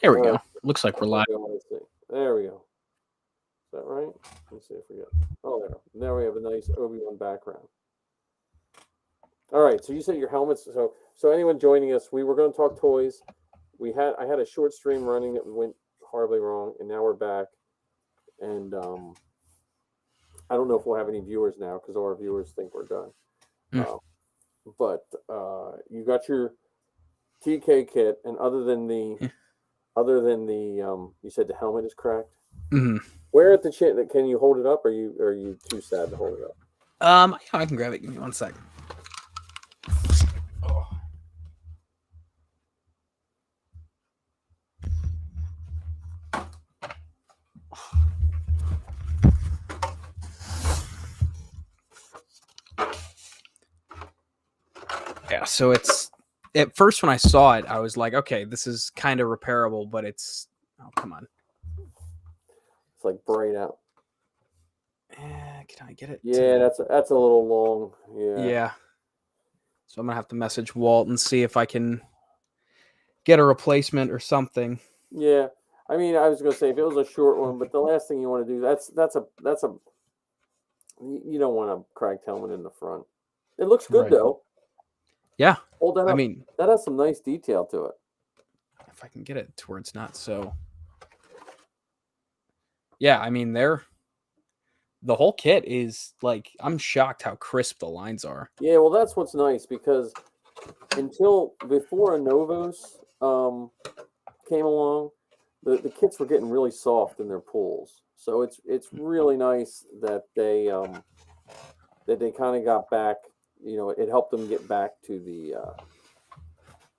There we All go. right. Looks like we're There live. we go. Let's see. There we go. Is that right? Let me see if we got. Oh, there. Now we have a nice Obi-Wan background. All right. So you said your helmets. So anyone joining us, we were going to talk toys. I had a short stream running that went horribly wrong, and now we're back. And I don't know if we'll have any viewers now because all our viewers think we're done. Mm. But you got your TK kit, and other than the you said the helmet is cracked. Mm-hmm. Where at the chin? Can you hold it up? Or are you too sad to hold it up? I can grab it. Give me 1 second. Yeah, so it's at first when I saw it, I was like, okay, this is kind of repairable, but it's come on. It's like brain out. Can I get it? Yeah, that's a little long. Yeah. Yeah. So I'm gonna have to message Walt and see if I can get a replacement or something. Yeah. I mean, I was gonna say if it was a short one, but the last thing you want to do that's a you don't want a cracked helmet in the front. It looks good Right. though. Yeah. Hold that up. I mean, that has some nice detail to it. if I can get it to where it's not so. Yeah, I mean, the whole kit is like, I'm shocked how crisp the lines are. Yeah, well, that's what's nice because until before a Novos came along, the kits were getting really soft in their pulls. So it's really nice that they kind of got back. You know, it helped them get back to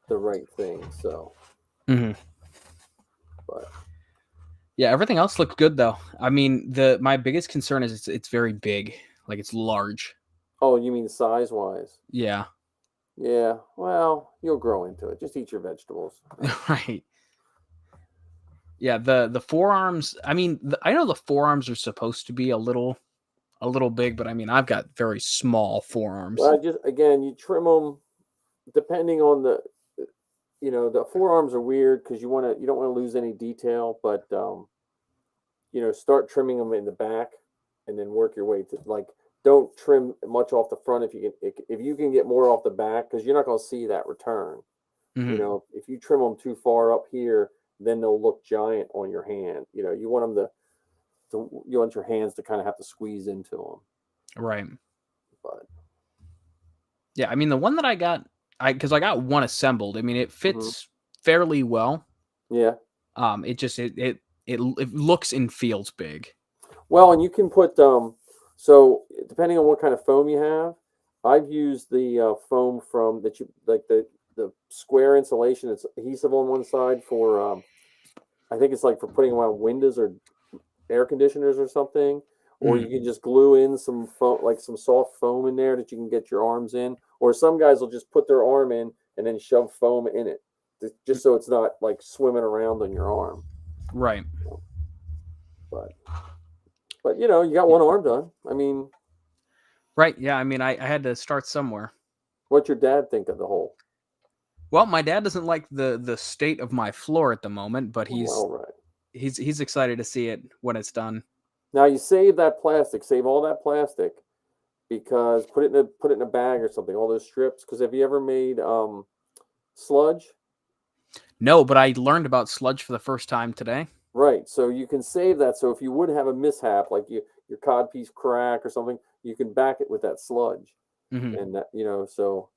the right thing. So, Mm-hmm. but Yeah, everything else looked good though. I mean, my biggest concern is it's very big, like it's large. oh, you mean size wise? Yeah, Yeah. Well, you'll grow into it. Just eat your vegetables. right. Yeah, the forearms. I mean, I know the forearms are supposed to be a little big, but I mean, I've got very small forearms. Well, just again, you trim them depending on the forearms are weird because you don't want to lose any detail, but start trimming them in the back and then work your way to like don't trim much off the front if you can get more off the back because you're not going to see that return. Mm-hmm. If you trim them too far up here, then they'll look giant on your hand. You want them you want your hands to kind of have to squeeze into them. Right. But Yeah, I mean, the one that I got, because I got one assembled. I mean, it fits fairly well. yeah. It just it looks and feels big. Well, and you can put so depending on what kind of foam you have, I've used the foam from that you like the square insulation. It's adhesive on one side for I think it's like for putting around windows or air conditioners or something. Or you can just glue in some foam, like some soft foam in there that you can get your arms in. Or some guys will just put their arm in and then shove foam in it, just so it's not like swimming around on your arm. Right. But you got one arm done. I mean, Right. Yeah. I mean, I had to start somewhere. what's your dad think of the whole? Well, my dad doesn't like the state of my floor at the moment, but Well, right. he's excited to see it when it's done. Now you save that plastic, save all that plastic, because put it in a bag or something. All those strips. Because have you ever made sludge? No, but I learned about sludge for the first time today. Right. So you can save that. So if you would have a mishap, like your cod piece crack or something, you can back it with that sludge, and that so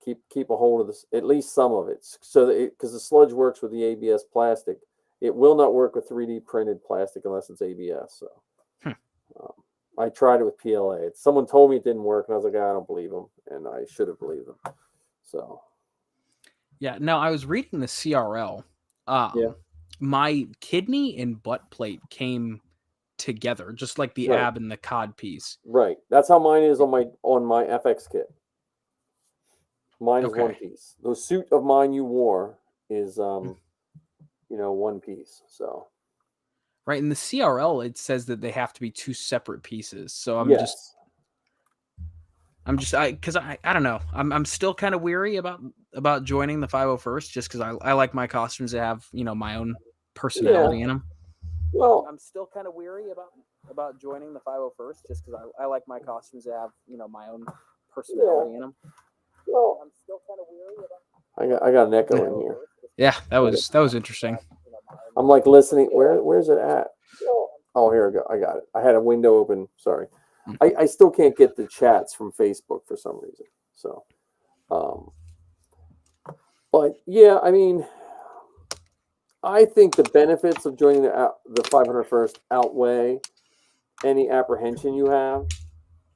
keep a hold of this, at least some of it, so that because the sludge works with the ABS plastic. It will not work with 3D printed plastic unless it's ABS. So I tried it with PLA. Someone told me it didn't work, and I was like, I don't believe them, and I should have believed them. So yeah. No, I was reading the CRL. yeah, My kidney and butt plate came together, just like the right, ab and the cod piece. right. That's how mine is on my FX kit. Mine is Okay. one piece. The suit of mine you wore is one piece. So Right, in the CRL, it says that they have to be two separate pieces. So I'm yes. I'm just because I don't know. I'm still kind of weary about joining the 501st just because I like my costumes to have my own Yeah. personality in them. Well, I'm still kind of weary about joining the 501st just because I like my costumes to have my own personality in them. well, I'm still kind of weary about. I got an echo in here. Yeah, that was interesting. I'm like listening. Where's it at? Oh, here we go. I got it. I had a window open. Sorry. I still can't get the chats from Facebook for some reason. So, um, but yeah, I mean, I think the benefits of joining the 501st outweigh any apprehension you have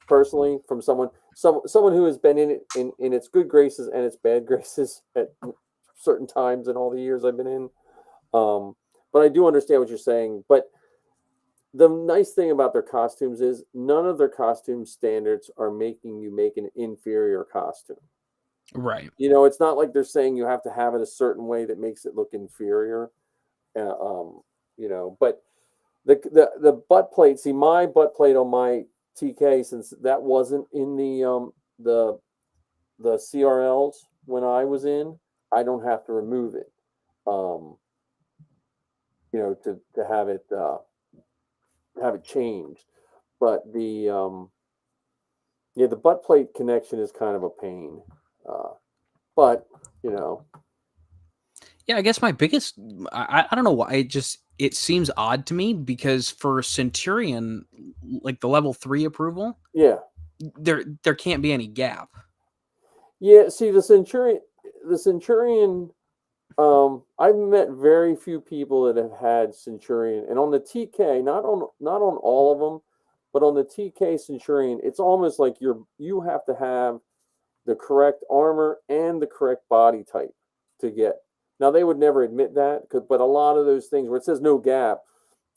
personally from someone who has been in it in its good graces and its bad graces at certain times in all the years I've been in. But I do understand what you're saying. But the nice thing about their costumes is none of their costume standards are making you make an inferior costume. Right. It's not like they're saying you have to have it a certain way that makes it look inferior. But the butt plate. See, my butt plate on my TK, since that wasn't in the CRLs when I was in, I don't have to remove it. To have it changed. But the butt plate connection is kind of a pain. But Yeah, I guess my biggest I don't know why it seems odd to me because for Centurion, like the level 3 approval, yeah, there can't be any gap. yeah. See, the Centurion. I've met very few people that have had Centurion, and on the TK, not on all of them, but on the TK Centurion, it's almost like you have to have the correct armor and the correct body type to get. Now they would never admit that, but a lot of those things where it says no gap,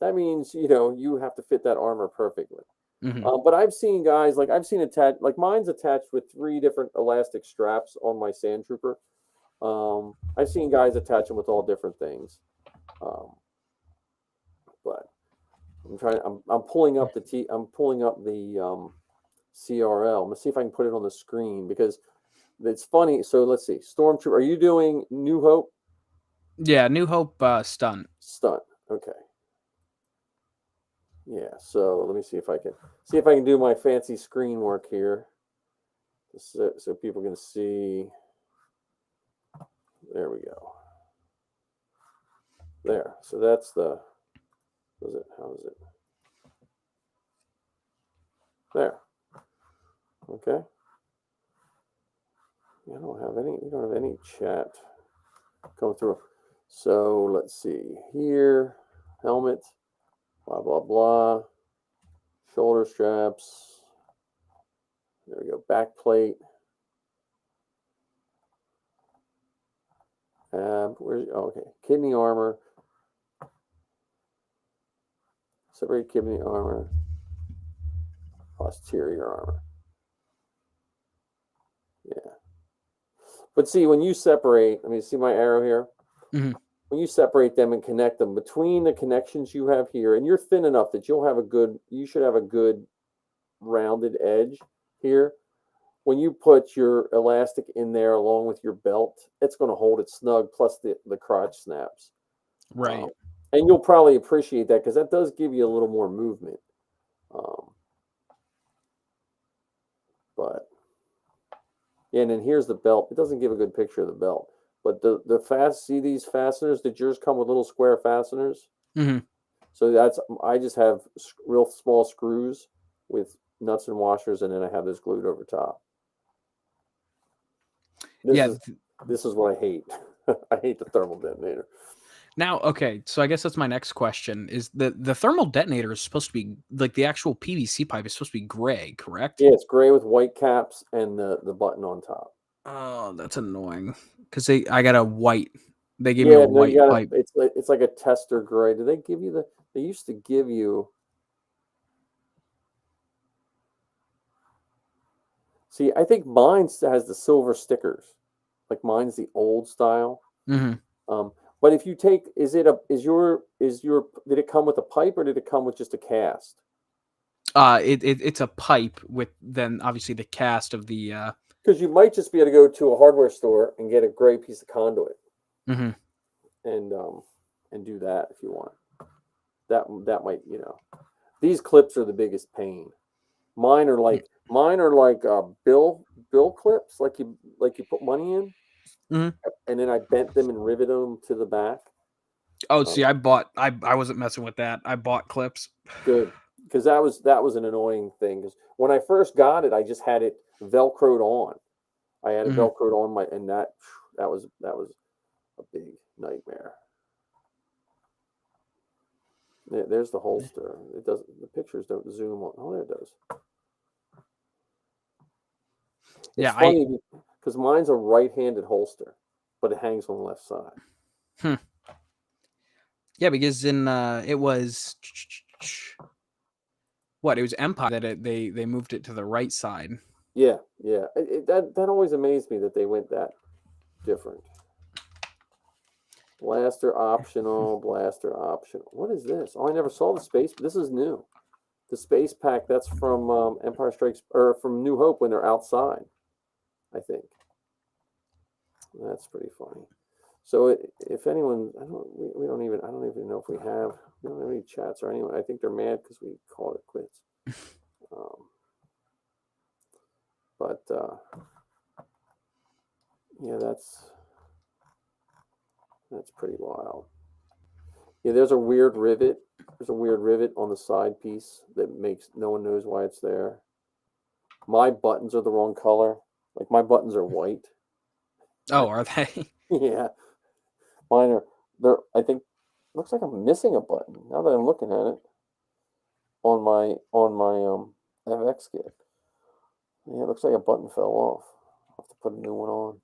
that means you have to fit that armor perfectly. Mm-hmm. But I've seen guys I've seen attached, like mine's attached with 3 different elastic straps on my Sand Trooper. I've seen guys attach them with all different things. But I'm pulling up I'm pulling up the CRL. Let's see if I can put it on the screen because it's funny. So let's see. Stormtrooper, are you doing New Hope? Yeah, New Hope stunt. Stunt. Okay. Yeah. So let me see if I can do my fancy screen work here, so people can see. There we go. There. So that's the. How is it? There. Okay. We don't have any chat coming through. So let's see here. Helmet. Blah blah blah. Shoulder straps. There we go. Back plate. Okay. Kidney armor. Separate kidney armor. Posterior armor. Yeah. But see, when you separate, see my arrow here? Mm-hmm. When you separate them and connect them, between the connections you have here, and you're thin enough that you should have a good rounded edge here. When you put your elastic in there along with your belt, it's going to hold it snug, plus the crotch snaps. Right. And you'll probably appreciate that because that does give you a little more movement. But yeah, and then here's the belt. It doesn't give a good picture of the belt, but see these fasteners? Did yours come with little square fasteners? Mm-hmm. So I just have real small screws with nuts and washers, and then I have this glued over top. This is what I hate. I hate the thermal detonator. Now, okay, so I guess that's my next question. Is the thermal detonator is supposed to be like the actual PVC pipe is supposed to be gray, correct? Yeah, it's gray with white caps and the button on top. Oh, that's annoying. Because I got a white. They gave me a white pipe. It's like a tester gray. Did they give you they used to give you. See, I think mine has the silver stickers. Like mine's the old style. Mm-hmm. But if you take, did it come with a pipe or did it come with just a cast? It's a pipe with then obviously the cast of the. Because you might just be able to go to a hardware store and get a gray piece of conduit Mhm. and do that if you want. That might, these clips are the biggest pain. Mine are like bill clips, like you put money in, Mhm. and then I bent them and riveted them to the back. Oh, Um, see, I wasn't messing with that. I bought clips. Good, because that was an annoying thing. Because when I first got it, I just had it velcroed on. I had it Mhm. velcroed on and that was a big nightmare. There's the holster. It doesn't. The pictures don't zoom on. Oh, there it does. It's Yeah, I. funny because mine's a right-handed holster, but it hangs on the left side. Hmm. Yeah, because in it was what, it was Empire that they moved it to the right side. Yeah, yeah. That always amazed me that they went that different. Blaster optional. Blaster optional. What is this? Oh, I never saw the space. This is new. The space pack. That's from Empire Strikes or from New Hope when they're outside. I think that's pretty funny. So if anyone, we don't even, I don't even know if we don't have any chats or anyone. I think they're mad because we called it quits. Um, but yeah, that's pretty wild. Yeah, there's a weird rivet. There's a weird rivet on the side piece that makes no one knows why it's there. My buttons are the wrong color. Like my buttons are white. Oh, are they? Yeah, mine are. They're. I think looks like I'm missing a button now that I'm looking at it on my FX kit. Yeah, it looks like a button fell off. I'll have to put a new one on.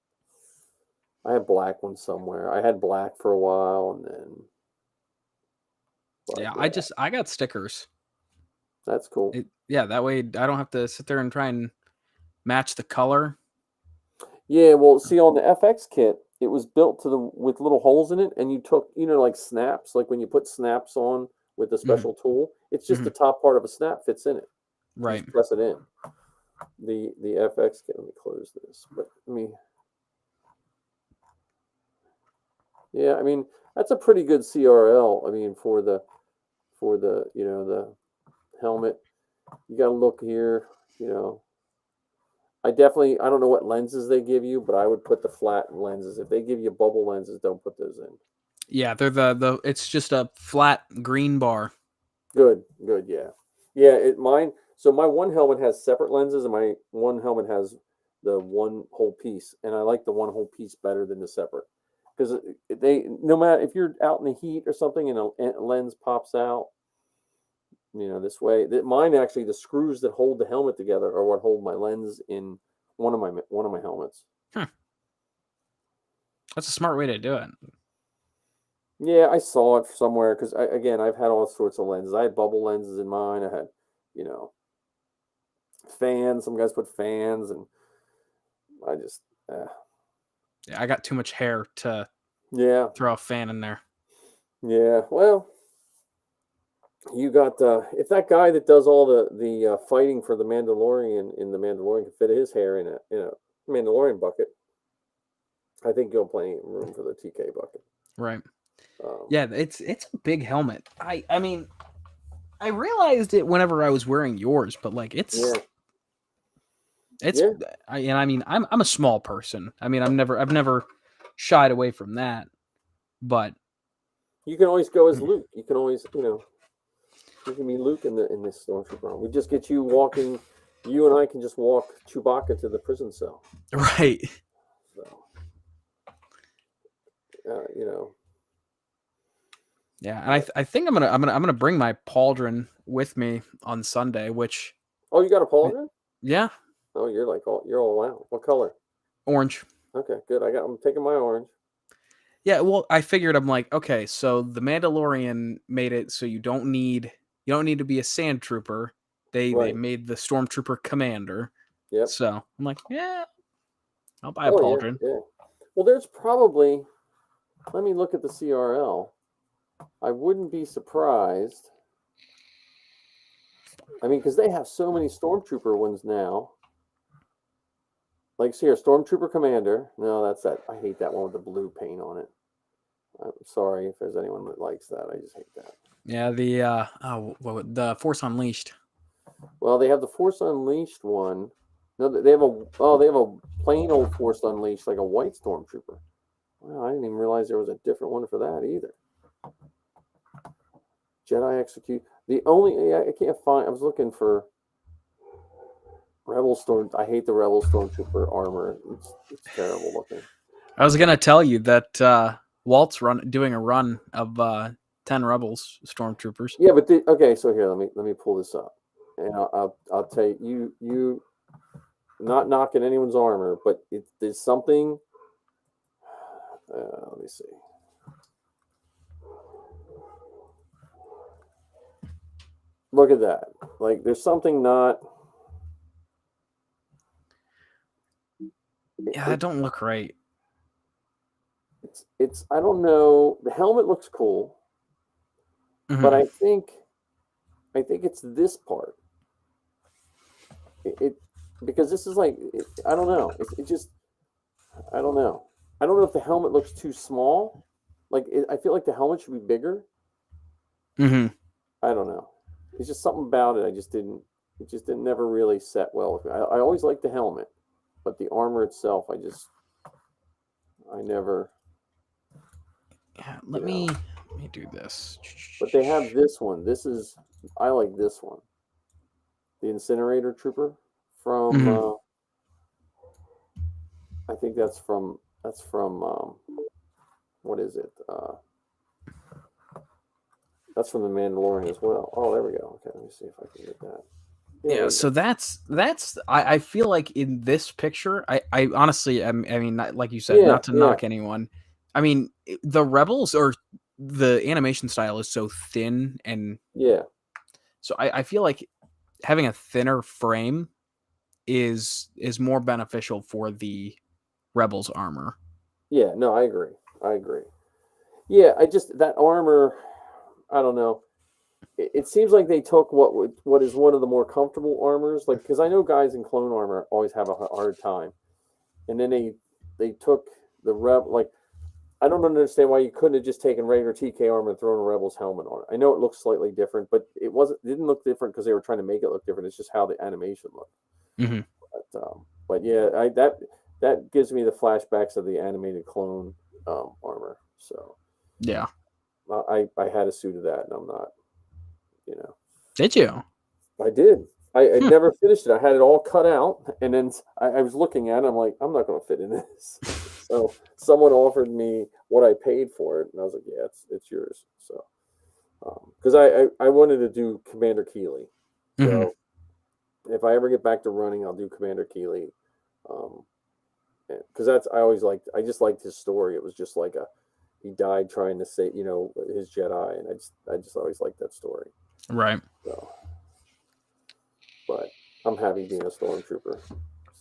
I had black ones somewhere. I had black for a while, and then. But Yeah, yeah, I got stickers. that's cool. Yeah, that way I don't have to sit there and try and match the color. Yeah, well, see, on the FX kit, it was built with little holes in it, and you took, like snaps, like when you put snaps on with a Mhm. special tool, it's just the Mhm. top part of a snap fits in it. You Right. just press it in. The FX kit. Let me close this. But yeah, I mean that's a pretty good CRL. I mean for the the helmet, you got to look here. You know, I don't know what lenses they give you, but I would put the flat lenses. If they give you bubble lenses, don't put those in. Yeah, they're the it's just a flat green bar. Good, good, yeah, yeah. Mine. So my one helmet has separate lenses, and my one helmet has the one whole piece, and I like the one whole piece better than the separate because they no matter if you're out in the heat or something and a lens pops out, this way. Mine actually the screws that hold the helmet together are what hold my lens in one of my helmets. Huh. That's a smart way to do it. Yeah, I saw it somewhere because again I've had all sorts of lenses. I had bubble lenses in mine. I had, you know, fans. Some guys put fans, and I just, Yeah, I got too much hair to yeah, throw a fan in there. yeah. Well, you got if that guy that does all the fighting for the Mandalorian in the Mandalorian can fit his hair in a Mandalorian bucket, I think you'll plenty of room for the TK bucket. Right. Um, Yeah, it's a big helmet. I mean, I realized it whenever I was wearing yours, but like yeah, it's yeah. I mean, I'm a small person. I mean, I've never shied away from that. But You can always go as Luke. You can always, you can be Luke in this stormtrooper. We just get you walking. You and I can just walk Chewbacca to the prison cell. right. So, you know. Yeah, and I think I'm gonna bring my pauldron with me on Sunday, which Oh, you got a pauldron? yeah, Oh, you're all out. What color? orange. Okay, good. I'm taking my orange. Yeah, well, I figured I'm like, okay, so the Mandalorian made it so you don't need to be a sand trooper. They Right. made the stormtrooper commander. Yep. So I'm like, yeah, I'll buy a Oh yeah, pauldron. yeah. Well, there's probably. Let me look at the CRL. I wouldn't be surprised. I mean, because they have so many stormtrooper ones now. Like, see here, Stormtrooper Commander. No, that's that. I hate that one with the blue paint on it. I'm sorry if there's anyone that likes that. I just hate that. Yeah, the Force Unleashed. Well, they have the Force Unleashed one. No, they have a plain old Force Unleashed, like a white Stormtrooper. Well, I didn't even realize there was a different one for that either. Jedi Execute. The only I can't find. I was looking for Rebel Storm. I hate the Rebel Stormtrooper armor. It's terrible looking. I was gonna tell you that Walt's doing a run of 10 Rebels Stormtroopers. Yeah, but okay. So here, let me pull this up, and I'll tell you. Not knocking anyone's armor, but there's something. Let me see. Look at that. Like, there's something not. Yeah, that don't look right. It's I don't know. The helmet looks cool, but I think it's this part. Because this is like I don't know. It just I don't know. I don't know if the helmet looks too small. Like I feel like the helmet should be bigger. I don't know. It's just something about it. It just didn't never really set well with me. I always liked the helmet, but the armor itself, I never. Yeah, let me do this. But they have this one. I like this one. The Incinerator Trooper from. I think that's from. What is it? That's from the Mandalorian as well. Oh, there we go. Okay, let me see if I can get that. Yeah, so that's I feel like in this picture, I honestly, I mean, like you said, not to knock anyone. I mean, the Rebels or the animation style is so thin, and so I feel like having a thinner frame is more beneficial for the Rebels armor. Yeah, no, I agree. Yeah, that armor, I don't know. It seems like they took what is one of the more comfortable armors, like because I know guys in clone armor always have a hard time, and then they took the like I don't understand why you couldn't have just taken regular TK armor and thrown a Rebel's helmet on it. I know it looks slightly different, but it didn't look different because they were trying to make it look different. It's just how the animation looked. But yeah, that gives me the flashbacks of the animated clone armor. So yeah, I had a suit of that, and I'm not. Did you? I did. I never finished it. I had it all cut out, and then I was looking at it. I'm like, I'm not going to fit in this. So someone offered me what I paid for it, and I was like, yeah, it's yours. So because I wanted to do Commander Keeley. So if I ever get back to running, I'll do Commander Keeley. Because I just liked his story. It was just like he died trying to save his Jedi, and I just always liked that story. Right. So, but I'm happy being a stormtrooper.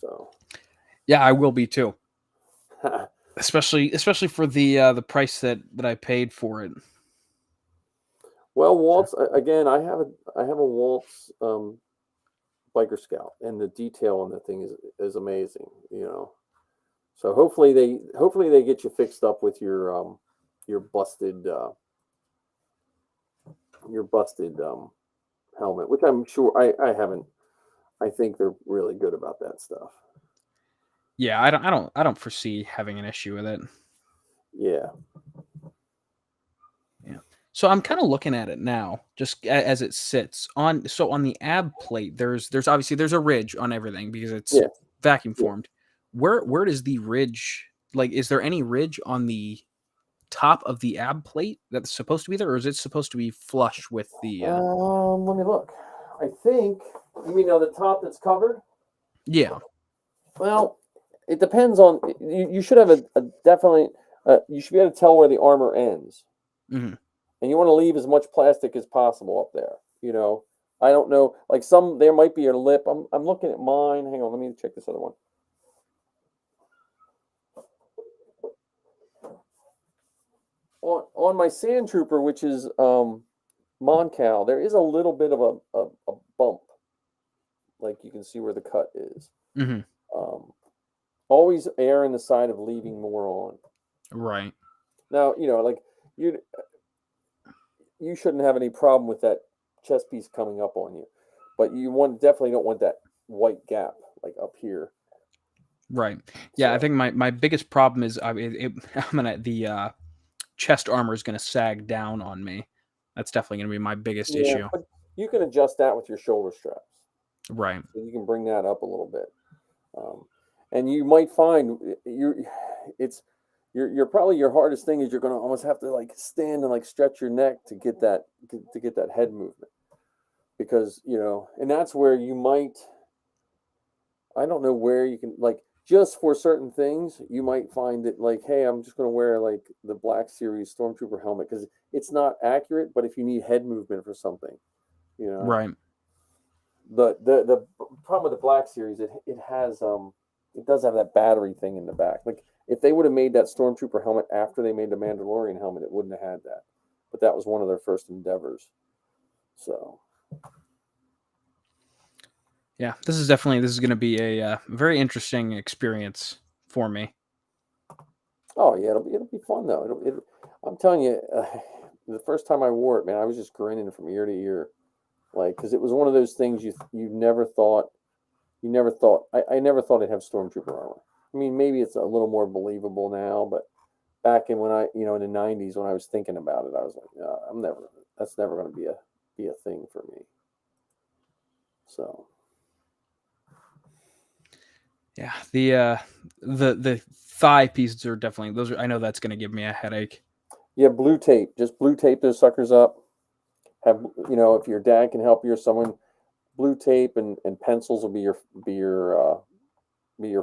So, yeah, I will be too. especially for the price that I paid for it. Well, Waltz again. I have a Waltz biker scout, and the detail on the thing is amazing. So hopefully they get you fixed up with your busted helmet, which I'm sure I haven't. I think they're really good about that stuff. Yeah, I don't foresee having an issue with it. Yeah. So I'm kind of looking at it now, just as it sits on. So on the ab plate, there's obviously there's a ridge on everything because it's vacuum formed. Yeah. Where does the ridge, like, is there any ridge on the top of the ab plate that's supposed to be there, or is it supposed to be flush with the? Let me look. I think you mean on the top that's covered. Yeah. Well, it depends on. You should have a definitely. You should be able to tell where the armor ends. And you want to leave as much plastic as possible up there. I don't know. Like there might be a lip. I'm looking at mine. Hang on, let me check this other one. On my Sand Trooper, which is Moncal, there is a little bit of a bump like you can see where the cut is. Mm-hmm. Always err on the side of leaving more on. Right. Now, like you shouldn't have any problem with that chest piece coming up on you, but you definitely don't want that white gap like up here. Right. Yeah, I think my biggest problem is the chest armor is gonna sag down on me. That's definitely gonna be my biggest Yeah, issue. but you can adjust that with your shoulder straps, Right. so you can bring that up a little bit. Um, and you might find it's you're probably your hardest thing is you're going to almost have to like stand and like stretch your neck to get that head movement, because and that's where you might, I don't know where you can, like, just for certain things you might find that, like, hey, I'm just going to wear like the Black Series Stormtrooper helmet because it's not accurate, but if you need head movement for something, you know Right. the problem with the Black Series, it has it does have that battery thing in the back. Like, if they would have made that Stormtrooper helmet after they made the Mandalorian helmet, it wouldn't have had that. But that was one of their first endeavors. So Yeah, this is going to be a very interesting experience for me. oh yeah, it'll be fun though. I'm telling you, the first time I wore it, man, I was just grinning from ear to ear, like, because it was one of those things you never thought. I never thought I'd have Stormtrooper armor. I mean, maybe it's a little more believable now, but back in when in the '90s when I was thinking about it, I was like, that's never going to be a thing for me. So yeah, the thigh pieces are definitely those. I know that's going to give me a headache. yeah, blue tape, just blue tape those suckers up. Have if your dad can help you or someone, blue tape and pencils will be your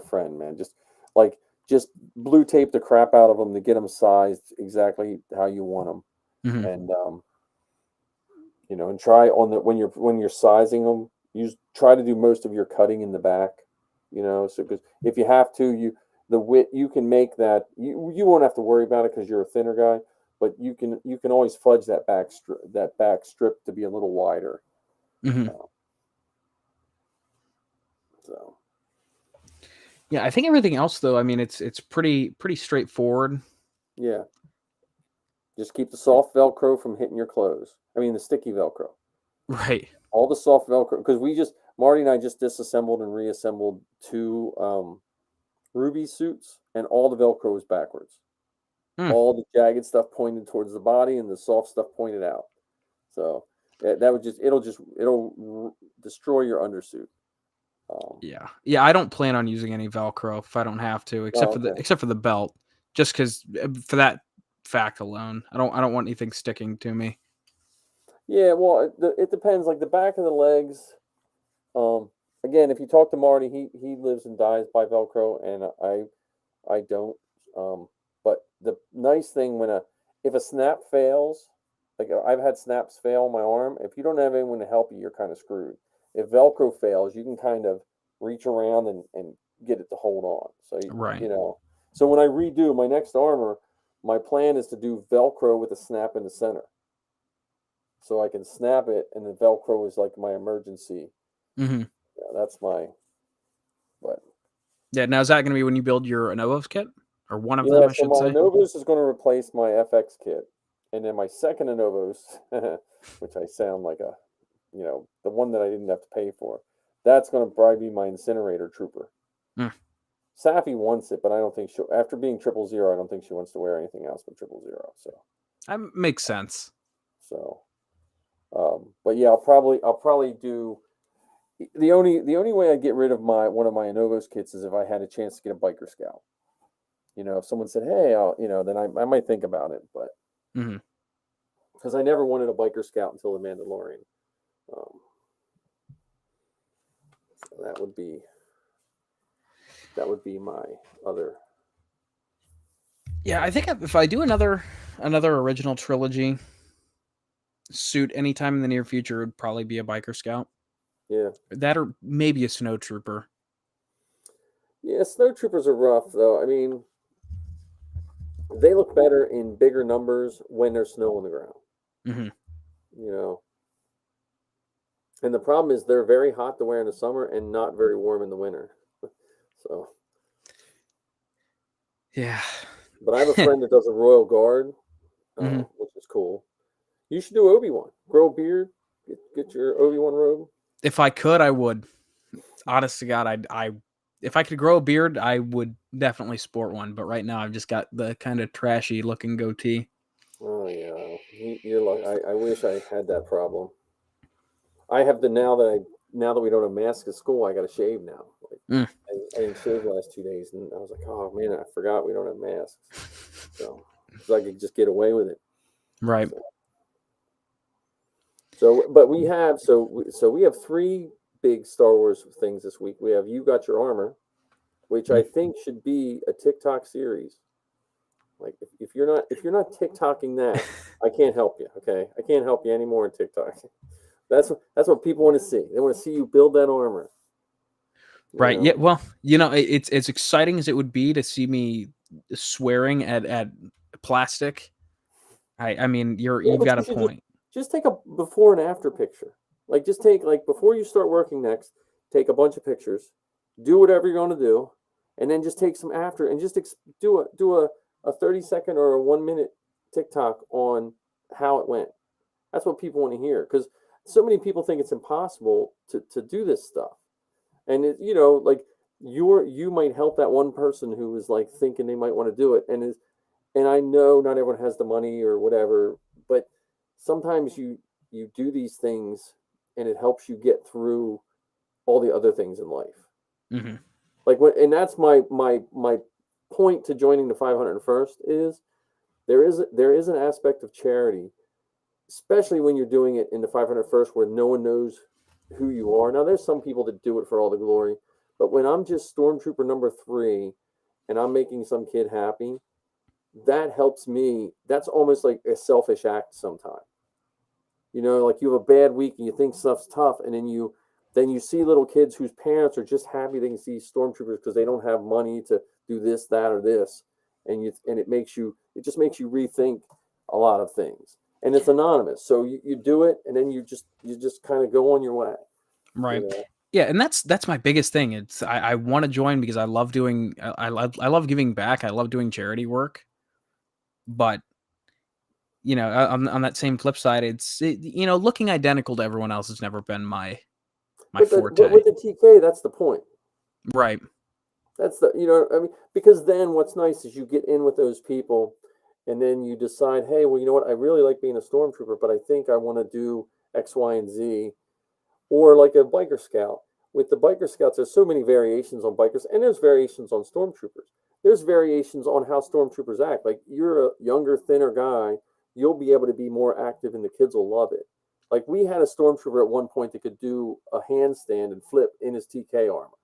friend, man. Just blue tape the crap out of them to get them sized exactly how you want them, Mm-hmm. and and try on the when you're sizing them, try to do most of your cutting in the back, so because if you have to, the width you can make that you won't have to worry about it because you're a thinner guy, but you can always fudge that back strip to be a little wider. Mm-hmm. So Yeah, I think everything else though. I mean, it's pretty straightforward. yeah, just keep the soft Velcro from hitting your clothes. I mean, the sticky Velcro. Right. All the soft Velcro, because Marty and I just disassembled and reassembled two Ruby suits, and all the Velcro was backwards. Mm. All the jagged stuff pointed towards the body, and the soft stuff pointed out. So that would it'll destroy your undersuit. Yeah. I don't plan on using any Velcro if I don't have to, Oh, okay. except for the belt, just because for that fact alone, I don't want anything sticking to me. Yeah, well, it depends. Like the back of the legs. Again, if you talk to Marty, he lives and dies by Velcro, and I don't. But the nice thing if a snap fails, like I've had snaps fail on my arm, if you don't have anyone to help you, you're kind of screwed. If Velcro fails, you can kind of reach around and get it to hold on. So Right. so when I redo my next armor, my plan is to do Velcro with a snap in the center, so I can snap it, and the Velcro is like my emergency. Mm-hmm. Yeah, that's my. But Yeah. Now is that going to be when you build your Anovos kit, or one of them, yeah, I so should my say? Anovos is going to replace my FX kit, and then my second Anovos, which I sound like the one that I didn't have to pay for, that's going to probably be my incinerator trooper. Mm. Safi wants it, but I don't think after being 000, I don't think she wants to wear anything else but 000. So That makes sense. so, but yeah, I'll probably do. The only way I get rid of one of my Anovos kits is if I had a chance to get a biker scout. If someone said, "Hey," then I might think about it, but Mm-hmm. because I never wanted a biker scout until the Mandalorian. Um, so that would be my other. Yeah, I think if I do another original trilogy suit anytime in the near future, it would probably be a biker scout. Yeah, That or maybe a snow trooper. yeah. Snow troopers are rough, though. I mean, they look better in bigger numbers when there's snow on the ground. Mm-hmm. You know, And the problem is they're very hot to wear in the summer and not very warm in the winter. So, yeah. but I have a friend that does a Royal Guard, which is cool. You should do Obi-Wan. Grow a beard, get your Obi-Wan robe. If I could, I would. Honest to God, I if I could grow a beard, I would definitely sport one. But right now, I've just got the kind of trashy looking goatee. Oh yeah, you're like I wish I had that problem. I have to now that we don't have masks at school, I got to shave now. Like, I didn't shave the last 2 days, and I was like, oh man, I forgot we don't have masks. So I could just get away with it. Right. But we have we have 3 big Star Wars things this week. We have You Got Your Armor, which I think should be a TikTok series. Like if you're not TikToking that, I can't help you. Okay, I can't help you anymore in TikTok. That's what people want to see. They want to see you build that armor. Right. Yeah. Well, it's as exciting as it would be to see me swearing at plastic. I mean, you've got a point. Just take a before and after picture. Like just take before you start working next, take a bunch of pictures, do whatever you're going to do, and then just take some after and just do a 30-second or a 1-minute TikTok on how it went. That's what people want to hear, because so many people think it's impossible to do this stuff. And you might help that one person who is like thinking they might want to do it, and I know not everyone has the money or whatever, but sometimes you do these things and it helps you get through all the other things in life. Mm-hmm. And that's my point to joining the 501st is there is an aspect of charity, especially when you're doing it in the 501st where no one knows who you are. Now, there's some people that do it for all the glory, but when I'm just Stormtrooper number 3 and I'm making some kid happy, that helps me. That's almost like a selfish act sometimes. Like you have a bad week and you think stuff's tough, and then you see little kids whose parents are just happy they can see Stormtroopers because they don't have money to do this, that, or this, and it just makes you rethink a lot of things. And it's anonymous, so you do it, and then you just kind of go on your way. Right. Yeah, and that's my biggest thing. It's I want to join because I love giving back. I love doing charity work. But on that same flip side, looking identical to everyone else has never been my forte. But with the TK, that's the point. Right. That's because then what's nice is you get in with those people, and then you decide, hey, well, you know what? I really like being a Stormtrooper, but I think I want to do X, Y, and Z. Or like a biker scout. With the biker scouts, there's so many variations on bikers, and there's variations on Stormtroopers. There's variations on how Stormtroopers act. Like you're a younger, thinner guy, you'll be able to be more active, and the kids will love it. Like we had a Stormtrooper at one point that could do a handstand and flip in his TK armor.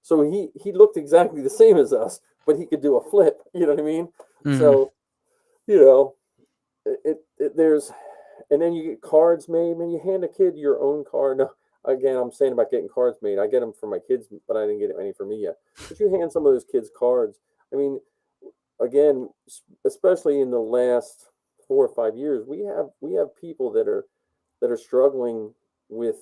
So he looked exactly the same as us, but he could do a flip. You know what I mean? Mm-hmm. So, there's, and then you get cards made, and you hand a kid your own card. Now, again, I'm saying about getting cards made. I get them for my kids, but I didn't get any for me yet. But you hand some of those kids cards. I mean, again, especially in the last 4 or 5 years, we have people that are struggling with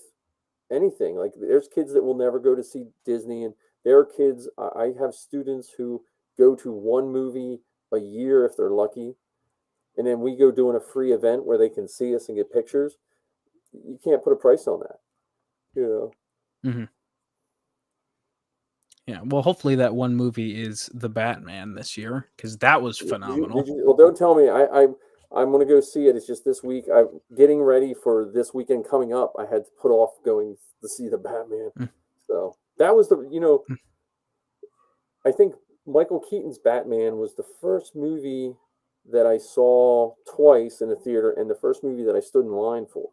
anything. Like there's kids that will never go to see Disney, and there are kids. I have students who go to one movie a year if they're lucky, and then we go doing a free event where they can see us and get pictures. You can't put a price on that. Mm-hmm. Yeah, well, hopefully that one movie is The Batman this year, because that was phenomenal. Well, don't tell me. I'm going to go see it. It's just this week. I'm getting ready for this weekend coming up. I had to put off going to see The Batman. So that was I think Michael Keaton's Batman was the first movie that I saw twice in the theater, and the first movie that I stood in line for.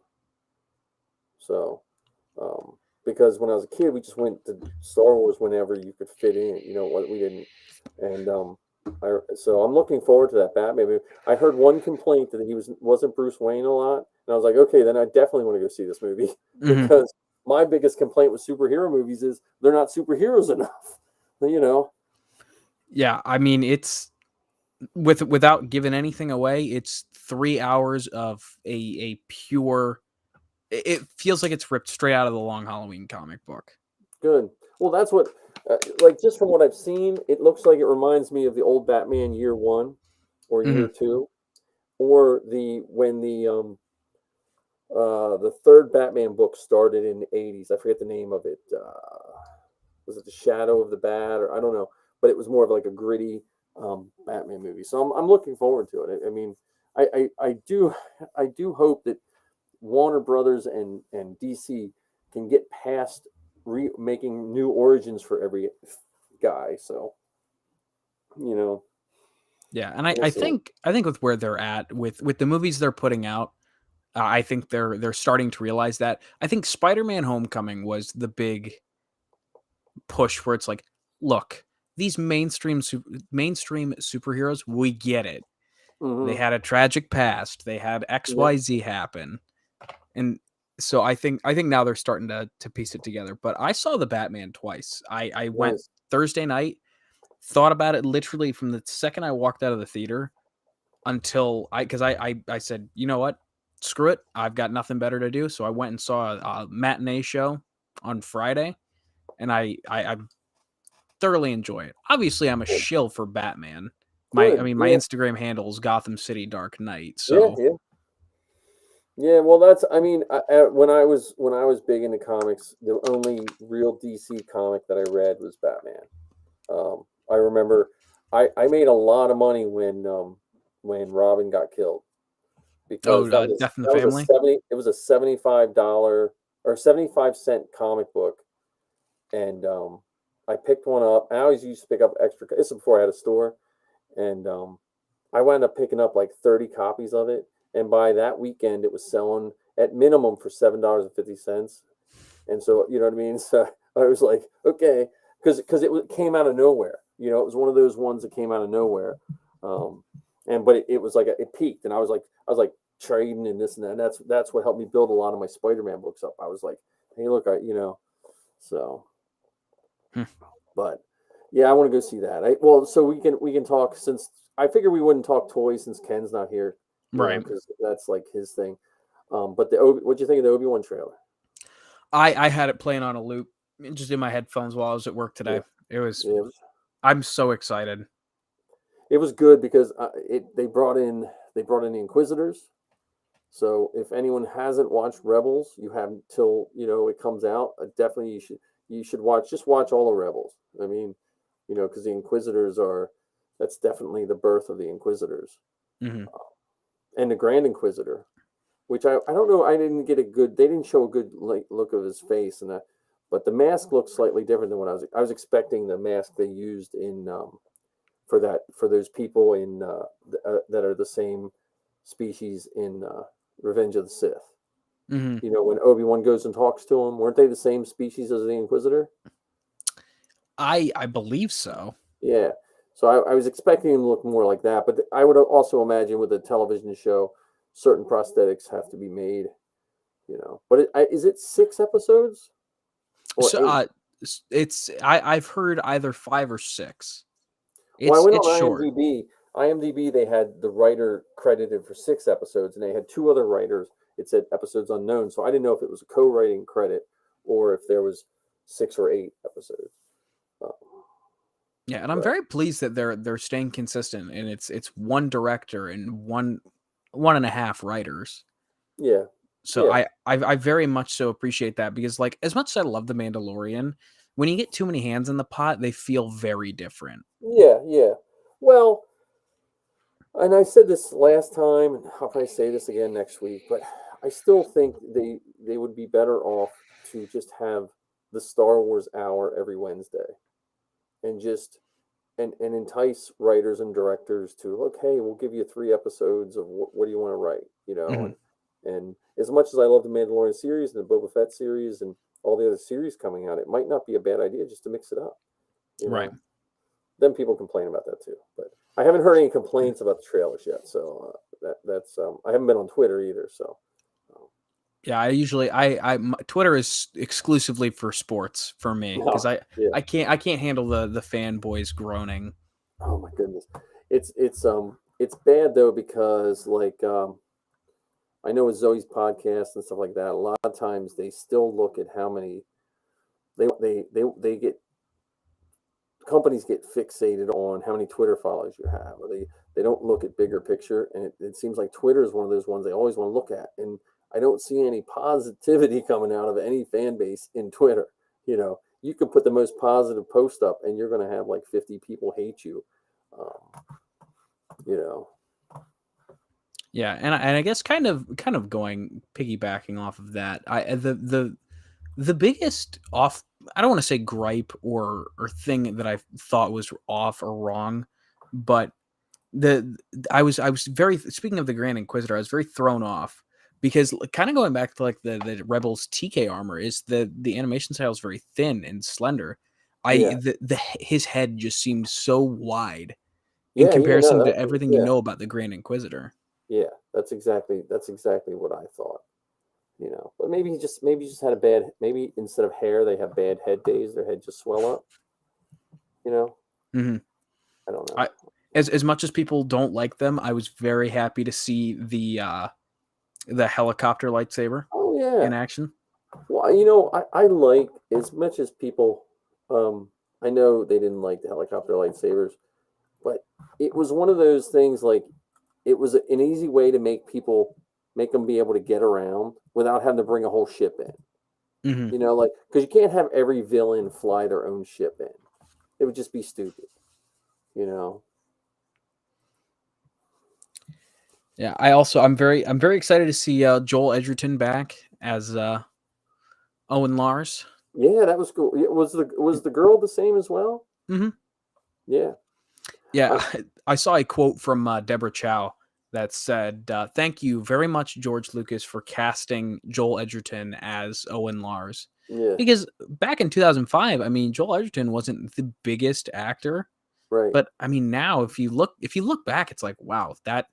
So, because when I was a kid, we just went to Star Wars whenever you could fit in. We didn't, and so I'm looking forward to that Batman movie. I heard one complaint that he wasn't Bruce Wayne a lot, and I was like, okay, then I definitely want to go see this movie because my biggest complaint with superhero movies is they're not superheroes enough. Yeah, I mean it's without giving anything away, it's 3 hours of a pure it feels like it's ripped straight out of the Long Halloween comic book. Good. Well, that's what, like, just from what I've seen, it looks like it reminds me of the old Batman Year One or Year Two, or the third Batman book started in the 80s. I forget the name of it. Was it The Shadow of the Bat, or I don't know, but it was more of like a gritty Batman movie. So I'm looking forward to it. I mean, I do hope that Warner Brothers and DC can get past making new origins for every guy. So, yeah, and I think with where they're at with the movies they're putting out, I think they're starting to realize that. I think Spider-Man: Homecoming was the big push where it's like, look, these mainstream superheroes, we get it. They had a tragic past. They had XYZ happen. And so I think now they're starting to piece it together. But I saw the Batman twice. I went Thursday night, thought about it literally from the second I walked out of the theater until I said, you know what? Screw it. I've got nothing better to do. So I went and saw a matinee show on Friday, and I thoroughly enjoy it. Obviously, I'm a shill for Batman. My Instagram handle is Gotham City Dark Knight. So yeah. Well, that's, I mean, when I was big into comics, the only real DC comic that I read was Batman. I remember I made a lot of money when Robin got killed, because Death in the Family. It was a $75 or 75-cent comic book, and I picked one up. I always used to pick up extra. This is before I had a store, and I wound up picking up like 30 copies of it. And by that weekend, it was selling at minimum for $7.50. And so, you know what I mean? So I was like, okay, because it came out of nowhere. It was one of those ones that came out of nowhere. But it was like it peaked, and I was like trading and this and that. And that's what helped me build a lot of my Spider-Man books up. I was like, hey, look, so. But yeah, I want to go see that. So we can talk, since I figure we wouldn't talk toys since Ken's not here, right? Because that's like his thing. But what'd you think of the Obi-Wan trailer? I had it playing on a loop just in my headphones while I was at work today. It was. I'm so excited. It was good because they brought in the Inquisitors. So if anyone hasn't watched Rebels, you have till it comes out. Definitely you should watch all the Rebels. I mean, because the Inquisitors that's definitely the birth of the Inquisitors, and the Grand Inquisitor, which I don't know. They didn't show a good look of his face, but the mask looks slightly different than what I was expecting. The mask they used in for those people in that are the same species in Revenge of the Sith. When Obi-Wan goes and talks to him, weren't they the same species as the Inquisitor? I believe so. Yeah. So I was expecting him to look more like that, but I would also imagine with a television show, certain prosthetics have to be made. But is it 6 episodes? So I've heard either 5 or 6. I went on IMDb. IMDb, they had the writer credited for 6 episodes, and they had 2 other writers. It said episodes unknown, so I didn't know if it was a co-writing credit or if there was 6 or 8 episodes. Yeah, and I'm very pleased that they're staying consistent, and it's one director and one and a half writers. Yeah. So yeah. I very much so appreciate that, because like, as much as I love The Mandalorian, when you get too many hands in the pot, they feel very different. Yeah. Well, and I said this last time, and how can I say this again next week? But I still think they would be better off to just have the Star Wars Hour every Wednesday, and just and entice writers and directors to, okay, we'll give you 3 episodes of what do you want to write, and as much as I love the Mandalorian series and the Boba Fett series and all the other series coming out, it might not be a bad idea just to mix it up. Right. Then people complain about that too, but I haven't heard any complaints about the trailers yet. So that's I haven't been on Twitter either. So yeah, I usually Twitter is exclusively for sports for me, because I can't handle the fanboys groaning. Oh my goodness, it's bad though, because like I know with Zoe's podcast and stuff like that, a lot of times they still look at how many they get companies get fixated on how many Twitter followers you have, or they don't look at bigger picture. And it seems like Twitter is one of those ones they always want to look at. And I don't see any positivity coming out of any fan base in Twitter. You know, you could put the most positive post up, and you're going to have like 50 people hate you. You know. Yeah, and I guess kind of going piggybacking off of that, the biggest off, I don't want to say gripe or thing that I thought was off or wrong, but I was very, speaking of the Grand Inquisitor, I was very thrown off because kind of going back to like the Rebels TK armor is the animation style is very thin and slender. His head just seemed so wide in comparison to everything you know about the Grand Inquisitor. Yeah, that's exactly what I thought. You know, but maybe he just had a bad, maybe instead of hair they have bad head days. Their head just swell up. You know. Mm-hmm. I don't know. As much as people don't like them, I was very happy to see the helicopter lightsaber. Oh yeah, in action. Well, you know, I like, as much as people. I know they didn't like the helicopter lightsabers, but it was one of those things. Like, it was an easy way to make them be able to get around without having to bring a whole ship in. Mm-hmm. You know, like, because you can't have every villain fly their own ship in. It would just be stupid. You know. Yeah, I'm very excited to see Joel Edgerton back as Owen Lars. Yeah, that was cool. Was the girl the same as well? Mm-hmm. Yeah. Yeah, I saw a quote from Deborah Chow that said, "Thank you very much, George Lucas, for casting Joel Edgerton as Owen Lars." Yeah. Because back in 2005, I mean, Joel Edgerton wasn't the biggest actor, right? But I mean, now if you look back, it's like, wow, that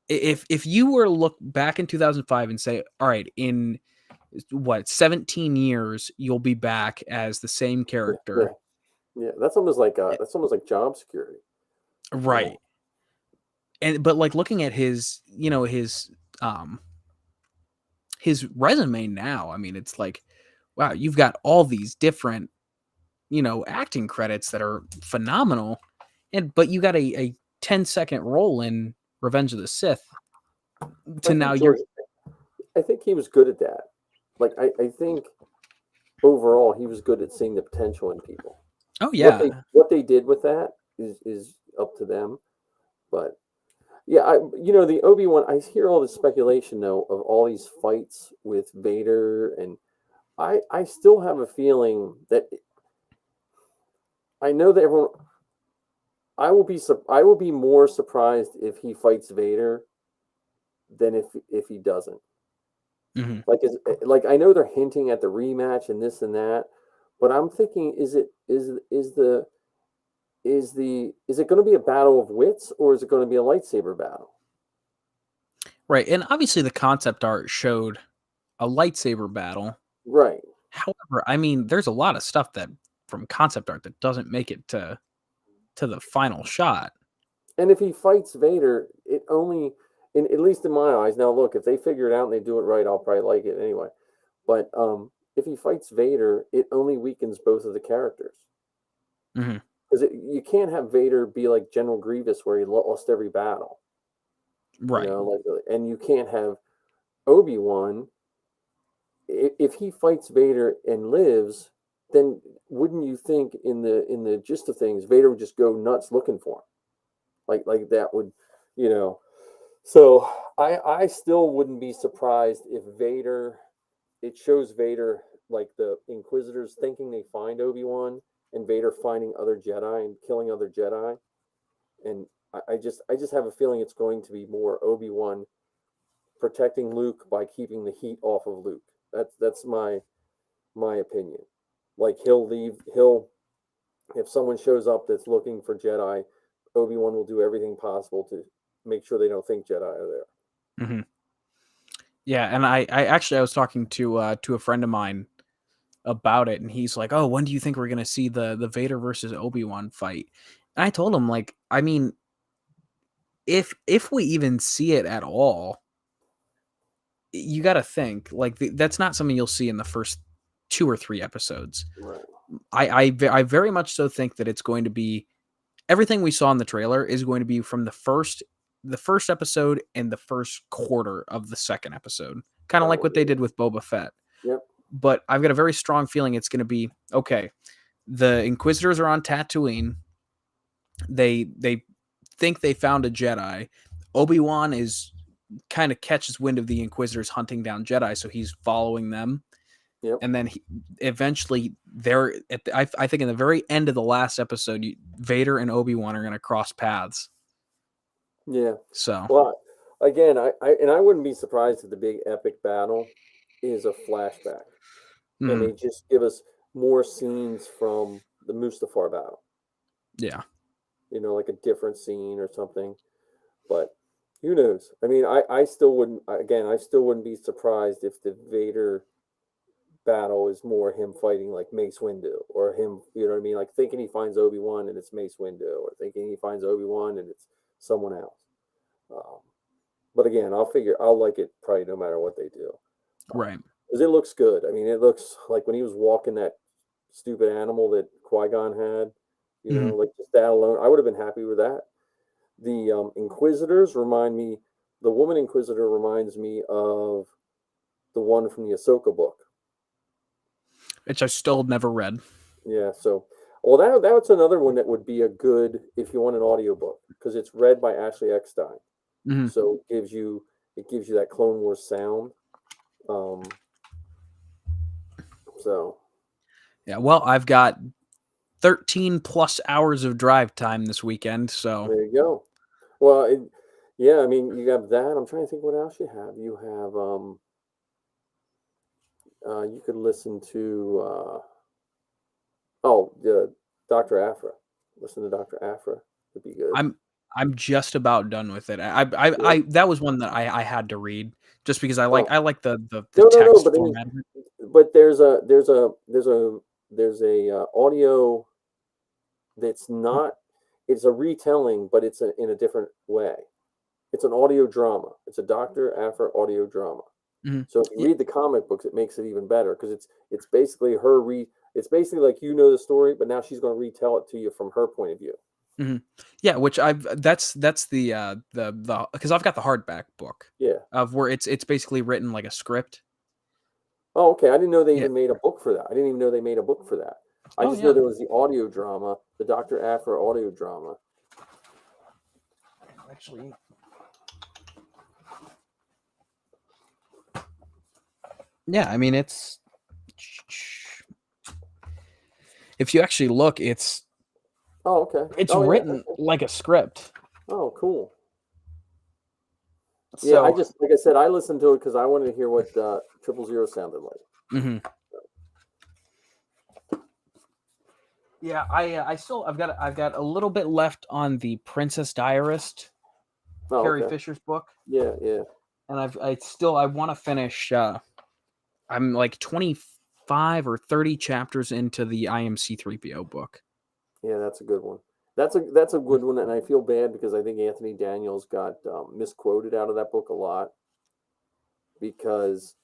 if you were to look back in 2005 and say, all right, in what 17 years you'll be back as the same character. Yeah. That's almost like job security. Right. And but like looking at his resume now, I mean, it's like, wow, you've got all these different, acting credits that are phenomenal. But you got a 10-second role in Revenge of the Sith. I think he was good at that. Like, I think overall he was good at seeing the potential in people. Oh yeah. What they did with that is up to them. But yeah, the Obi-Wan, I hear all this speculation though of all these fights with Vader, and I still have a feeling that I know that everyone, I will be more surprised if he fights Vader than if he doesn't. Mm-hmm. Like I know they're hinting at the rematch and this and that, but I'm thinking, is it going to be a battle of wits, or is it going to be a lightsaber battle? Right, and obviously the concept art showed a lightsaber battle. Right. However, I mean, there's a lot of stuff that from concept art that doesn't make it to the final shot. And if he fights Vader, it only, at least in my eyes, now look, if they figure it out and they do it right, I'll probably like it anyway. But if he fights Vader, it only weakens both of the characters. Because you can't have Vader be like General Grievous, where he lost every battle. Right. And you can't have Obi-Wan. If he fights Vader and lives, then wouldn't you think in the gist of things, Vader would just go nuts looking for him? Like that would, So I still wouldn't be surprised if it shows Vader, like the Inquisitors thinking they find Obi-Wan, and Vader finding other Jedi and killing other Jedi. And I just have a feeling it's going to be more Obi-Wan protecting Luke by keeping the heat off of Luke. That's my opinion. Like if someone shows up that's looking for Jedi, Obi-Wan will do everything possible to make sure they don't think Jedi are there. Mm-hmm. Yeah, and I was talking to a friend of mine about it, and he's like, "Oh, when do you think we're gonna see the Vader versus Obi-Wan fight?" And I told him, like, I mean, if we even see it at all, you got to think like that's not something you'll see in the first 2 or 3 episodes. Right. I very much so think that it's going to be everything we saw in the trailer is going to be from the first episode and the first quarter of the second episode, kind of like what they did with Boba Fett. Yep. But I've got a very strong feeling it's going to be okay. The Inquisitors are on Tatooine. They think they found a Jedi. Obi-Wan is kind of catches wind of the Inquisitors hunting down Jedi, so he's following them. Yep. And then eventually, I think in the very end of the last episode, Vader and Obi-Wan are going to cross paths. Yeah. So, well, again, I wouldn't be surprised if the big epic battle is a flashback, and they just give us more scenes from the Mustafar battle. Yeah. Like a different scene or something. But who knows? I mean, I still wouldn't be surprised if the Vader battle is more him fighting like Mace Windu, or him, like thinking he finds Obi-Wan and it's Mace Windu, or thinking he finds Obi-Wan and it's someone else. But again, I'll like it probably no matter what they do. Right. Because it looks good. I mean, it looks like when he was walking that stupid animal that Qui-Gon had, like just that alone, I would have been happy with that. The Inquisitors the woman Inquisitor reminds me of the one from the Ahsoka book, which I still never read. Yeah, so, well, that's another one that would be a good, if you want an audiobook, because it's read by Ashley Eckstein. So it gives you that Clone Wars sound. So. Yeah, well, I've got 13 plus hours of drive time this weekend, so. There you go. Well, yeah, I mean, you have that. I'm trying to think what else you have. You have, you could listen to, Dr. Aphra. Listen to Dr. Aphra. Would be good. I'm just about done with it. I that was one that I had to read just because I like the text format. But there's a audio that's not. It's a retelling, but it's in a different way. It's an audio drama. It's a Dr. Aphra audio drama. So if you read the comic books, it makes it even better because it's basically it's basically like the story, but now she's going to retell it to you from her point of view. Yeah, which that's the because I've got the hardback book. Yeah. Of where it's basically written like a script. Oh, okay. I didn't know they even made a book for that. I didn't even know they made a book for that. I just know there was the audio drama, the Dr. Aphra audio drama. Actually, yeah, I mean it's. If you actually look, it's. Oh, okay. It's written like a script. Oh, cool. So, yeah, like I said, I listened to it because I wanted to hear what 000 sounded like. Yeah, I've got a little bit left on the Princess Diarist, Carrie Fisher's book. Yeah. And I want to finish. I'm like 25 or 30 chapters into the IMC3PO book. Yeah, that's a good one. That's a good one, and I feel bad because I think Anthony Daniels got misquoted out of that book a lot because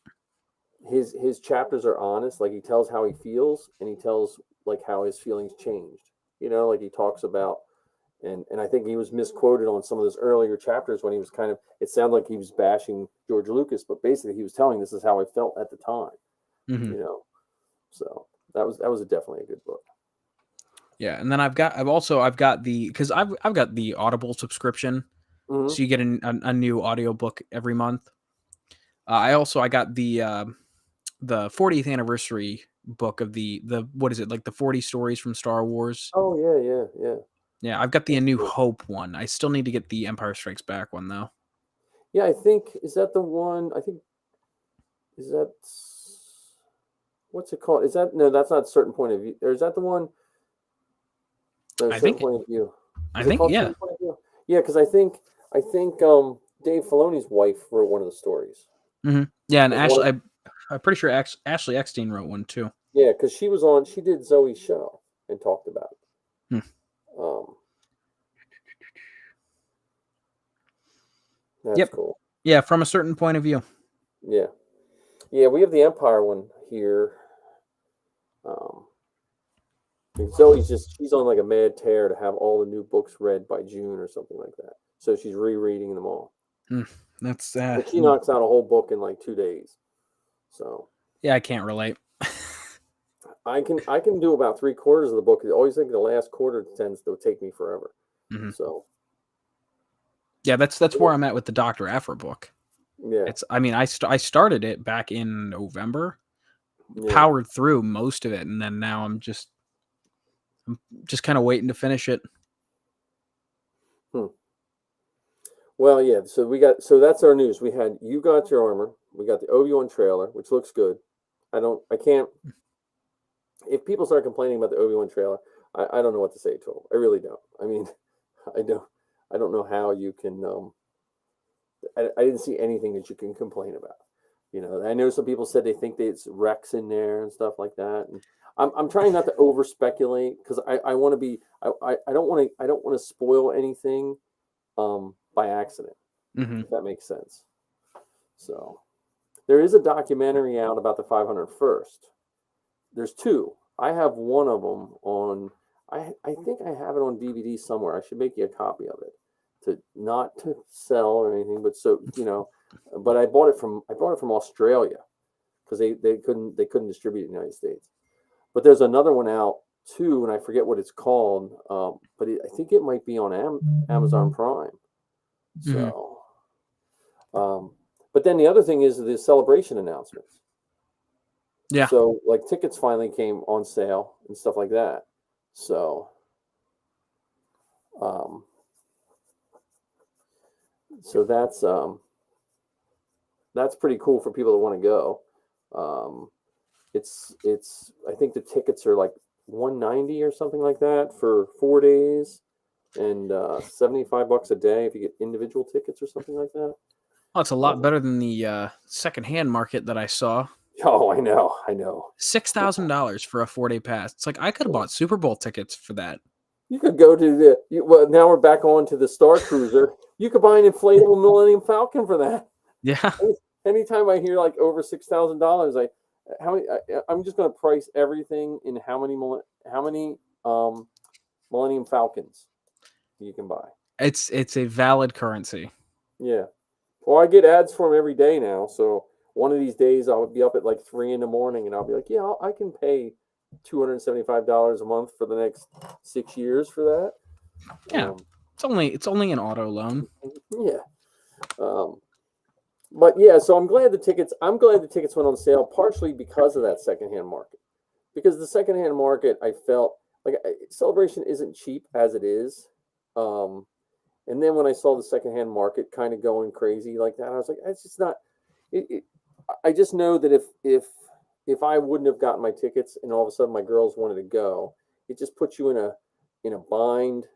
his chapters are honest. Like he tells how he feels, and he tells like how his feelings changed. Like he talks about, and I think he was misquoted on some of those earlier chapters when he was it sounded like he was bashing George Lucas, but basically he was telling this is how I felt at the time. So that was definitely a good book. Yeah, and then I've got the because I've got the Audible subscription, so you get a new audiobook every month. I got the 40th anniversary book of the what is it, like the 40 stories from Star Wars. Oh yeah. Yeah, I've got the A New Hope one. I still need to get the Empire Strikes Back one though. Yeah, I think is that the one? Is that what's it called? Is that no? That's not a certain point of view. Or is that the one? I think. Point of view. I think yeah. Yeah, because I think Dave Filoni's wife wrote one of the stories. Yeah, and Ashley, I'm pretty sure Ashley Eckstein wrote one too. Yeah, because she did Zoe's show and talked about it. That's cool. Yeah, from a certain point of view. Yeah. Yeah, we have the Empire one here. And Zoe's she's on like a mad tear to have all the new books read by June or something like that. So she's rereading them all. That's And she knocks out a whole book in like 2 days. So yeah, I can't relate. I can do about 3/4 of the book. I always think the last quarter tends to take me forever. Mm-hmm. So yeah, that's where I'm at with the Dr. Aphra book. Yeah. I mean, I started it back in November, Yeah. powered through most of it, and then now I'm just kind of waiting to finish it. Well, yeah. So that's our news. We had You Got Your Armor. We got the Obi-Wan trailer, which looks good. I can't. If people start complaining about the Obi-Wan trailer, I don't know what to say to them. I really don't. I mean, I don't know how you can. I didn't see anything that you can complain about. You know, I know some people said they think that it's Rex in there and stuff like that. And I'm trying not to over speculate because I want to be. I don't want to spoil anything by accident. If that makes sense. So there is a documentary out about the 501st. There's two. I have one of them on. I think I have it on DVD somewhere. I should make you a copy of it, not to sell or anything, but so you know. But I bought it from Australia because they couldn't distribute it in the United States. But there's another one out too, and I forget what it's called. But I think it might be on Amazon Prime. So, but then the other thing is the celebration announcements. Yeah. So like tickets finally came on sale and stuff like that. So, so that's pretty cool for people that want to go. It's I think the tickets are like $190 or something like that for 4 days, and $75 a day if you get individual tickets or something like that. Oh, it's a lot better than the secondhand market that I saw. Oh, I know. $6,000 for a 4-day pass. It's like I could have bought Super Bowl tickets for that. You could go to well, now we're back on to the Star Cruiser. You could buy an inflatable Millennium Falcon for that. Yeah. Anytime I hear like over $6,000, I'm just going to price everything in how many Millennium Falcons you can buy. It's a valid currency. Yeah. Well, I get ads for them every day now, so one of these days I'll be up at like 3 a.m. and I'll be like, yeah, I can pay $275 a month for the next 6 years for that. Yeah, it's only an auto loan. Yeah. But yeah, so I'm glad the tickets went on sale, partially because of that secondhand market. Because the secondhand market, I felt like Celebration isn't cheap as it is. And then when I saw the secondhand market kind of going crazy like that, I was like, it's just not. I just know that if I wouldn't have gotten my tickets and all of a sudden my girls wanted to go, it just puts you in a bind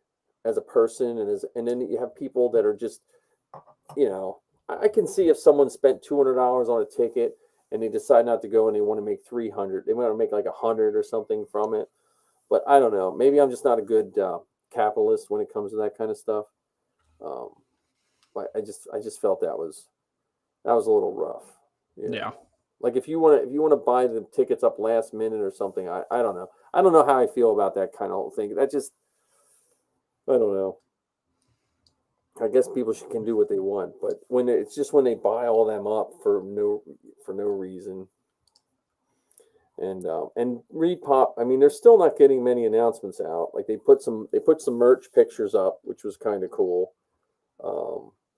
as a person, and then you have people that are just, you know, I can see if someone spent $200 on a ticket and they decide not to go and they want to make $300, they want to make like $100 or something from it. But I don't know. Maybe I'm just not a good capitalist when it comes to that kind of stuff. But I just felt that was a little rough. You know? Yeah. Like if you want to buy the tickets up last minute or something, I don't know. I don't know how I feel about that kind of thing. I don't know. I guess people can do what they want, but when they buy all them up for no reason. And Repop, I mean, they're still not getting many announcements out. Like they put some merch pictures up, which was kind of cool.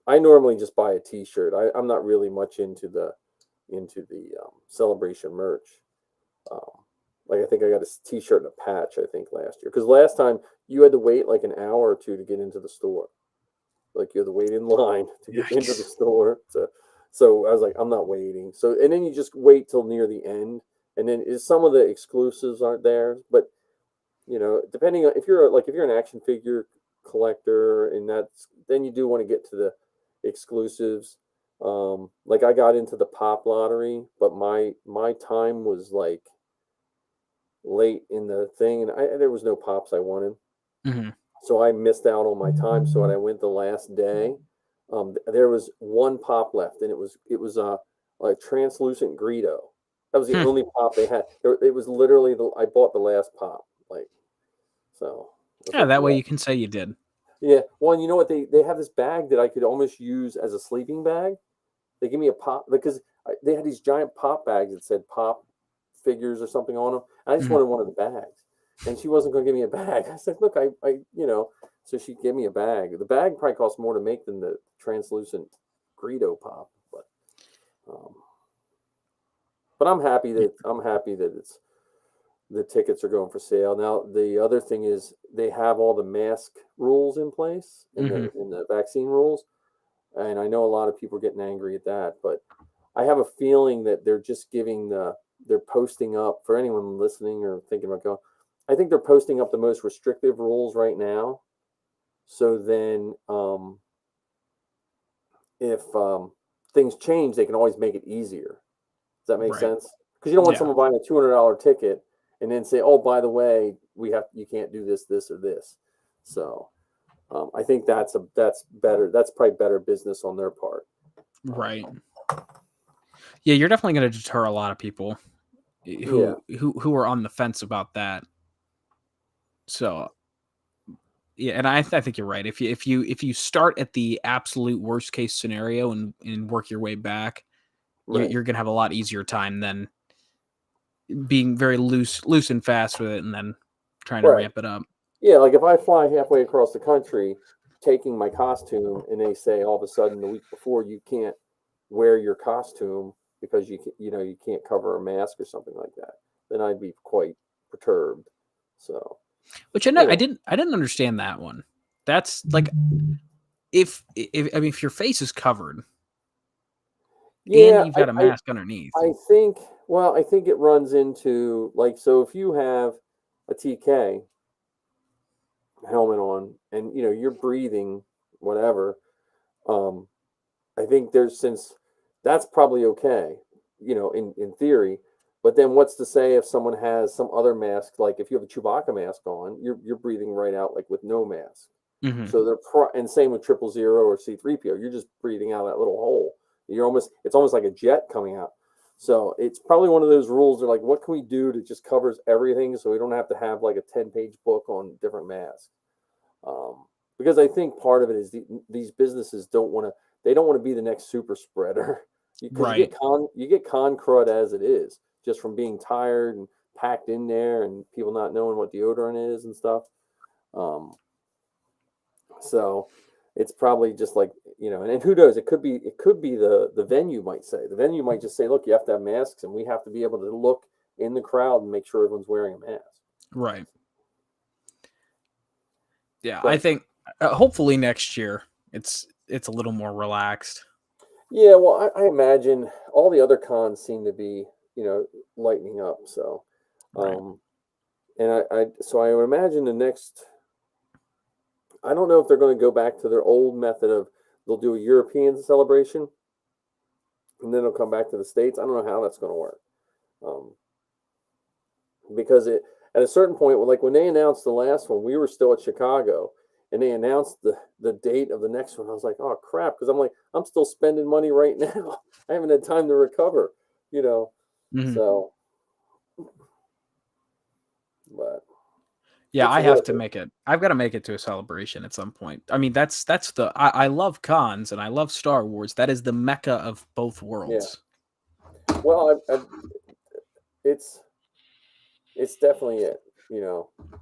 I normally just buy a T-shirt. I'm not really much into the Celebration merch. Like I think I got a T-shirt and a patch, I think last year, because last time you had to wait like an hour or two to get into the store. Like you had to wait in line to get into the store. So I was like, I'm not waiting. So and then you just wait till near the end, and then some of the exclusives aren't there. But you know, depending on if you're an action figure collector, and then you do want to get to the exclusives. Like I got into the pop lottery, but my time was like late in the thing, and there was no pops I wanted. Mm-hmm. So I missed out on my time. So when I went the last day, there was one pop left, and it was a like translucent Greedo. That was the only pop they had. It was literally I bought the last pop. Like, so. Yeah, that way you can say you did. Yeah. Well, and you know what? They have this bag that I could almost use as a sleeping bag. They give me a pop because they had these giant pop bags that said pop figures or something on them. I just wanted one of the bags, and she wasn't going to give me a bag. I said, "Look, so she gave me a bag. The bag probably costs more to make than the translucent Greedo pop, but I'm happy that it's the tickets are going for sale. Now the other thing is they have all the mask rules in place in the vaccine rules, and I know a lot of people are getting angry at that, but I have a feeling that they're just they're posting up for anyone listening or thinking about going. I think they're posting up the most restrictive rules right now. So then, if things change, they can always make it easier. Does that make sense? Because you don't want someone buying a $200 ticket and then say, "Oh, by the way, you can't do this, this, or this." So, I think that's better. That's probably better business on their part. Right. Yeah, you're definitely going to deter a lot of people who are on the fence about that. So, yeah, and I think you're right. If you start at the absolute worst case scenario and work your way back, you're going to have a lot easier time than being very loose and fast with it and then trying to ramp it up. Yeah, like if I fly halfway across the country taking my costume and they say all of a sudden the week before you can't wear your costume because you can't cover a mask or something like that, then I'd be quite perturbed. So, which I didn't understand that one. That's like if your face is covered, and you've got a mask underneath. I think it runs into like, so if you have a TK helmet on and you're breathing whatever, I think since that's probably okay, in theory. But then what's to say if someone has some other mask, like if you have a Chewbacca mask on, you're breathing right out like with no mask. So and same with 000 or C-3PO, you're just breathing out that little hole. It's almost like a jet coming out. So it's probably one of those rules. They're like, what can we do to just covers everything so we don't have to have like a 10-page book on different masks? Because I think part of it is these businesses don't want to be the next super spreader. Because you get con crud as it is, just from being tired and packed in there and people not knowing what deodorant is and stuff. So it's probably just like, and who knows, it could be the venue might just say, look, you have to have masks and we have to be able to look in the crowd and make sure everyone's wearing a mask. Right. Yeah, I think hopefully next year it's a little more relaxed. Yeah, well, I imagine all the other cons seem to be, lightening up. So, and I would imagine the next. I don't know if they're going to go back to their old method of they'll do a European celebration, and then they'll come back to the States. I don't know how that's going to work, because at a certain point, like when they announced the last one, we were still at Chicago. And they announced the date of the next one. I was like, oh, crap. Because I'm still spending money right now. I haven't had time to recover, So, but. Yeah, I have to make it. I've got to make it to a celebration at some point. I mean, that's I love cons and I love Star Wars. That is the mecca of both worlds. Yeah. Well, it's definitely it,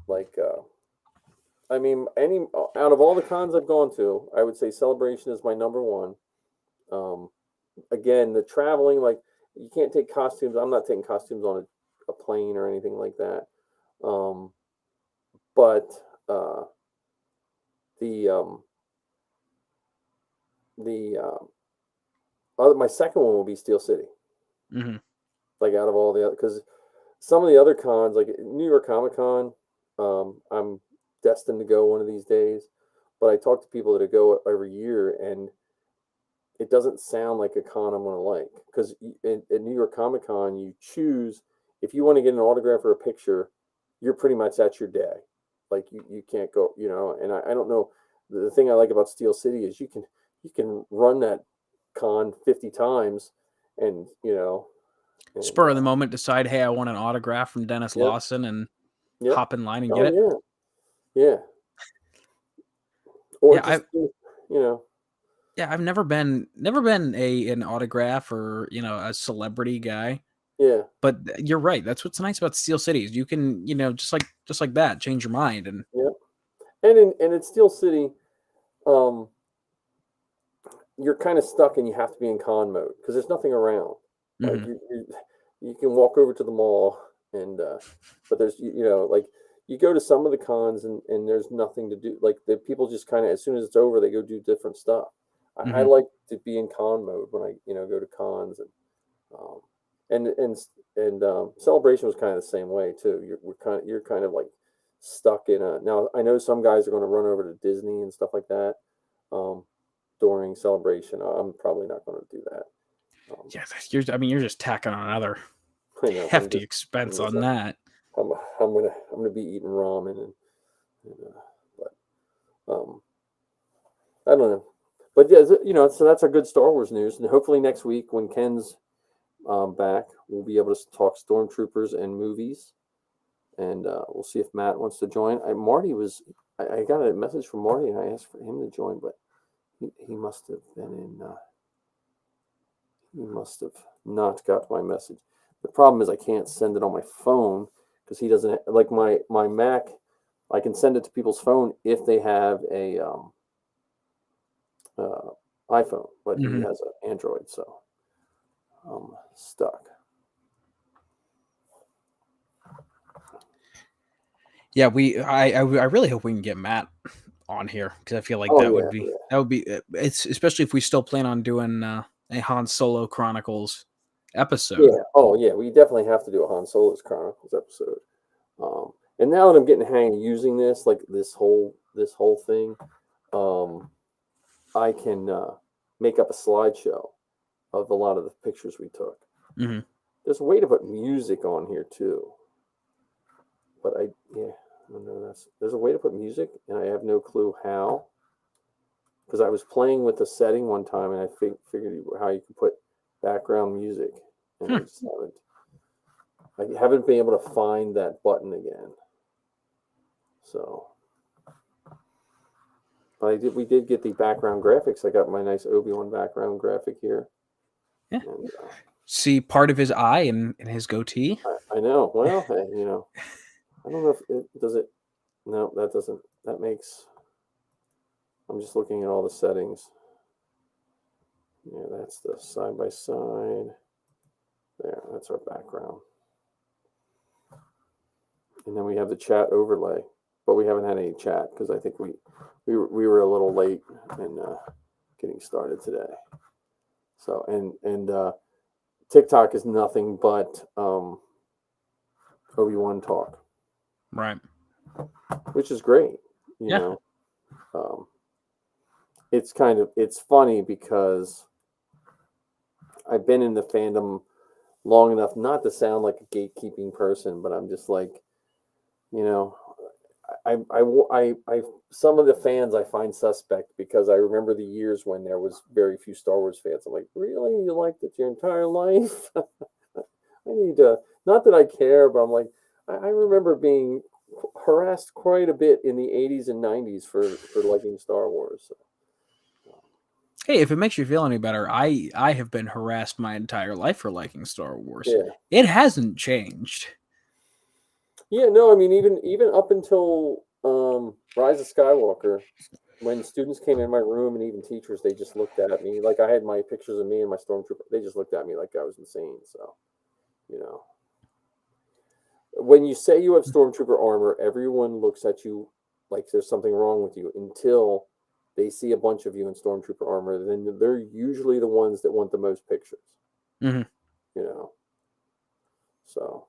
like, I mean, out of all the cons I've gone to, I would say Celebration is my number one. Again, the traveling, like you can't take costumes. I'm not taking costumes on a plane or anything like that. But my second one will be Steel City. Like out of all the other, because some of the other cons, like New York Comic Con, I'm destined to go one of these days. But I talk to people that go every year, and it doesn't sound like a con I'm going to like. Because at New York Comic Con, you choose, if you want to get an autograph or a picture, you're pretty much at your day. Like you can't go, and I don't know. The thing I like about Steel City is you can run that con 50 times and Spur of the moment, decide, hey, I want an autograph from Dennis Lawson, and hop in line and get it. Yeah. Or just Yeah, I've never been an autograph or a celebrity guy. Yeah. But you're right. That's what's nice about Steel City is you can just like that change your mind and and in Steel City, you're kind of stuck and you have to be in con mode because there's nothing around. Like you can walk over to the mall and but there's like you go to some of the cons and there's nothing to do. Like the people just kind of as soon as it's over they go do different stuff. I like to be in con mode when I go to cons and Celebration was kind of the same way too. You're kind of like stuck in a. Now I know some guys are going to run over to Disney and stuff like that during Celebration. I'm probably not going to do that. You're just tacking on another hefty expense on that. I'm gonna be eating ramen but I don't know. But yeah, so that's our good Star Wars news, and hopefully next week when Ken's back, we'll be able to talk Stormtroopers and movies, and we'll see if Matt wants to join. I got a message from Marty, and I asked for him to join, but he must have been in. He must have not got my message. The problem is I can't send it on my phone because he doesn't like my Mac. I can send it to people's phone if they have a iPhone, but he has an Android, so I'm stuck. Yeah, I really hope we can get Matt on here because I feel like that would be it's especially if we still plan on doing a Han Solo Chronicles episode. Yeah. Oh yeah, we definitely have to do a Han Solo's Chronicles episode. And now that I'm getting the hang of using this, like this whole thing, I can make up a slideshow of a lot of the pictures we took. There's a way to put music on here too, but I don't know. There's a way to put music, and I have no clue how. Because I was playing with the setting one time, and I figured how you could put background music, and I haven't been able to find that button again. So, but we did get the background graphics. I got my nice Obi-Wan background graphic here. Yeah. And, see part of his eye and his goatee. I know. Well, I don't know if it does it. No, that doesn't. That makes. I'm just looking at all the settings. Yeah, that's the side by side. There, that's our background. And then we have the chat overlay, but we haven't had any chat because I think we were a little late in getting started today. So and TikTok is nothing but Obi-Wan talk, right? Which is great, you know. It's funny because I've been in the fandom long enough not to sound like a gatekeeping person, but I'm just like, I some of the fans I find suspect because I remember the years when there was very few Star Wars fans. I'm like, really? You liked it your entire life? I need to, not that I care, but I'm like, I remember being harassed quite a bit in the 80s and 90s for liking Star Wars. So. Hey, if it makes you feel any better, I have been harassed my entire life for liking Star Wars. Yeah. It hasn't changed. Yeah, no, I mean even up until Rise of Skywalker, when students came in my room and even teachers, they just looked at me like I had my pictures of me and my stormtrooper. They just looked at me like I was insane. So, when you say you have stormtrooper armor, everyone looks at you like there's something wrong with you until they see a bunch of you in stormtrooper armor. Then they're usually the ones that want the most pictures. So.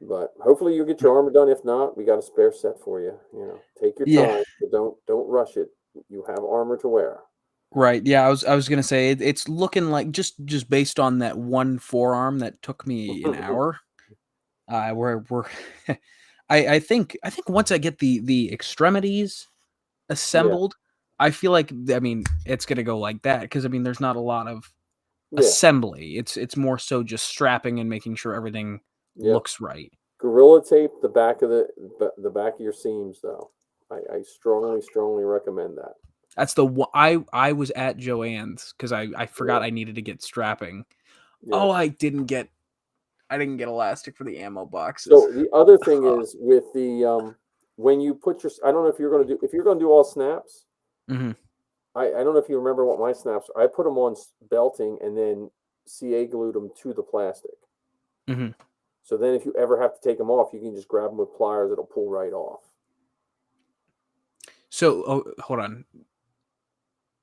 But hopefully you'll get your armor done. If not, we got a spare set for you. Take your time, but don't rush it. You have armor to wear. Right. Yeah, I was gonna say it's looking like just based on that one forearm that took me an hour. We're I think once I get the extremities assembled, I feel like it's gonna go like that because there's not a lot of assembly. It's more so just strapping and making sure everything looks right. Gorilla tape the back of the back of your seams, though. I strongly recommend that. That's I was at Joann's because I forgot I needed to get strapping. Yeah. Oh, I didn't get elastic for the ammo boxes. So the other thing is with the when you put your, I don't know if you're going to do all snaps. Mm-hmm. I don't know if you remember what my snaps are. I put them on belting and then CA glued them to the plastic. Mm-hmm. So then if you ever have to take them off, you can just grab them with pliers. It'll pull right off. So, hold on.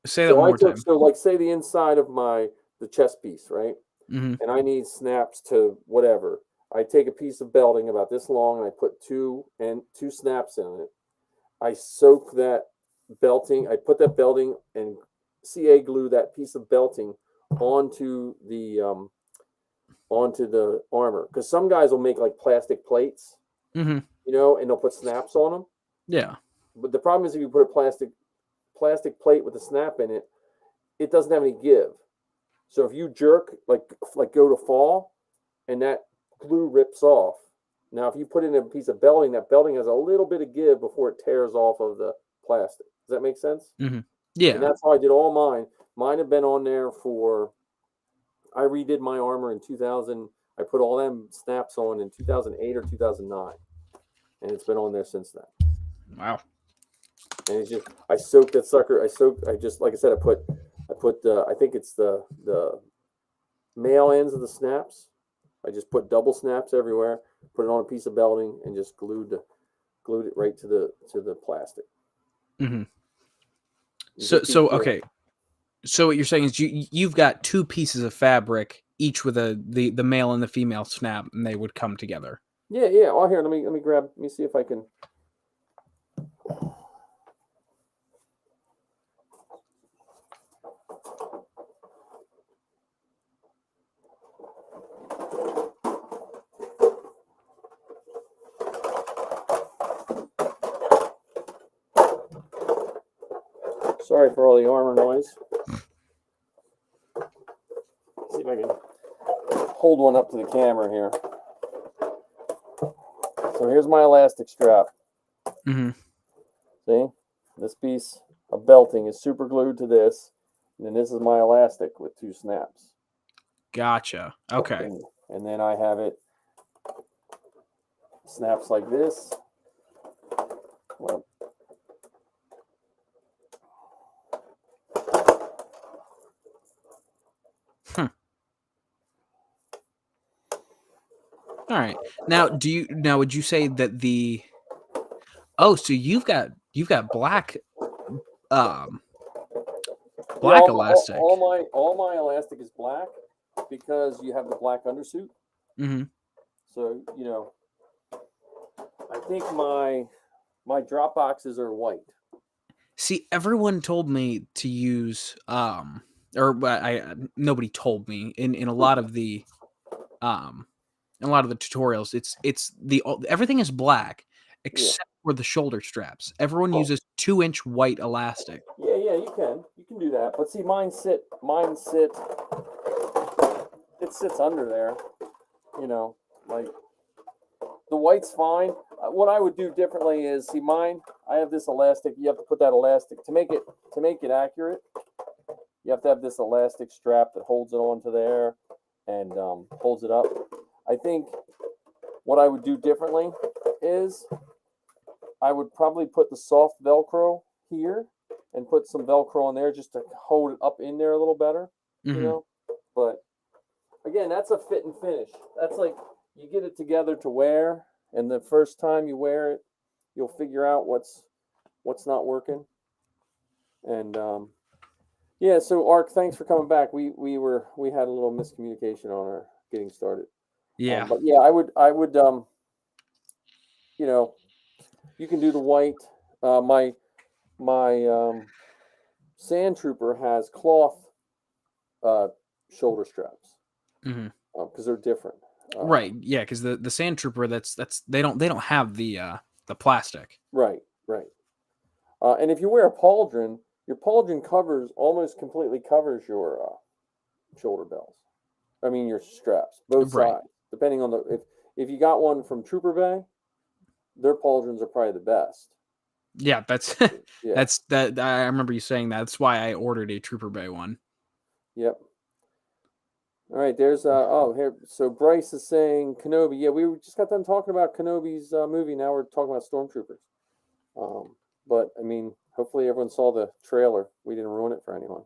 Say that one more time. So like say the inside of the chest piece, right? Mm-hmm. And I need snaps to whatever. I take a piece of belting about this long and I put two snaps in it. I soak that belting. I put that belting and CA glue that piece of belting onto the armor, because some guys will make like plastic plates, mm-hmm. you know, and they'll put snaps on them. Yeah. But the problem is if you put a plastic plate with a snap in it, it doesn't have any give. So if you jerk, like go to fall, and that glue rips off. Now, if you put in a piece of belting, that belting has a little bit of give before it tears off of the plastic. Does that make sense? Mm-hmm. Yeah. And that's how I did all mine. Mine have been on there I redid my armor in 2000. I put all them snaps on in 2008 or 2009. And it's been on there since then. Wow. And it's just, I soaked that sucker. Like I said, I think it's the male ends of the snaps. I just put double snaps everywhere, put it on a piece of belting, and just glued it right to the plastic. Mm-hmm. So okay. So what you're saying is you've got two pieces of fabric, each with the male and the female snap, and they would come together. Yeah. Oh, here, let me see if I can. Sorry for all the armor noise. See if I can hold one up to the camera here. So here's my elastic strap. Mm-hmm. See? This piece of belting is super glued to this. And then this is my elastic with two snaps. Gotcha. Okay. And then I have it snaps like this. Well, All right. Now, would you say that so you've got black elastic. All my elastic is black because you have the black undersuit. Mm-hmm. So, you know, I think my drop boxes are white. See, everyone told me to use nobody told me in a lot of the tutorials, it's everything is black except for the shoulder straps. Everyone uses 2-inch white elastic. Yeah, you can do that. But see, mine sits under there. You know, like the white's fine. What I would do differently is, see, mine, I have this elastic. You have to put that elastic to make it accurate. You have to have this elastic strap that holds it onto there and holds it up. I think what I would do differently is I would probably put the soft Velcro here and put some Velcro on there just to hold it up in there a little better, you know. But again, that's a fit and finish. That's like you get it together to wear, and the first time you wear it, you'll figure out what's not working. And yeah, so Ark, thanks for coming back. We had a little miscommunication on our getting started. Yeah. But yeah, I would you know, you can do the white. My Sand Trooper has cloth shoulder straps because they're different. Right. Yeah, because the Sand Trooper that's they don't have the plastic. Right. And if you wear a pauldron, your pauldron almost completely covers your shoulder bells. I mean your straps, both sides, depending on if you got one from Trooper Bay, their pauldrons are probably the best. Yeah, that's that. I remember you saying that. That's why I ordered a Trooper Bay one. Yep. All right, there's here. So Bryce is saying Kenobi. Yeah, we just got done talking about Kenobi's movie. Now we're talking about Stormtroopers. But I mean, hopefully everyone saw the trailer. We didn't ruin it for anyone.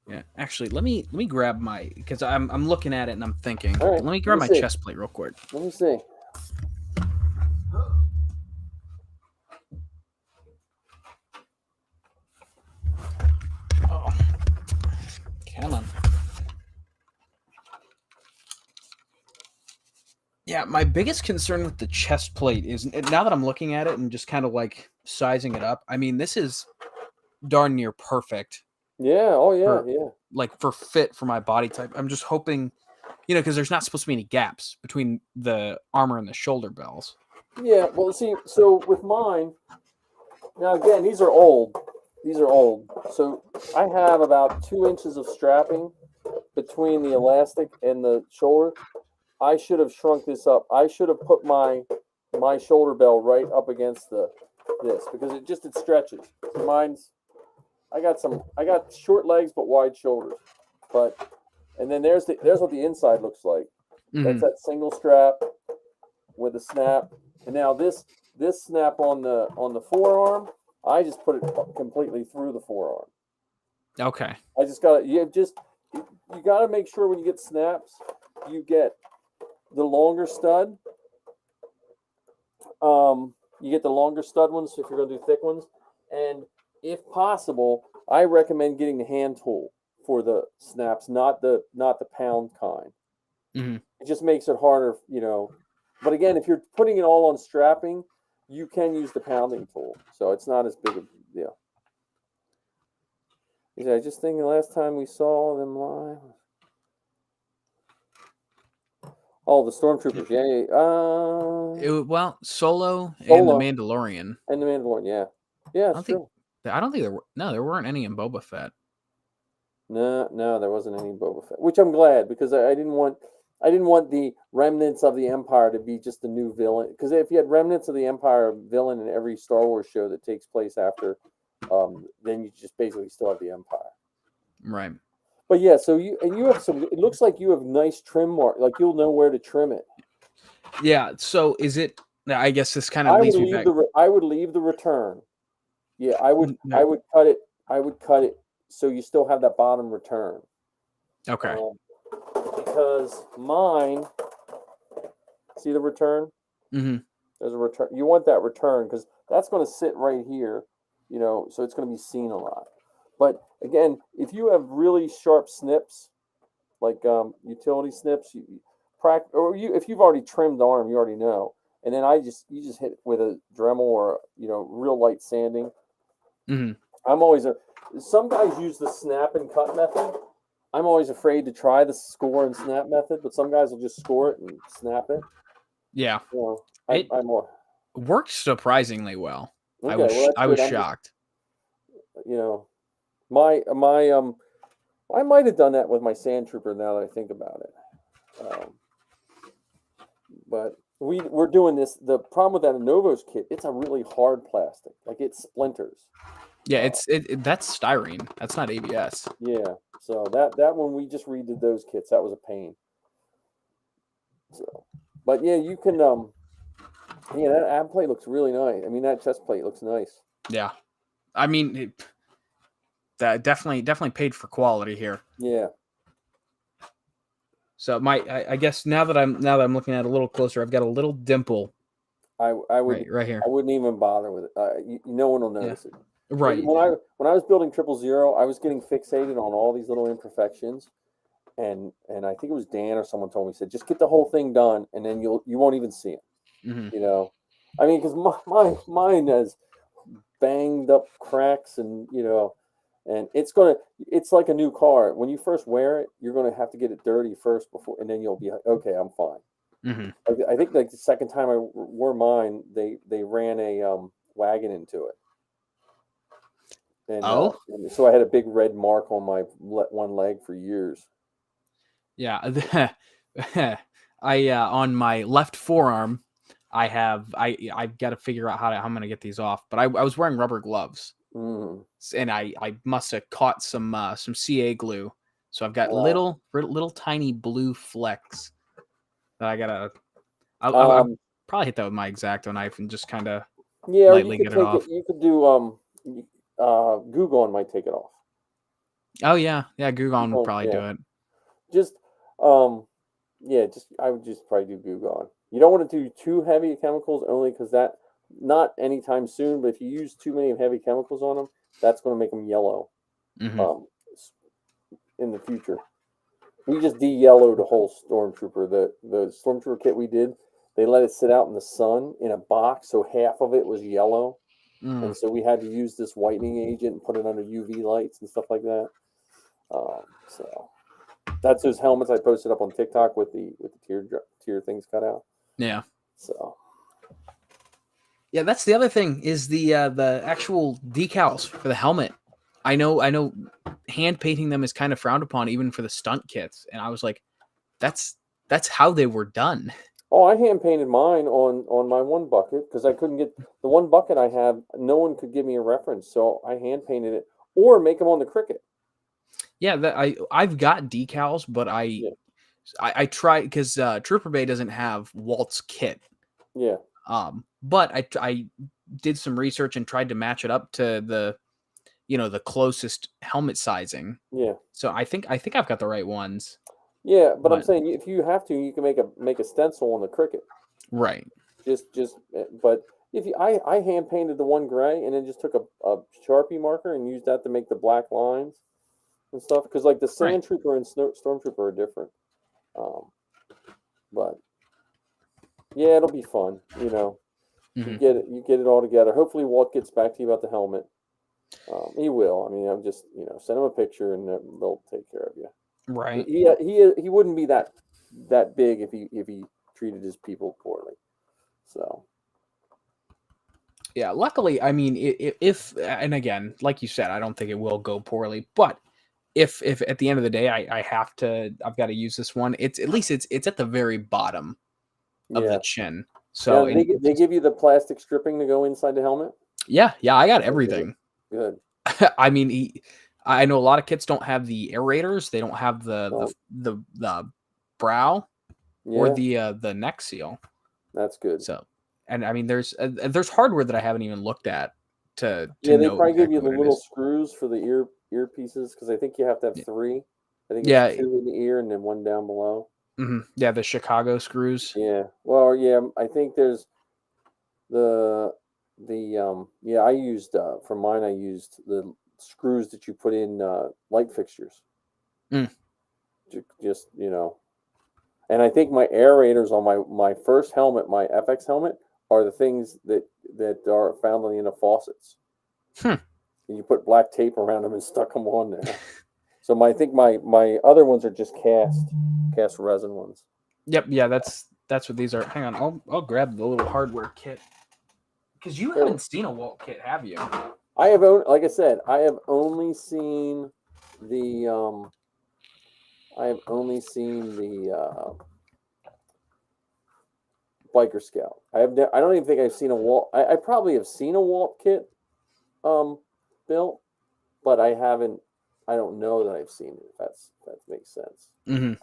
Yeah, actually, let me grab my, because I'm looking at it and I'm thinking. All right, let me grab my chest plate real quick. Let me see. Oh, come on. Yeah, my biggest concern with the chest plate is, now that I'm looking at it and just kind of like sizing it up, I mean, this is darn near perfect. Yeah, oh yeah, yeah. Like for fit for my body type. I'm just hoping, because there's not supposed to be any gaps between the armor and the shoulder bells. Yeah, well, see, so with mine, now again, these are old. These are old. So I have about 2 inches of strapping between the elastic and the shoulder. I should have shrunk this up. I should have put my shoulder bell right up against this because it stretches. I got short legs but wide shoulders. And then there's what the inside looks like. That's that single strap with a snap. And now this snap on the forearm, I just put it completely through the forearm. Okay. I just got you got to make sure when you get snaps, you get the longer stud. You get the longer stud ones if you're going to do thick ones, and if possible, I recommend getting the hand tool for the snaps, not the pound kind. Mm-hmm. It just makes it harder, But again, if you're putting it all on strapping, you can use the pounding tool, so it's not as big a deal. I just think the last time we saw them live. Oh, the Stormtroopers, yeah. Well, Solo and the Mandalorian. And the Mandalorian, yeah, it's true. I don't think there weren't any in Boba Fett. No, there wasn't any Boba Fett, which I'm glad because I didn't want the remnants of the Empire to be just a new villain. Because if you had remnants of the Empire villain in every Star Wars show that takes place after, then you just basically still have the Empire. Right. But yeah, so you have some. It looks like you have nice trim mark. Like you'll know where to trim it. Yeah. So is it? I guess this kind of leads me back. I would leave the return. Yeah, I would cut it. I would cut it so you still have that bottom return. Okay. Because mine, see the return? Mm-hmm. There's a return. You want that return because that's going to sit right here, so it's going to be seen a lot. But again, if you have really sharp snips, like utility snips, if you've already trimmed the arm, you already know. And then you just hit it with a Dremel or real light sanding. Mm-hmm. Some guys use the snap and cut method. I'm always afraid to try the score and snap method, but some guys will just score it and snap it. Yeah, I'm more worked surprisingly well. Okay, I was shocked. I might have done that with my Sand Trooper now that I think about it. But we're doing this. The problem with that Novos kit, it's a really hard plastic. Like it splinters. Yeah, that's styrene. That's not ABS. Yeah. So that one we just redid those kits. That was a pain. So, but yeah, you can that ab plate looks really nice. I mean, that chest plate looks nice. Yeah. I mean, that definitely paid for quality here. Yeah. So I guess now that I'm looking at it a little closer, I've got a little dimple. I would right here. I wouldn't even bother with it. No one will notice it. Right. When I was building 000, I was getting fixated on all these little imperfections, and I think it was Dan or someone told me, said just get the whole thing done, and then you won't even see it. Mm-hmm. I mean, because mine has banged up cracks, and and it's like a new car. When you first wear it, you're gonna have to get it dirty first before, and then you'll be like, okay, I'm fine. Mm-hmm. I think like the second time I wore mine, they ran a wagon into it. and Oh, so I had a big red mark on my one leg for years. yeah. I on my left forearm, I've got to figure out how I'm gonna get these off. But I was wearing rubber gloves, Mm. and I must have caught some CA glue. So I've got Wow. little tiny blue flecks that I gotta. I'll Um, probably hit that with my X-Acto knife and just kind of yeah, or you lightly could get it take it. off. You could do Goo Gone might take it off. Oh yeah, Goo Gone would Gone, probably yeah. do it. Just yeah, I would just probably do Goo Gone. You don't want to do too heavy chemicals only because that not anytime soon. But if you use too many heavy chemicals on them, that's going to make them yellow. Mm-hmm. Um, in the future. We just de-yellowed a whole stormtrooper. The stormtrooper kit we did, they let it sit out in the sun in a box, so half of it was yellow, and so we had to use this whitening agent and put it under UV lights and stuff like that. So that's those helmets I posted up on TikTok with the tear things cut out. Yeah. So Yeah, that's the other thing is the actual decals for the helmet. I know hand painting them is kind of frowned upon even for the stunt kits, and I was like, that's how they were done. oh, I hand painted mine on my one bucket because I couldn't get the one bucket I have. No one could give me a reference, so I hand painted it or make them on the Cricut. Yeah, I've got decals, but Yeah, I try because Trooper Bay doesn't have Walt's kit. yeah. But I did some research and tried to match it up to the closest helmet sizing. Yeah. So I think I've got the right ones. Yeah, but I'm But saying if you have to, you can make a stencil on the Cricut. right. But if you, I hand painted the one gray and then just took a Sharpie marker and used that to make the black lines and stuff. Because like the Right. Sand Trooper and Stormtrooper are different. Um, but yeah, it'll be fun. Mm-hmm. You get it all together. Hopefully, Walt gets back to you about the helmet. He will. I mean, I'm just send him a picture and they'll take care of you. Right. He wouldn't be that big if he treated his people poorly. So Yeah, luckily, I mean, if and again, like you said, I don't think it will go poorly. But if at the end of the day, I've got to use this one. It's at least it's at the very bottom of the yeah. chin. Now So they give you the plastic stripping to go inside the helmet. yeah, I got Okay, everything. good. I mean, I know a lot of kits don't have the aerators. They don't have Oh, the brow or yeah, the neck seal. that's good. So, and I mean, there's hardware that I haven't even looked at to Yeah, they know probably give you exactly the what it little is. screws for the earpieces because I think you have to have three. I think it's Yeah, two in the ear and then one down below. yeah, the Chicago screws. Yeah. Well, yeah, I think there's the yeah, I used for mine I used the screws that you put in light fixtures. Mm, Just, and I think my aerators on my first helmet, my FX helmet, are the things that are found on the end of faucets. hmm. And you put black tape around them and stuck them on there. So I think my other ones are just cast resin ones. Yep, yeah, that's what these are. Hang on, I'll grab the little hardware kit because you Well, haven't seen a Walt kit, have you? I have like I said, I have only seen the Biker Scout. I don't even think I've seen a Walt. I probably have seen a Walt kit built, but I haven't. I don't know that I've seen it. If that makes sense. Mm-hmm.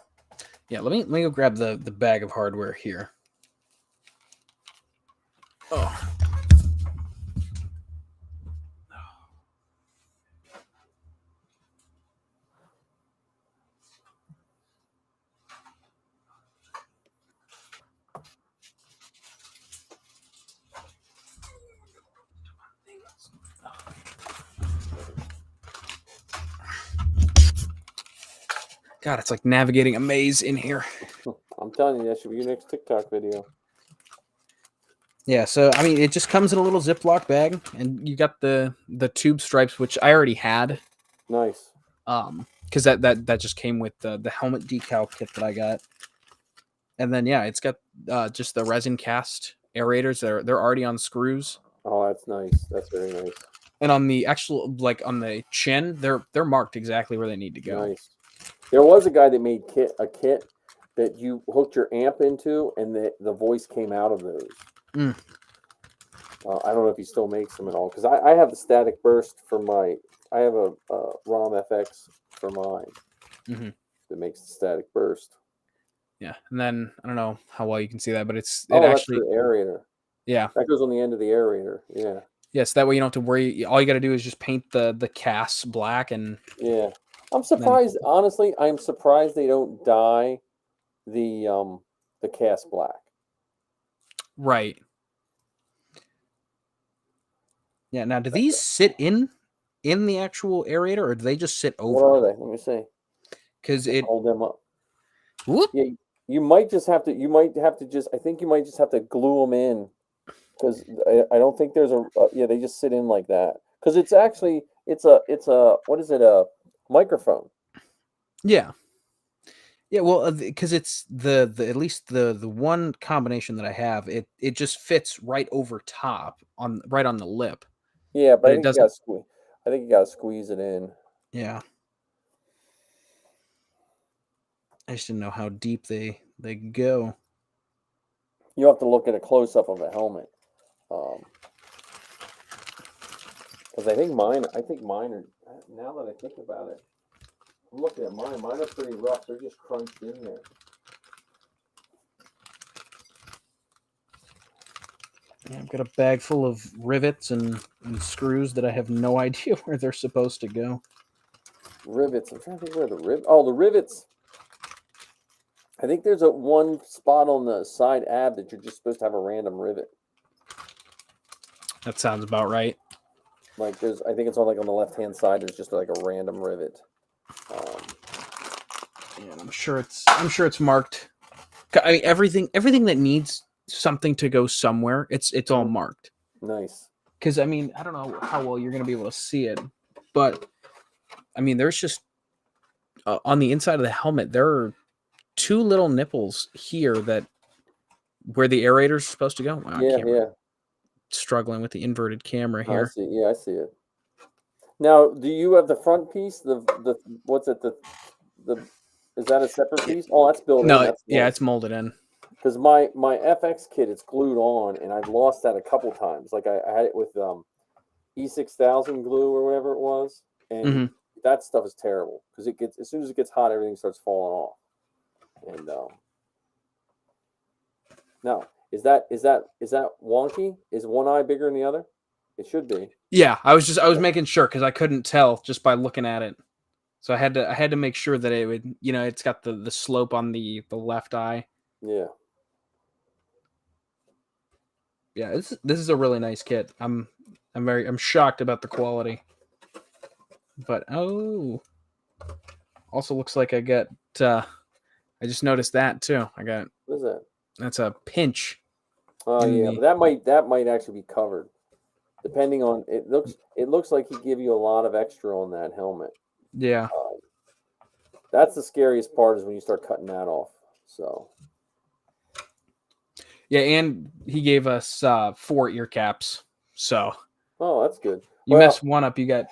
Yeah, let me go grab the bag of hardware here. Oh, God, it's like navigating a maze in here. I'm telling you, that should be your next TikTok video. Yeah, so I mean, it just comes in a little Ziploc bag, and you got the tube stripes, which I already had. Nice. Because that just came with the helmet decal kit that I got, and then yeah, it's got just the resin cast aerators. They're already on screws. Oh, that's nice. That's very nice. And on the actual, like on the chin, they're marked exactly where they need to go. Nice. There was a guy that made a kit that you hooked your amp into, and the voice came out of those. Mm. I don't know if he still makes them at all, because I have the static burst for my. I have a ROM FX for mine that makes the static burst. Yeah, and then I don't know how well you can see that, but it that's actually the aerator. Yeah, that goes on the end of the aerator. Yeah. Yes, that way you don't have to worry. All you got to do is just paint the cast black, and yeah. I'm surprised. Honestly, I'm surprised they don't dye the cast black. Right. Yeah. Now, do these sit in the actual aerator, or do they just sit over? What are they? Let me see. Because it hold them up. Whoop. Yeah, you might just have to. You might have to just. I think you might just have to glue them in, because I don't think there's a. Yeah, they just sit in like that. Because it's actually it's a what is it, a microphone? Yeah. Yeah, well, because it's the at least the one combination that I have, it just fits right over top right on the lip. Yeah, but I it think doesn't. you gotta squeeze it in. Yeah. I just didn't know how deep they go. You have to look at a close up of a helmet, because I think mine are. Now that I think about it, I'm looking at mine. Mine are pretty rough. They're just crunched in there. I've got a bag full of rivets and screws that I have no idea where they're supposed to go. Rivets. I'm trying to think where the the rivets. I think there's a one spot on the side ab that you're just supposed to have a random rivet. That sounds about right. Like I think it's on the left-hand side. There's just like a random rivet. Yeah, I'm sure it's marked. I mean, everything that needs something to go somewhere, it's all marked. Nice. Because I mean, I don't know how well you're gonna be able to see it, but I mean, there's just on the inside of the helmet, there are two little nipples here that where the aerator's supposed to go. Wow, yeah. Struggling with the inverted camera here. I see. Yeah, I see it. Now, do you have the front piece? The what's it? The is that a separate piece? Oh, that's built in. That's nice. It's molded in. Because my FX kit, it's glued on, and I've lost that a couple times. Like I had it with E6000 glue or whatever it was, and that stuff is terrible because it gets, as soon as it gets hot, everything starts falling off. And now, is that wonky? Is one eye bigger than the other? It should be. Yeah, I was making sure because I couldn't tell just by looking at it. So I had to make sure that it would, it's got the slope on the left eye. Yeah. Yeah, this is a really nice kit. I'm shocked about the quality. But also looks like I got I just noticed that too. I got, what is that? That's a pinch. Oh yeah, but that might actually be covered. Depending on it looks like he give you a lot of extra on that helmet. Yeah. That's the scariest part, is when you start cutting that off. So. Yeah, and he gave us 4 ear caps. So. Oh, that's good. You mess one up, you got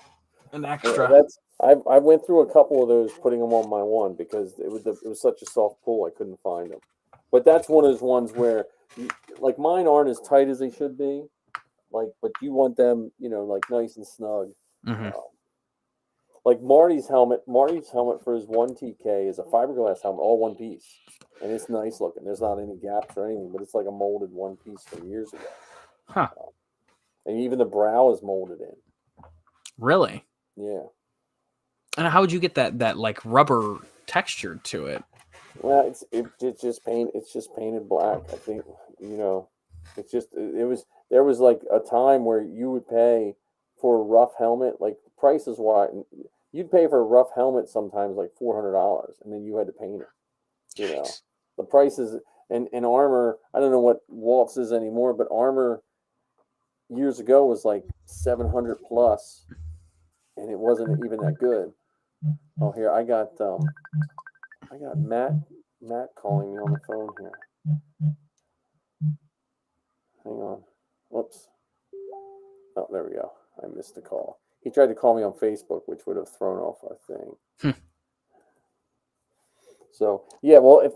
an extra. I went through a couple of those, putting them on my one, because it was such a soft pull, I couldn't find them. But that's one of those ones where, like, mine aren't as tight as they should be, like, but you want them, like, nice and snug. Like Marty's helmet for his 1TK is a fiberglass helmet, all one piece, and it's nice looking. There's not any gaps or anything, but it's like a molded one piece from years ago. Huh. And even the brow is molded in. Really? Yeah. And how would you get that like rubber texture to it? Well, it's just painted black. I think, it's just, there was like a time where you would pay for a rough helmet, like, prices wise, you'd pay for a rough helmet sometimes like $400, and then you had to paint it. The prices, and armor, I don't know what Waltz is anymore, but armor years ago was like 700 plus, and it wasn't even that good. Oh, here I got Matt calling me on the phone here. Hang on. Whoops. Oh, there we go. I missed the call. He tried to call me on Facebook, which would have thrown off our thing. So yeah, well, if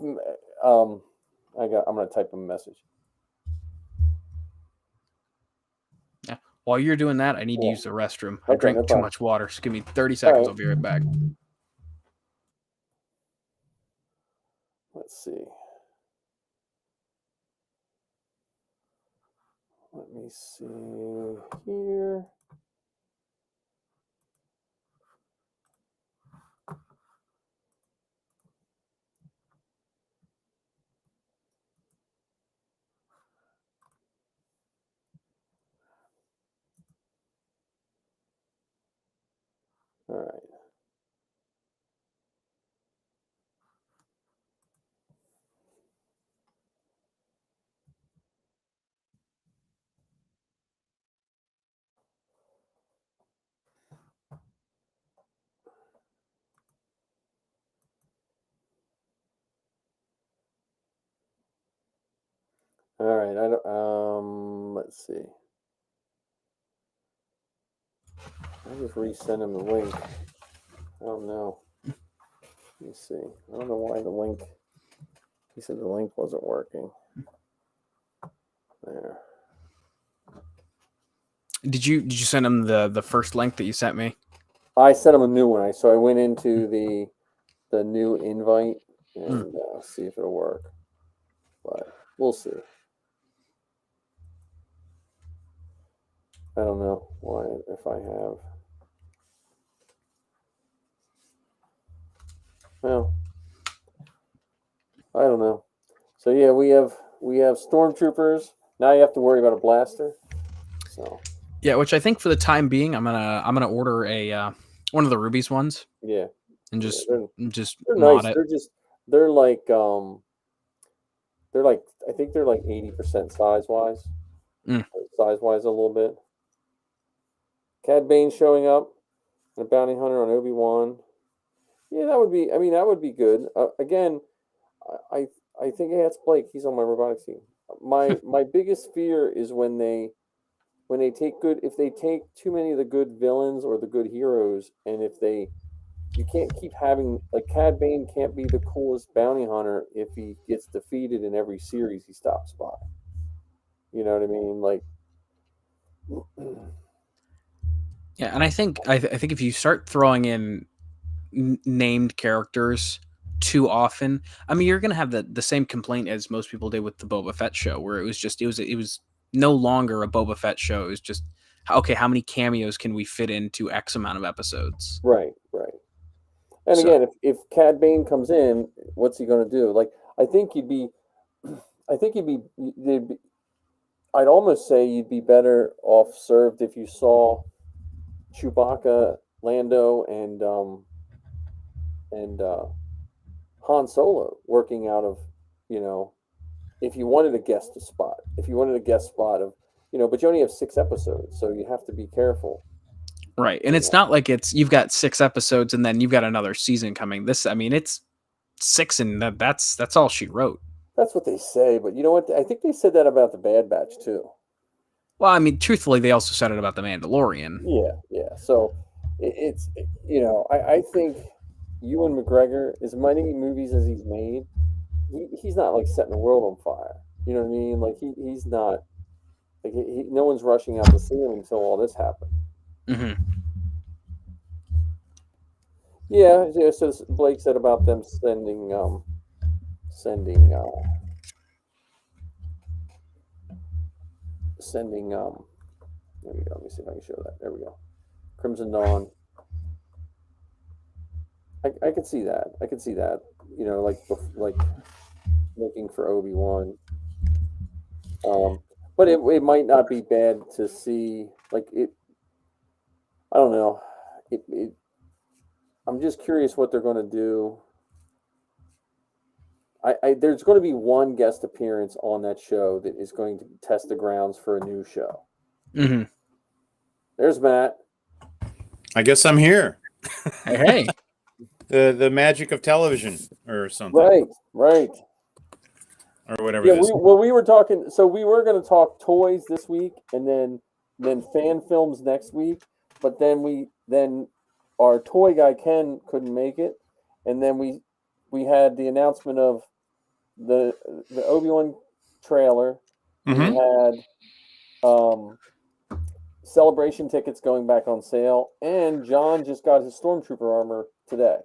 I'm gonna type him a message. Yeah. While you're doing that, I need to use the restroom. I drank too much water. So give me 30 seconds. I'll be right back. Let's see. Let me see here. All right. All right. Let's see. I just resend him the link. I don't know. Let me see. I don't know why the link. He said the link wasn't working. There. Did you send him the first link that you sent me? I sent him a new one. So I went into the new invite and see if it'll work. But we'll see. I don't know why if I have. Well, I don't know. So yeah, we have stormtroopers. Now you have to worry about a blaster. So yeah, which I think for the time being, I'm gonna order a one of the Ruby's ones. Yeah, and just they're mod nice. it. They're like I think they're like 80% size wise. Size wise a little bit. Cad Bane showing up, and a bounty hunter on Obi-Wan. Yeah, that would be. I mean, that would be good. Again, I think it's Blake. He's on my robotics team. My biggest fear is when they take if they take too many of the good villains or the good heroes, and you can't keep having like Cad Bane can't be the coolest bounty hunter if he gets defeated in every series he stops by. You know what I mean? Like, yeah, and I think if you start throwing in named characters too often, I mean, you're gonna have the same complaint as most people did with the Boba Fett show, where it was no longer a Boba Fett show. It was just okay, how many cameos can we fit into X amount of episodes? Right. And again, if Cad Bane comes in, what's he going to do? Like, I think I'd almost say you'd be better off served if you saw Chewbacca, Lando, and Han Solo working out of, if you wanted a guest spot of, but you only have 6 episodes, so you have to be careful. Right. And it's not like you've got 6 episodes and then you've got another season coming. It's 6 and that's all she wrote. That's what they say, but you know what? I think they said that about the Bad Batch too. Well, I mean, truthfully, they also said it about the Mandalorian. Yeah. So it's I think Ewan McGregor, as many movies as he's made, he's not like setting the world on fire. You know what I mean? Like he's not like no one's rushing out to see him until all this happened. Mm-hmm. Yeah. So Blake said about them sending. There we go. Let me see if I can show that. There we go. Crimson Dawn. I could see that. Like looking for Obi-Wan. But it might not be bad to see like it. I don't know. I'm just curious what they're going to do. There's going to be one guest appearance on that show that is going to test the grounds for a new show. Mm-hmm. There's Matt. I guess I'm here. Hey. The magic of television or something. Right. Or whatever. Yeah, we were talking. So we were going to talk toys this week, and then then fan films next week. But then our toy guy Ken couldn't make it, and then we had the announcement of the Obi-Wan trailer. We had Celebration tickets going back on sale, and John just got his Stormtrooper armor today.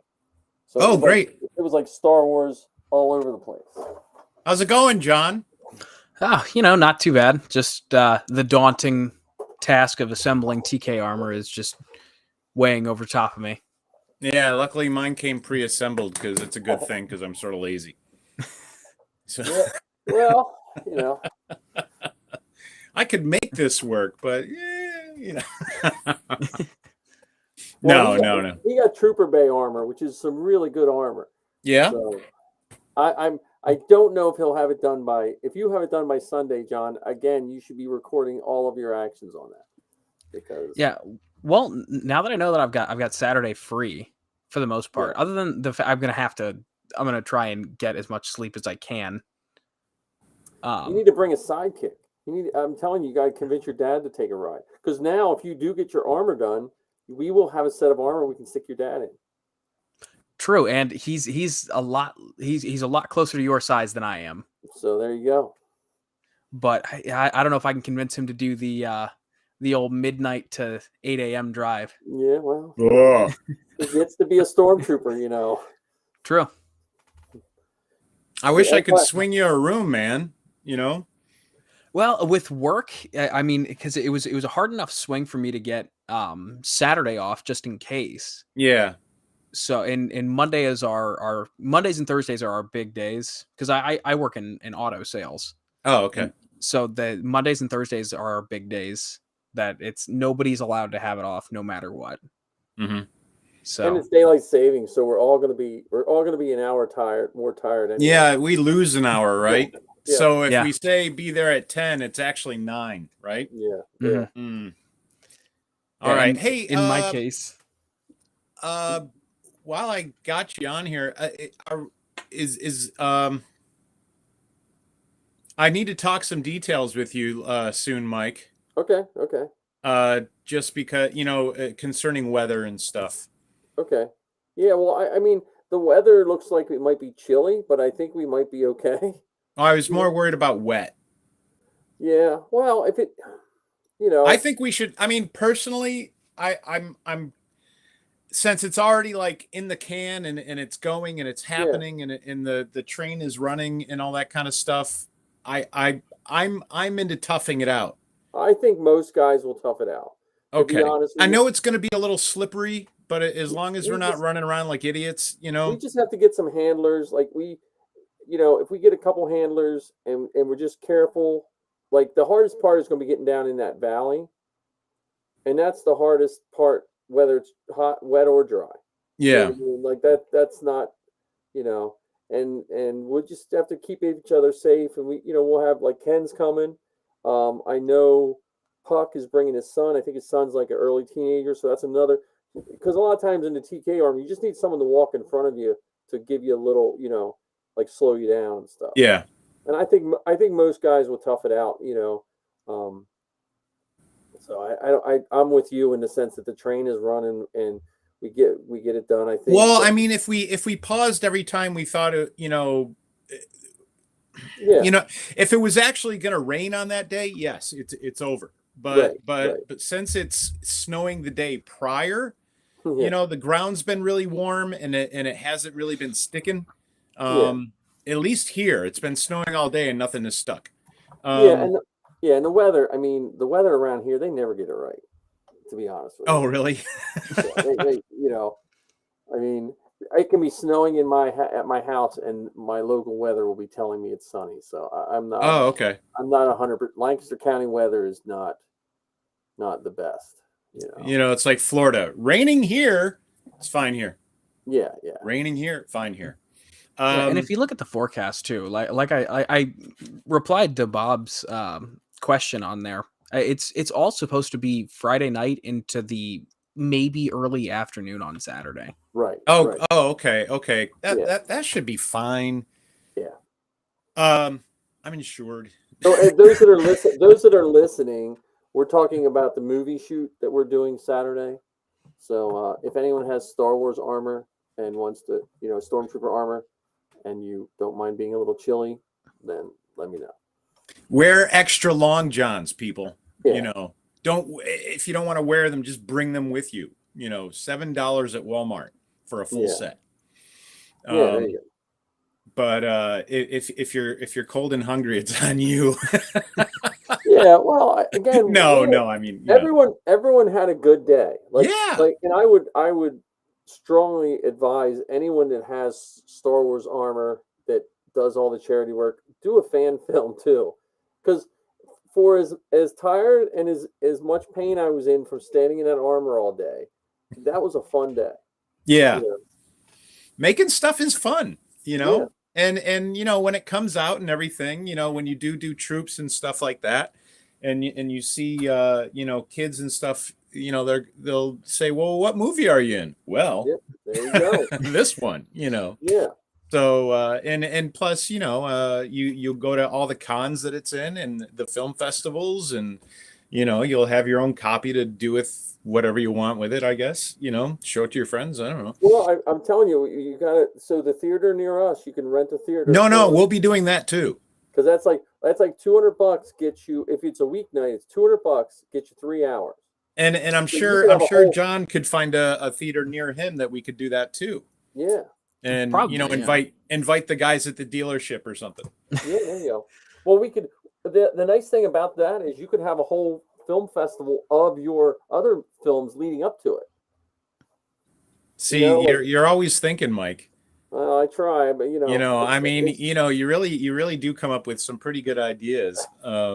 So great! It was like Star Wars all over the place. How's it going, John? Oh, not too bad. Just the daunting task of assembling TK armor is just weighing over top of me. Yeah, luckily mine came pre-assembled because it's a good thing because I'm sort of lazy. So yeah, well, I could make this work, but no. He got Trooper Bay armor, which is some really good armor. Yeah. So I don't know if he'll have it done by. If you have it done by Sunday, John, again, you should be recording all of your actions on that. Because well, now that I know that I've got Saturday free for the most part. Other than I'm gonna try and get as much sleep as I can. You need to bring a sidekick. I'm telling you, you gotta convince your dad to take a ride. Because now, if you do get your armor done, we will have a set of armor we can stick your dad in. True, and he's a lot closer to your size than I am. So there you go. But I don't know if I can convince him to do the old midnight to 8 a.m. drive. Yeah, well, he gets to be a stormtrooper, True. I wish I could swing you a room, man. Well, with work, I mean, because it was a hard enough swing for me to get Saturday off just in case. Yeah. So in Monday is our Mondays and Thursdays are our big days because I work in auto sales. Oh, okay. And so the Mondays and Thursdays are our big days that nobody's allowed to have it off no matter what. Mm-hmm. So and it's daylight savings, so we're all gonna be an hour more tired. Anyway. Yeah, we lose an hour, right? Yeah. So if we say be there at 10, it's actually 9, right? Yeah. Mm-hmm. Mm. All right. Hey, in my case, while I got you on here, I need to talk some details with you soon, Mike. Okay. Just because concerning weather and stuff. Okay. Yeah. Well, I mean, the weather looks like it might be chilly, but I think we might be okay. I was more worried about wet. Yeah. Well, if it, I think we should. I mean, personally, I'm since it's already like in the can and it's going and it's happening and the train is running and all that kind of stuff. I'm into toughing it out. I think most guys will tough it out. Okay. I know it's going to be a little slippery, but as long as we're not running around like idiots, we just have to get some handlers. Like if we get a couple handlers and we're just careful, like the hardest part is going to be getting down in that valley. And that's the hardest part, whether it's hot, wet, or dry. Yeah. Like that's not, and we'll just have to keep each other safe. And we'll have like Ken's coming. I know Puck is bringing his son. I think his son's like an early teenager. So that's another, because a lot of times in the TK arm, you just need someone to walk in front of you to give you a little, like slow you down and stuff. Yeah. And I think most guys will tough it out, So I'm with you in the sense that the train is running and we get it done. I think. Well, I mean, if we paused every time we thought it, if it was actually going to rain on that day, yes, it's over. But since it's snowing the day prior, the ground's been really warm and it hasn't really been sticking. At least here, it's been snowing all day and nothing is stuck. And the weather. I mean, the weather around here, they never get it right. To be honest with you. Oh, really? they, I mean, it can be snowing at my house, and my local weather will be telling me it's sunny. So I'm not. Oh, okay. I'm not 100%. Lancaster County weather is not the best. It's like Florida. Raining here, it's fine here. Yeah. Raining here, fine here. And if you look at the forecast too, like I replied to Bob's question on there. It's all supposed to be Friday night into the maybe early afternoon on Saturday. Right. Oh, right. Okay. That should be fine. Yeah. I'm insured. So those that are listening, we're talking about the movie shoot that we're doing Saturday. So if anyone has Star Wars armor and wants to, stormtrooper armor, and you don't mind being a little chilly, then let me know. Wear extra long johns, people. Yeah. If you don't want to wear them, just bring them with you. $7 at Walmart for a full set. There you go. But if you're cold and hungry, it's on you. Yeah, well, again, I mean, everyone had a good day. And I would strongly advise anyone that has Star Wars armor that does all the charity work, do a fan film too, because for as tired and as much pain I was in from standing in that armor all day, that was a fun day. Yeah, making stuff is fun, Yeah. and when it comes out and everything, when you do troops and stuff like that, and you see kids and stuff, they'll say, well, what movie are you in? Well, there you go. This one, Yeah. So and plus, you'll go to all the cons that it's in and the film festivals, and you'll have your own copy to do with whatever you want with it, I guess. Show it to your friends. I don't know. Well, I'm telling you, you got it. So the theater near us, you can rent a theater. No, we'll be doing that too. Because that's like $200 gets you, if it's a weeknight, it's $200 gets you 3 hours. And I'm sure John could find a theater near him that we could do that too. Yeah. And invite the guys at the dealership or something. Yeah, there you go. Well, we could. The nice thing about that is you could have a whole film festival of your other films leading up to it. See, you're always thinking, Mike. I try, but I mean, you really do come up with some pretty good ideas. I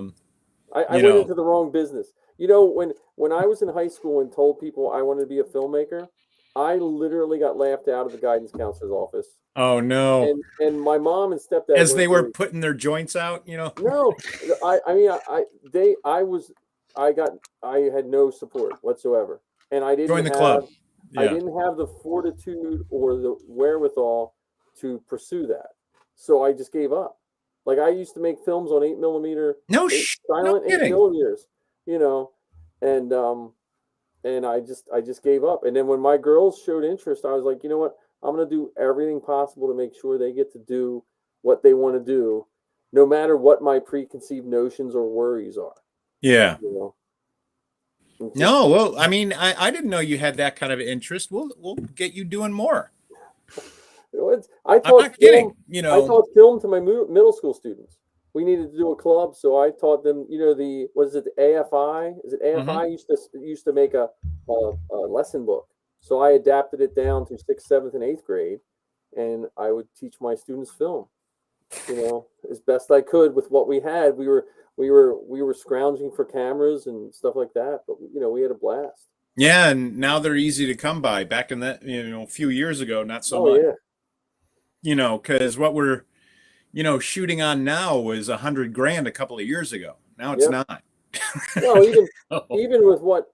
went into the wrong business. When I was in high school and told people I wanted to be a filmmaker, I literally got laughed out of the guidance counselor's office. Oh no! And my mom and stepdad, as they were putting their joints out, No, I had no support whatsoever, and I didn't join the club. Yeah. I didn't have the fortitude or the wherewithal to pursue that, so I just gave up. Like I used to make films on 8mm, silent 8mm, and I just gave up. And then when my girls showed interest, I was like, you know what? I'm going to do everything possible to make sure they get to do what they want to do, no matter what my preconceived notions or worries are. Yeah. No, well, I mean, I didn't know you had that kind of interest. We'll get you doing more. I'm not kidding. I taught film to my middle school students. We needed to do a club, so I taught them. The AFI? Is it AFI? Mm-hmm. used to make a lesson book. So I adapted it down to 6th, 7th, and 8th grade, and I would teach my students film. As best I could with what we had. We were scrounging for cameras and stuff like that, but we had a blast. Yeah, and now they're easy to come by. Back in that, a few years ago, not so much. Yeah. Because what we're shooting on now was $100,000 a couple of years ago. Now it's not. Well, even with what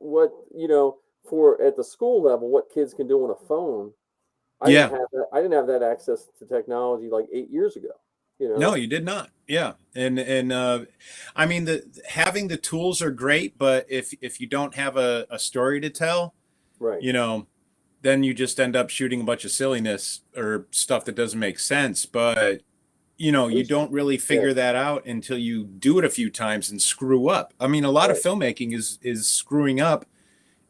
for at the school level, what kids can do on a phone. I didn't have that access to technology like 8 years ago. No, you did not. Yeah, and I mean having the tools are great, but if you don't have a story to tell, right? Then you just end up shooting a bunch of silliness or stuff that doesn't make sense. But you don't really figure that out until you do it a few times and screw up. I mean, a lot of filmmaking is screwing up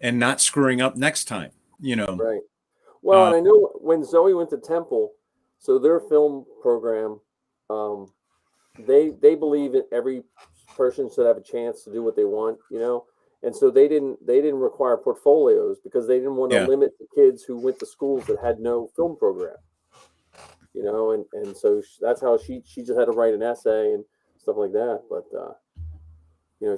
and not screwing up next time. Right. Well, and I know when Zoe went to Temple, so their film program. They believe that every person should have a chance to do what they want, and so they didn't require portfolios because they didn't want to limit the kids who went to schools that had no film program, and so that's how she just had to write an essay and stuff like that. But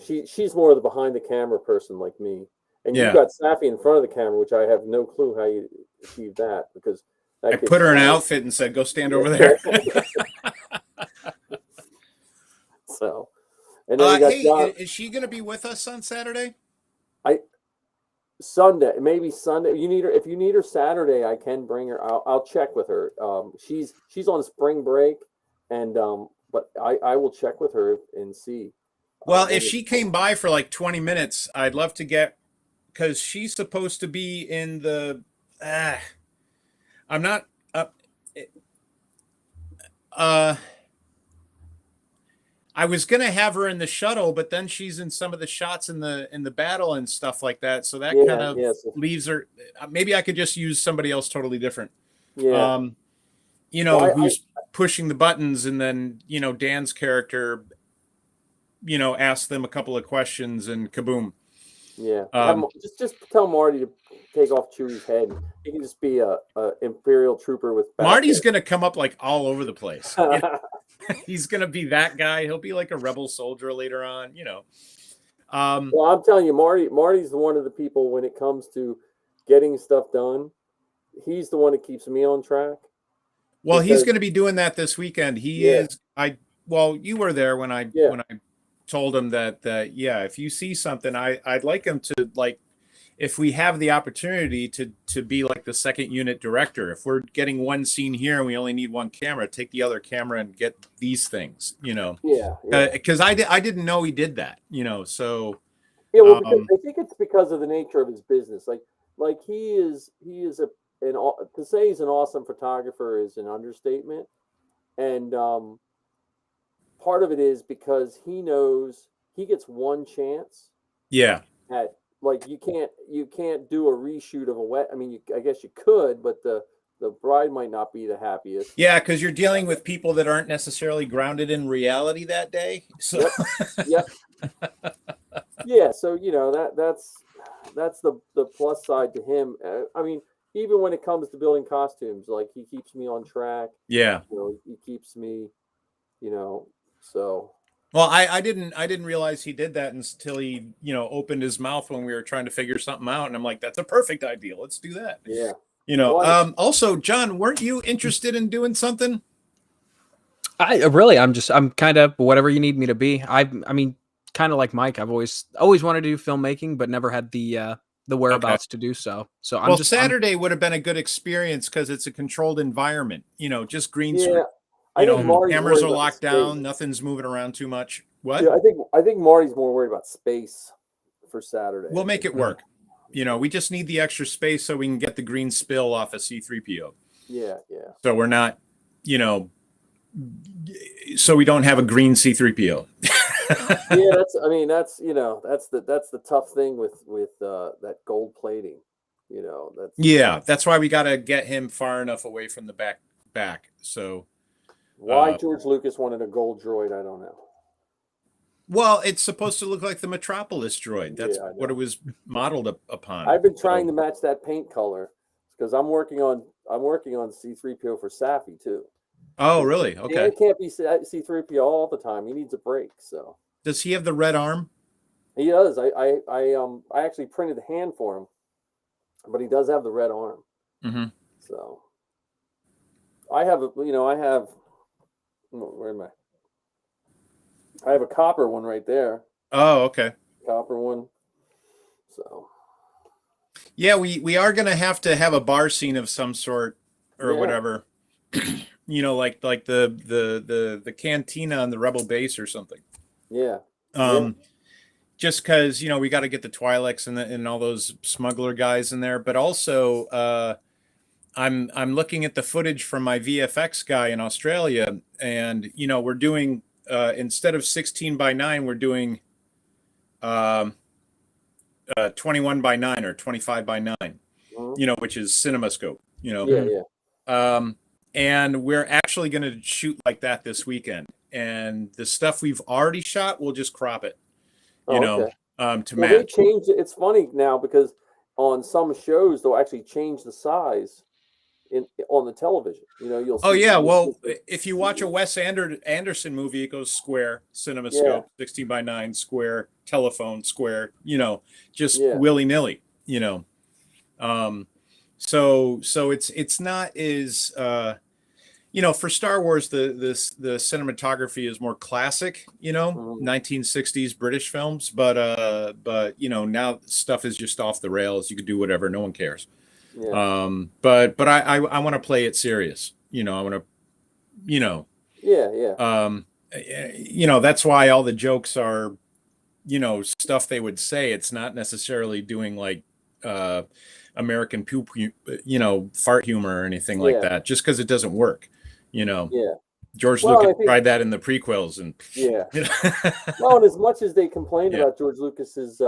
she's more of the behind the camera person like me, and you've got Safi in front of the camera, which I have no clue how you achieve that because I put her in an outfit and said, "Go stand over there." So, and then is she going to be with us on Saturday? Sunday, maybe Sunday. If you need her Saturday, I can bring her. I'll check with her. She's on spring break, and but I will check with her and see. Well, if she came by for like 20 minutes, I'd love to get, because she's supposed to be in the. I'm not. I was gonna have her in the shuttle, but then she's in some of the shots in the battle and stuff like that. So that kind of leaves her. Maybe I could just use somebody else totally different. Yeah. Who's pushing the buttons, and then Dan's character, asks them a couple of questions, and kaboom. Yeah. Just tell Marty to take off Chewie's head. He can just be a Imperial trooper with. Marty's gonna come up like all over the place. He's gonna be that guy. He'll be like a rebel soldier later on. Well, I'm telling you, Marty's one of the people when it comes to getting stuff done. He's the one that keeps me on track. Well, he's going to be doing that this weekend. He is. You were there when I told him that if you see something, I'd like him to, like, if we have the opportunity to be like the second unit director. If we're getting one scene here and we only need one camera, take the other camera and get these things. Because I didn't know he did that. So because I think it's because of the nature of his business. Like he is to say he's an awesome photographer is an understatement, and part of it is because he knows he gets one chance. Yeah. At like you can't do a reshoot of a wet. I mean, I guess you could, but the bride might not be the happiest. Yeah, because you're dealing with people that aren't necessarily grounded in reality that day. So. Yep. Yeah. So that's the plus side to him. I mean. Even when it comes to building costumes, like he keeps me on track. Yeah. He keeps me, so. Well, I didn't realize he did that until he, opened his mouth when we were trying to figure something out. And I'm like, that's a perfect idea. Let's do that. Yeah. Also, John, weren't you interested in doing something? I'm kind of whatever you need me to be. I mean, kind of like Mike, I've always wanted to do filmmaking, but never had the whereabouts to do so. So Saturday would have been a good experience because it's a controlled environment, just green screen. Cameras are locked down, nothing's moving around too much. What? Yeah, I think Marty's more worried about space for Saturday. We'll make it work. We just need the extra space so we can get the green spill off of C-3PO. Yeah. So we're not, so we don't have a green C-3PO. Yeah, that's the tough thing with that gold plating. That's why we got to get him far enough away from the back. So why George Lucas wanted a gold droid, I don't know. Well, it's supposed to look like the Metropolis droid. That's what it was modeled upon. I've been trying to match that paint color because I'm working on C-3PO for Safi too. Oh, really? Okay. It can't be C-3PO all the time. He needs a break. So. Does he have the red arm? He does. I actually printed the hand for him, but he does have the red arm. Mm-hmm. So. Where am I? I have a copper one right there. Oh, okay. Copper one. So. Yeah, we are going to have a bar scene of some sort or whatever. Like the cantina on the Rebel base or something. Yeah. Just because we got to get the Twi'leks and all those smuggler guys in there, but also I'm looking at the footage from my VFX guy in Australia, and we're doing instead of 16:9, we're doing 21:9 or 25:9. Mm-hmm. Which is CinemaScope. Yeah. And we're actually going to shoot like that this weekend. And the stuff we've already shot, we'll just crop it, to match. They changed it. It's funny now because on some shows they'll actually change the size on the television. You'll see. Oh yeah, well, if you watch a Wes Anderson movie, it goes square, CinemaScope, 16:9, square, telephone, square. Just willy nilly. So it's not as for Star Wars the cinematography is more classic, 1960s British films, but now stuff is just off the rails. You could do whatever, no one cares. Yeah. But I want to play it serious. I want to, Yeah. that's why all the jokes are stuff they would say. It's not necessarily doing like American poop, fart humor or anything like that, just because it doesn't work. George Lucas tried that in the prequels, and well, and as much as they complained about George Lucas's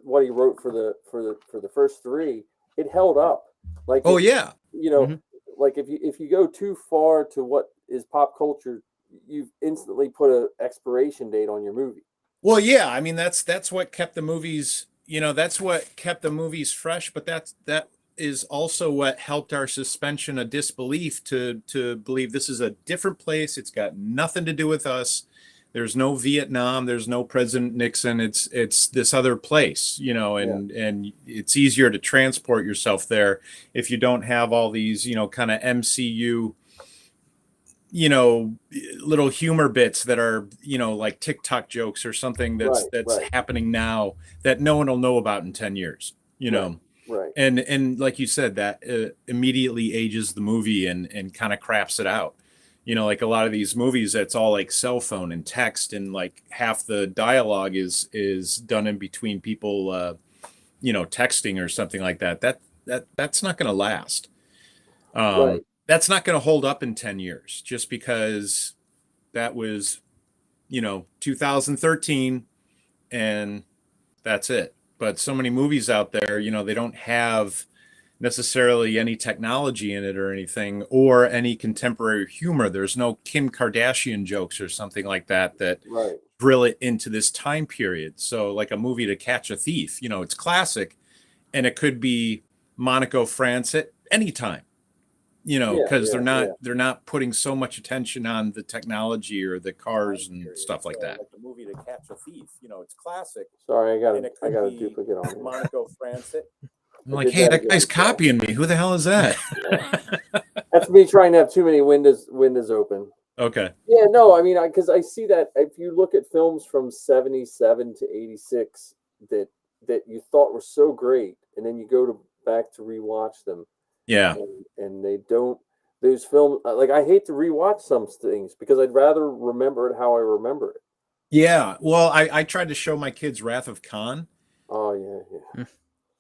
what he wrote for the first three, it held up. Like, like if you go too far to what is pop culture, you've instantly put an expiration date on your movie. Well, yeah, I mean that's what kept the movies, that's what kept the movies fresh, but that is also what helped our suspension of disbelief to believe this is a different place. It's got nothing to do with us. There's no Vietnam. There's no President Nixon. It's this other place, and it's easier to transport yourself there if you don't have all these, kind of MCU, little humor bits that are, like TikTok jokes or something that's happening now that no one will know about in 10 years, Right. And like you said, that immediately ages the movie and kind of craps it out. Like a lot of these movies, that's all like cell phone and text, and like half the dialogue is done in between people, texting or something like that. That's not going to last. That's not going to hold up in 10 years, just because that was, 2013, and that's it. But so many movies out there, they don't have necessarily any technology in it or anything, or any contemporary humor. There's no Kim Kardashian jokes or something like that drill it into this time period. So like a movie To Catch a Thief, it's classic, and it could be Monaco, France at any time, because they're not putting so much attention on the technology or the cars and stuff like that. Like the movie To Catch a Thief, it's classic. Sorry, I got a duplicate on Monaco, France. I'm like, hey, that guy's copying me. Who the hell is that? That's me trying to have too many windows open. Okay. Yeah, no, I mean, because I see that if you look at films from 77 to 86 that you thought were so great, and then you go back to rewatch them. Yeah. And they don't. Those films, like, I hate to rewatch some things because I'd rather remember it how I remember it. Yeah. Well, I tried to show my kids Wrath of Khan. Oh yeah.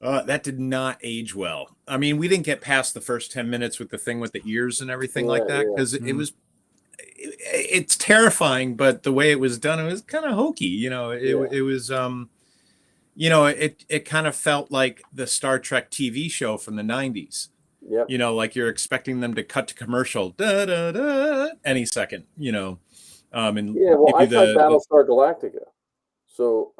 That did not age well. I mean, we didn't get past the first 10 minutes with the thing with the ears and everything like that, because it's terrifying, but the way it was done, it was kind of hokey. It was, it kind of felt like the Star Trek TV show from the 90s. Yep. Like you're expecting them to cut to commercial any second, and well, I tried Battlestar Galactica. So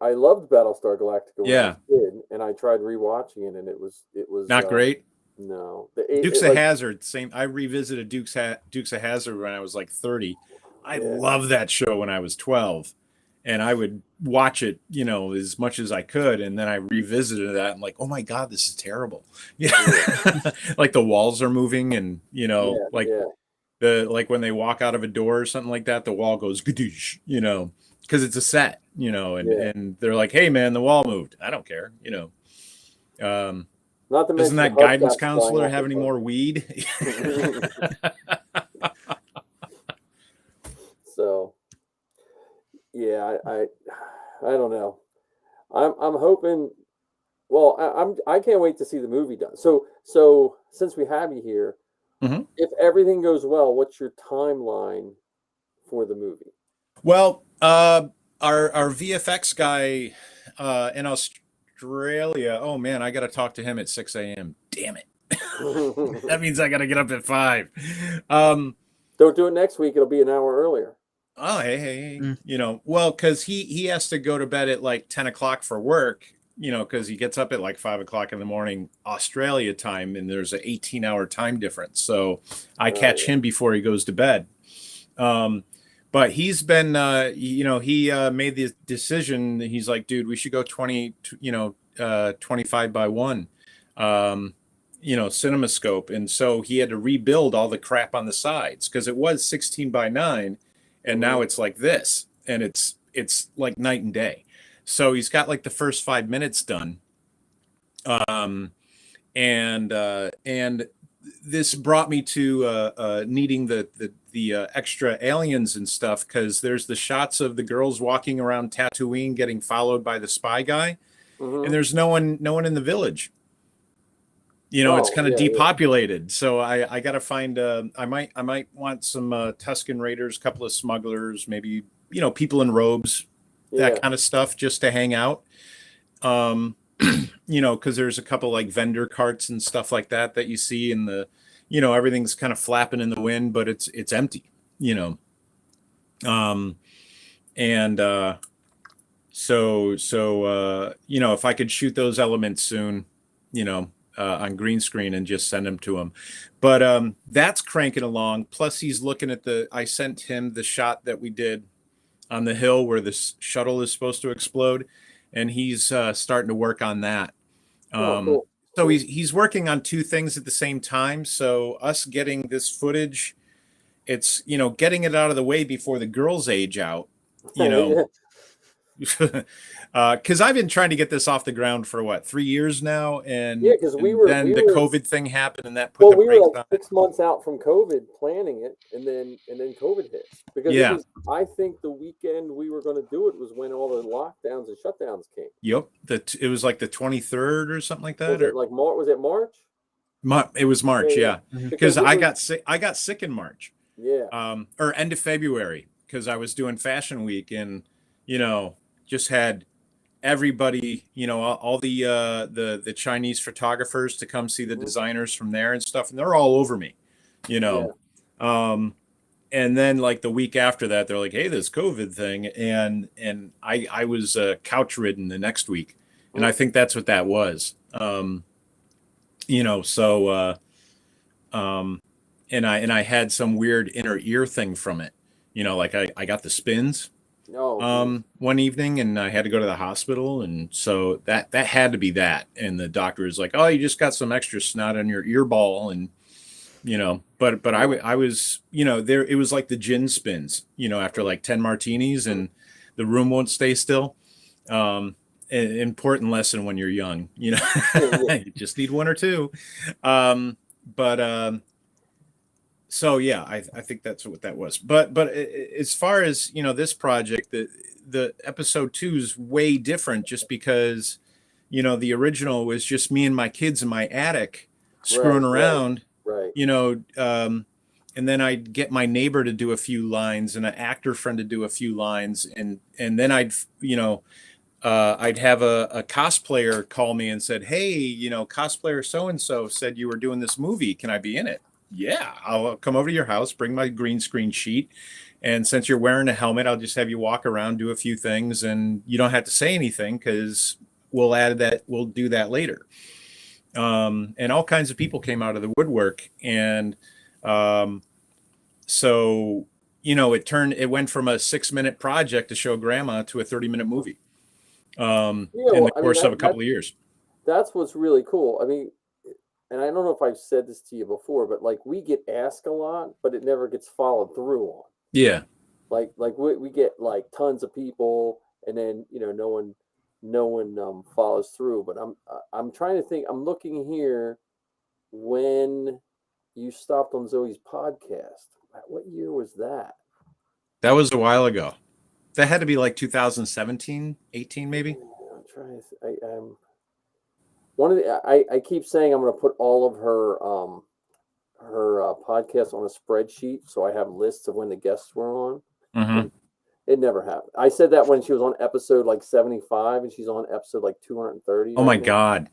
I loved Battlestar Galactica when I was a kid, and I tried rewatching it, and it was not great. No, Dukes of Hazzard. Same. I revisited Dukes of Hazzard when I was like 30. I loved that show when I was 12, and I would watch it, as much as I could, and then I revisited that. I'm like, oh my god, this is terrible. Like the walls are moving, and like when they walk out of a door or something like that, the wall goes gadoosh, because it's a set, and they're like, hey man, the wall moved. I don't care, Not to doesn't that guidance counselor have any more weed? So yeah, I don't know. I'm hoping. Well, I can't wait to see the movie done. So since we have you here, if everything goes well, what's your timeline for the movie? Well, our VFX guy in Australia. Oh man, I got to talk to him at 6 a.m. Damn it! That means I got to get up at 5. Don't do it next week. It'll be an hour earlier. Oh, hey. Well, because he has to go to bed at like 10 o'clock for work. Because he gets up at like 5 o'clock in the morning Australia time, and there's an 18-hour time difference. So I catch him before he goes to bed. But he's been, he made the decision. He's like, dude, we should go 25 by 1, CinemaScope. And so he had to rebuild all the crap on the sides, because it was 16 by 9, and now it's like this, and it's like night and day. So he's got like the first 5 minutes done. And this brought me to needing the the extra aliens and stuff, because there's the shots of the girls walking around Tatooine getting followed by the spy guy, and there's no one in the village. It's kind of depopulated. So I got to find. I might want some Tusken Raiders, a couple of smugglers, maybe people in robes, that kind of stuff, just to hang out. Because there's a couple like vendor carts and stuff like that you see in the, everything's kind of flapping in the wind, but it's empty. So if I could shoot those elements soon, on green screen and just send them to him. But that's cranking along. Plus he's looking at I sent him the shot that we did on the hill where this shuttle is supposed to explode, and he's starting to work on that. Cool. So he's working on two things at the same time. So us getting this footage, it's, getting it out of the way before the girls age out, because I've been trying to get this off the ground for 3 years now, and because then the COVID thing happened, and that put the brakes on. 6 months out from COVID planning it, and then COVID hit, because I think the weekend we were going to do it was when all the lockdowns and shutdowns came. Yep, it was like the 23rd or something like that. Was it March? It was March, yeah. Because I got sick in March. Yeah. Or end of February, because I was doing Fashion Week, and just had everybody, all the Chinese photographers to come see the designers from there and stuff, and they're all over me, and then like the week after that, they're like, hey, this COVID thing, and I was couch ridden the next week, and I think that's what that was. And I had some weird inner ear thing from it, like I got the spins one evening, and I had to go to the hospital, and so that had to be that. And the doctor was like, oh, you just got some extra snot on your ear ball, and but I was there, it was like the gin spins, after like 10 martinis, and the room won't stay still. An important lesson when you're young, you just need one or two. So yeah, I think that's what that was. But as far as this project, the episode 2 is way different, just because the original was just me and my kids in my attic screwing around, right. And then I'd get my neighbor to do a few lines and an actor friend to do a few lines, and then I'd have a cosplayer call me and said, hey, cosplayer so and so said you were doing this movie, can I be in it? Yeah, I'll come over to your house, bring my green screen sheet, and since you're wearing a helmet, I'll just have you walk around, do a few things, and you don't have to say anything, because we'll do that later. And all kinds of people came out of the woodwork, and so it went from a 6-minute project to show grandma to a 30-minute movie in the course of a couple of years. That's what's really cool. I mean, and I don't know if I've said this to you before, but like, we get asked a lot, but it never gets followed through on. Yeah. Like we get like tons of people, and then no one follows through. But I'm trying to think. I'm looking here when you stopped on Zoe's podcast. What year was that? That was a while ago. That had to be like 2017, 18, maybe. I'm trying to. I keep saying I'm going to put all of her podcasts on a spreadsheet, so I have lists of when the guests were on. Mm-hmm. It never happened. I said that when she was on episode like 75, and she's on episode like 230. Oh my God.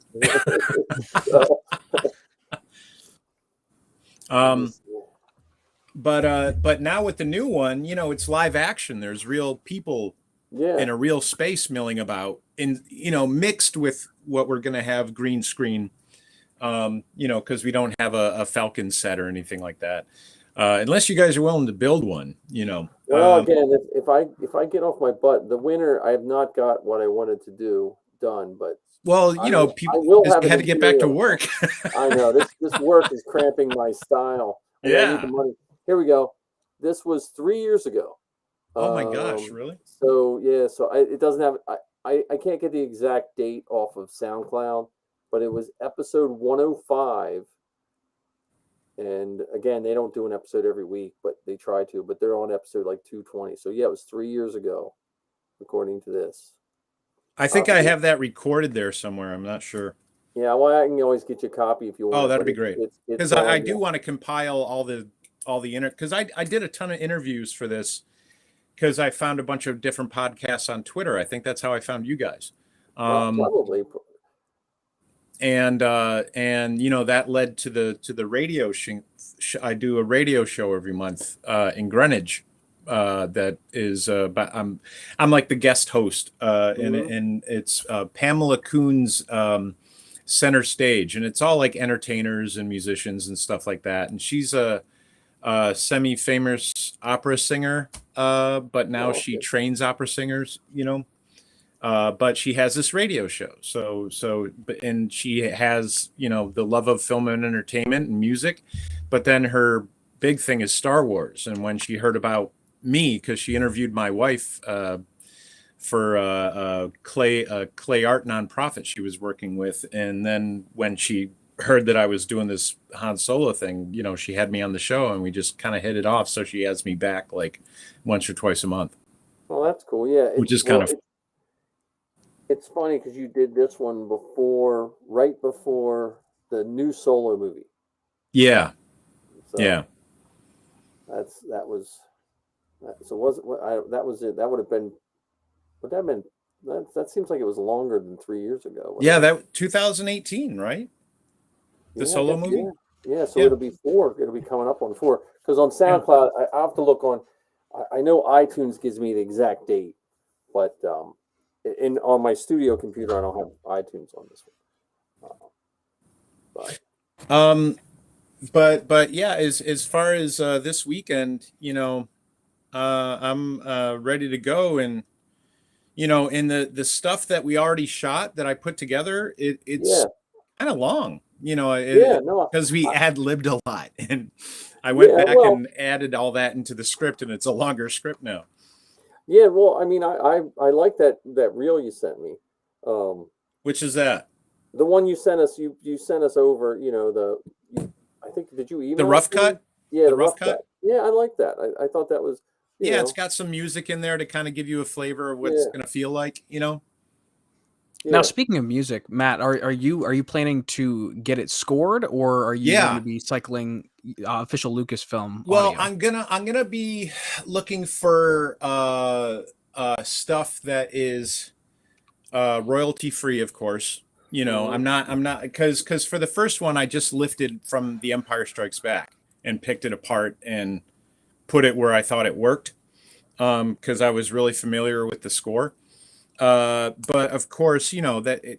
But now with the new one, it's live action. There's real people in a real space milling about, in mixed with what we're going to have green screen, because we don't have a Falcon set or anything like that, unless you guys are willing to build one. Well, again, if I get off my butt, the winter, I have not got what I wanted to do done, but people had to get back to work. I know this work is cramping my style. I need the money. Here we go. This was 3 years ago. Oh my gosh, really? So yeah, it doesn't have. I can't get the exact date off of SoundCloud, but it was episode 105, And again, they don't do an episode every week, but they try to. But they're on episode like 220. So yeah, it was 3 years ago, according to this. I think I have that recorded there somewhere. I'm not sure. Yeah, well, I can always get you a copy if you want. Oh, that'd be great. Because I do want to compile all the because I did a ton of interviews for this because I found a bunch of different podcasts on Twitter. I think that's how I found you guys. Probably. And that led to the radio I do a radio show every month in Greenwich. That is, but I'm like the guest host, and it's Pamela Kuhn's Center Stage, and it's all like entertainers and musicians and stuff like that. And she's a semi-famous opera singer, but now she trains opera singers, but she has this radio show. And she has, the love of film and entertainment and music, but then her big thing is Star Wars. And when she heard about me, because she interviewed my wife for Clay Art nonprofit she was working with, and then when she heard that I was doing this Han Solo thing, she had me on the show, and we just kind of hit it off. So she has me back like once or twice a month. Well, that's cool. Yeah, which is kind of. It's funny because you did this one right before the new Solo movie. Yeah. So yeah. That was it. That would have been. Would that have been? That seems like it was longer than 3 years ago. Yeah, that 2018, right? The Solo movie. Yeah, so it'll be 4. It'll be coming up on 4. Because on SoundCloud, I have to look on. I know iTunes gives me the exact date, but on my studio computer, I don't have iTunes on this one. But yeah, as far as this weekend, I'm ready to go, and in the stuff that we already shot that I put together, it's kind of long, because we ad-libbed a lot, and I went back and added all that into the script, and it's a longer script now. Yeah, well, I mean, I like that reel you sent me. Which is that? The one you sent us. You sent us over. I think, did you email the rough cut? Yeah, the rough cut. Yeah, I like that. I thought that was. It's got some music in there to kind of give you a flavor of what it's going to feel like. Yeah. Now, speaking of music, Matt, are you planning to get it scored, or are you going to be cycling official Lucasfilm? Well, audio? I'm gonna be looking for stuff that is royalty free, of course. I'm not because for the first one I just lifted from The Empire Strikes Back and picked it apart and put it where I thought it worked, because I was really familiar with the score. But of course, the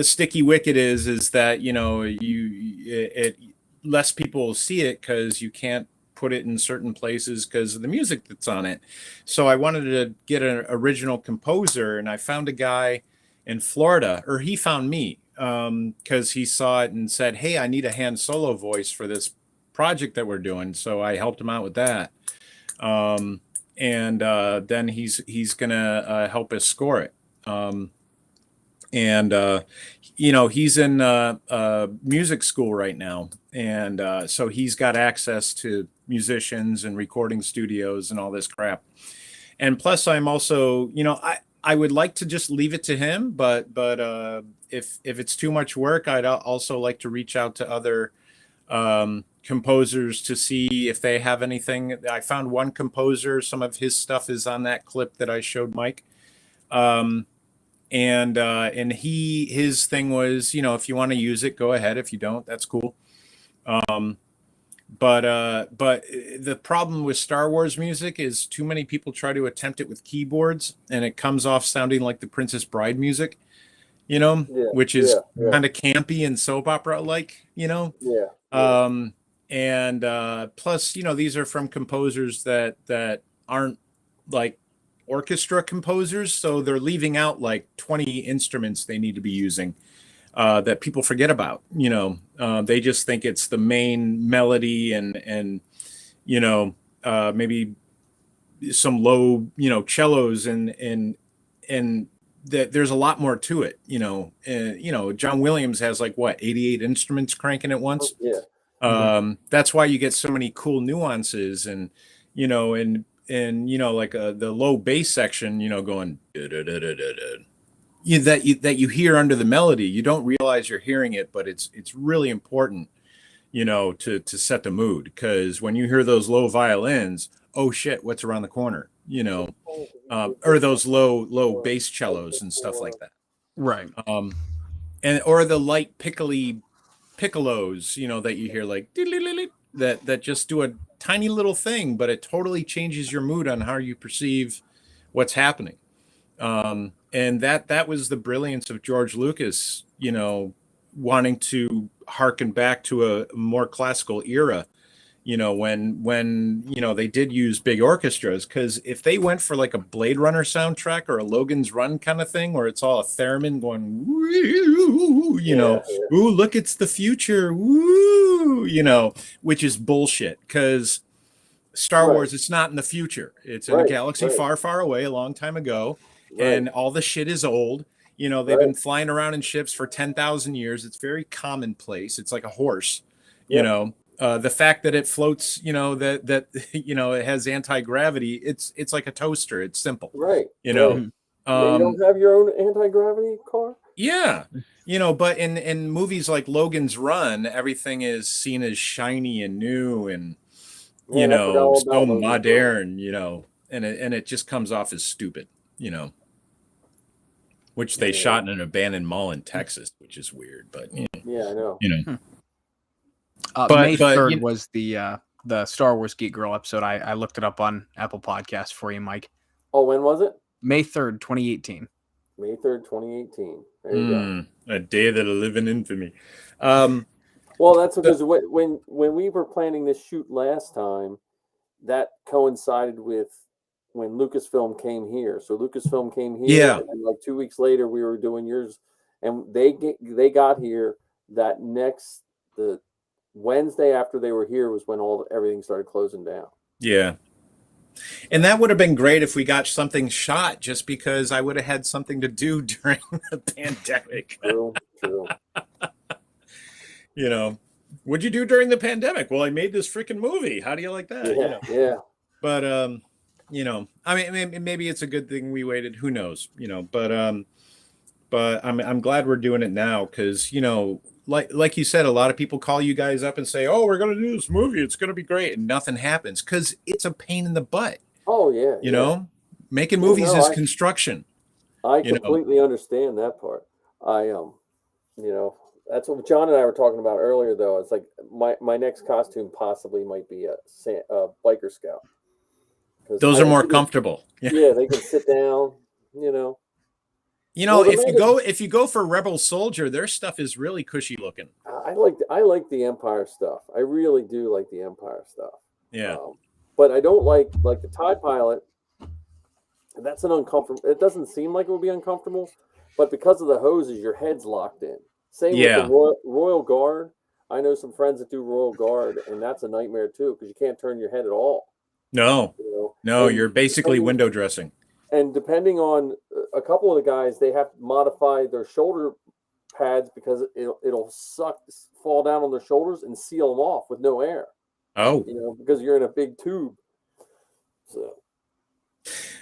sticky wicket is that less people will see it because you can't put it in certain places because of the music that's on it. So I wanted to get an original composer, and I found a guy in Florida, or he found me, because he saw it and said, "Hey, I need a Han Solo voice for this project that we're doing." So I helped him out with that. And then he's gonna help us score it. He's in music school right now, and so he's got access to musicians and recording studios and all this crap. And plus, I'm also, I would like to just leave it to him, but if it's too much work, I'd also like to reach out to other composers to see if they have anything. I found one composer, some of his stuff is on that clip that I showed Mike. And his thing was, if you want to use it, go ahead. If you don't, that's cool. But the problem with Star Wars music is too many people try to attempt it with keyboards, and it comes off sounding like the Princess Bride music, which is kind of campy and soap opera like, and plus, these are from composers that aren't like orchestra composers, so they're leaving out like 20 instruments they need to be using that people forget about. They just think it's the main melody and maybe some low cellos and that there's a lot more to it. John Williams has like 88 instruments cranking at once. That's why you get so many cool nuances, and like the low bass section, going that you hear under the melody. You don't realize you're hearing it, but it's really important, to set the mood, because when you hear those low violins, oh shit, what's around the corner, or those low bass cellos and stuff like that, right? And or the light piccolos, that you hear, like that just do a tiny little thing, but it totally changes your mood on how you perceive what's happening. And that was the brilliance of George Lucas, wanting to harken back to a more classical era, when they did use big orchestras, because if they went for like a Blade Runner soundtrack or a Logan's Run kind of thing, where it's all a theremin going, woo, ooh, look, it's the future, woo, which is bullshit, because Star Wars, it's not in the future. It's in a galaxy far, far away, a long time ago, and all the shit is old. They've been flying around in ships for 10,000 years. It's very commonplace. It's like a horse, the fact that it floats, that it has anti-gravity. It's like a toaster. It's simple, right? You don't have your own anti-gravity car. Yeah, but in movies like Logan's Run, everything is seen as shiny and new and so modern, and it just comes off as stupid, which they shot in an abandoned mall in Texas, which is weird, but yeah, I know. May 3rd was the Star Wars Geek Girl episode. I looked it up on Apple Podcasts for you, Mike. Oh, when was it? May 3rd, 2018. May 3rd, 2018. There you go. A day that'll live in infamy. Well, that's because when we were planning this shoot last time, that coincided with when Lucasfilm came here. So Lucasfilm came here, and like 2 weeks later, we were doing yours, and they got here the Wednesday after they were here was when everything started closing down. Yeah. And that would have been great if we got something shot, just because I would have had something to do during the pandemic. True. What'd you do during the pandemic? Well, I made this freaking movie. How do you like that? Yeah. But I mean, maybe it's a good thing we waited. Who knows? But I'm glad we're doing it now, because like you said, a lot of people call you guys up and say, "Oh, we're going to do this movie. It's going to be great," and nothing happens because it's a pain in the butt. Oh yeah. Making movies is construction. I completely understand that part. That's what John and I were talking about earlier, though. It's like my next costume possibly might be a biker scout. Those are more comfortable. Yeah, they can sit down. If you go for Rebel Soldier, their stuff is really cushy looking. I like the Empire stuff. I really do like the Empire stuff. Yeah. But I don't like the TIE pilot. That's an uncomfortable. It doesn't seem like it would be uncomfortable, but because of the hoses, your head's locked in. Same with the Royal Guard. I know some friends that do Royal Guard, and that's a nightmare too, because you can't turn your head at all. No, you're basically window dressing. And depending on a couple of the guys, they have to modify their shoulder pads because it'll fall down on their shoulders and seal them off with no air. Oh, because you're in a big tube. So.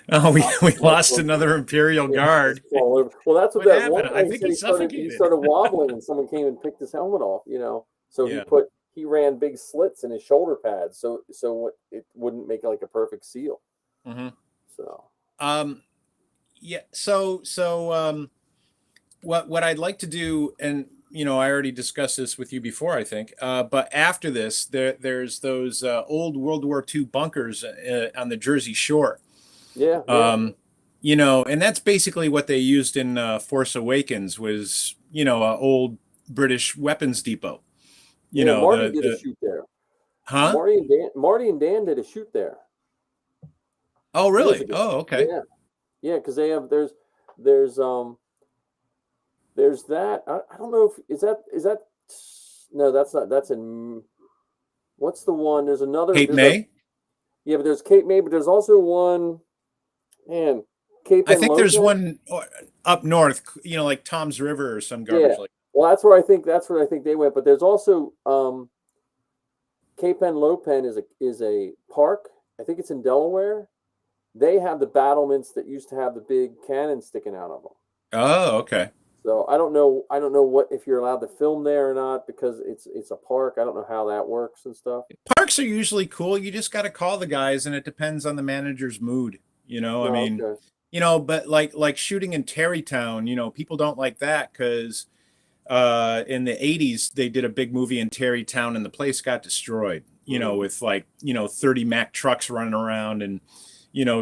Oh, we lost another Imperial Guard. Well, that's what that happened. I think he started wobbling, and someone came and picked his helmet off. So he ran big slits in his shoulder pads, so it wouldn't make like a perfect seal. Mm-hmm. So. What I'd like to do, and I already discussed this with you before, I think, but after this, there's those old World War II bunkers on the Jersey Shore. Yeah. And that's basically what they used in Force Awakens was, a old British weapons depot. Marty did a shoot there. Huh? Marty and Dan did a shoot there. Oh, really? Oh, okay. Yeah, because they have there's that. I don't know if is that no, that's not. That's in what's the one? There's another Cape May. But there's Cape May, but there's also one. Man, Cape. I think there's one up north. Like Tom's River or some garbage like. Well, that's where I think they went. But there's also Cape Henlopen is a park. I think it's in Delaware. They have the battlements that used to have the big cannons sticking out of them. Oh, okay. So I don't know what if you're allowed to film there or not because it's a park. I don't know how that works and stuff. Parks are usually cool. You just got to call the guys, and it depends on the manager's mood. I mean, okay. But like shooting in Terrytown, people don't like that because in the 80s they did a big movie in Terrytown and the place got destroyed. With 30 Mack trucks running around and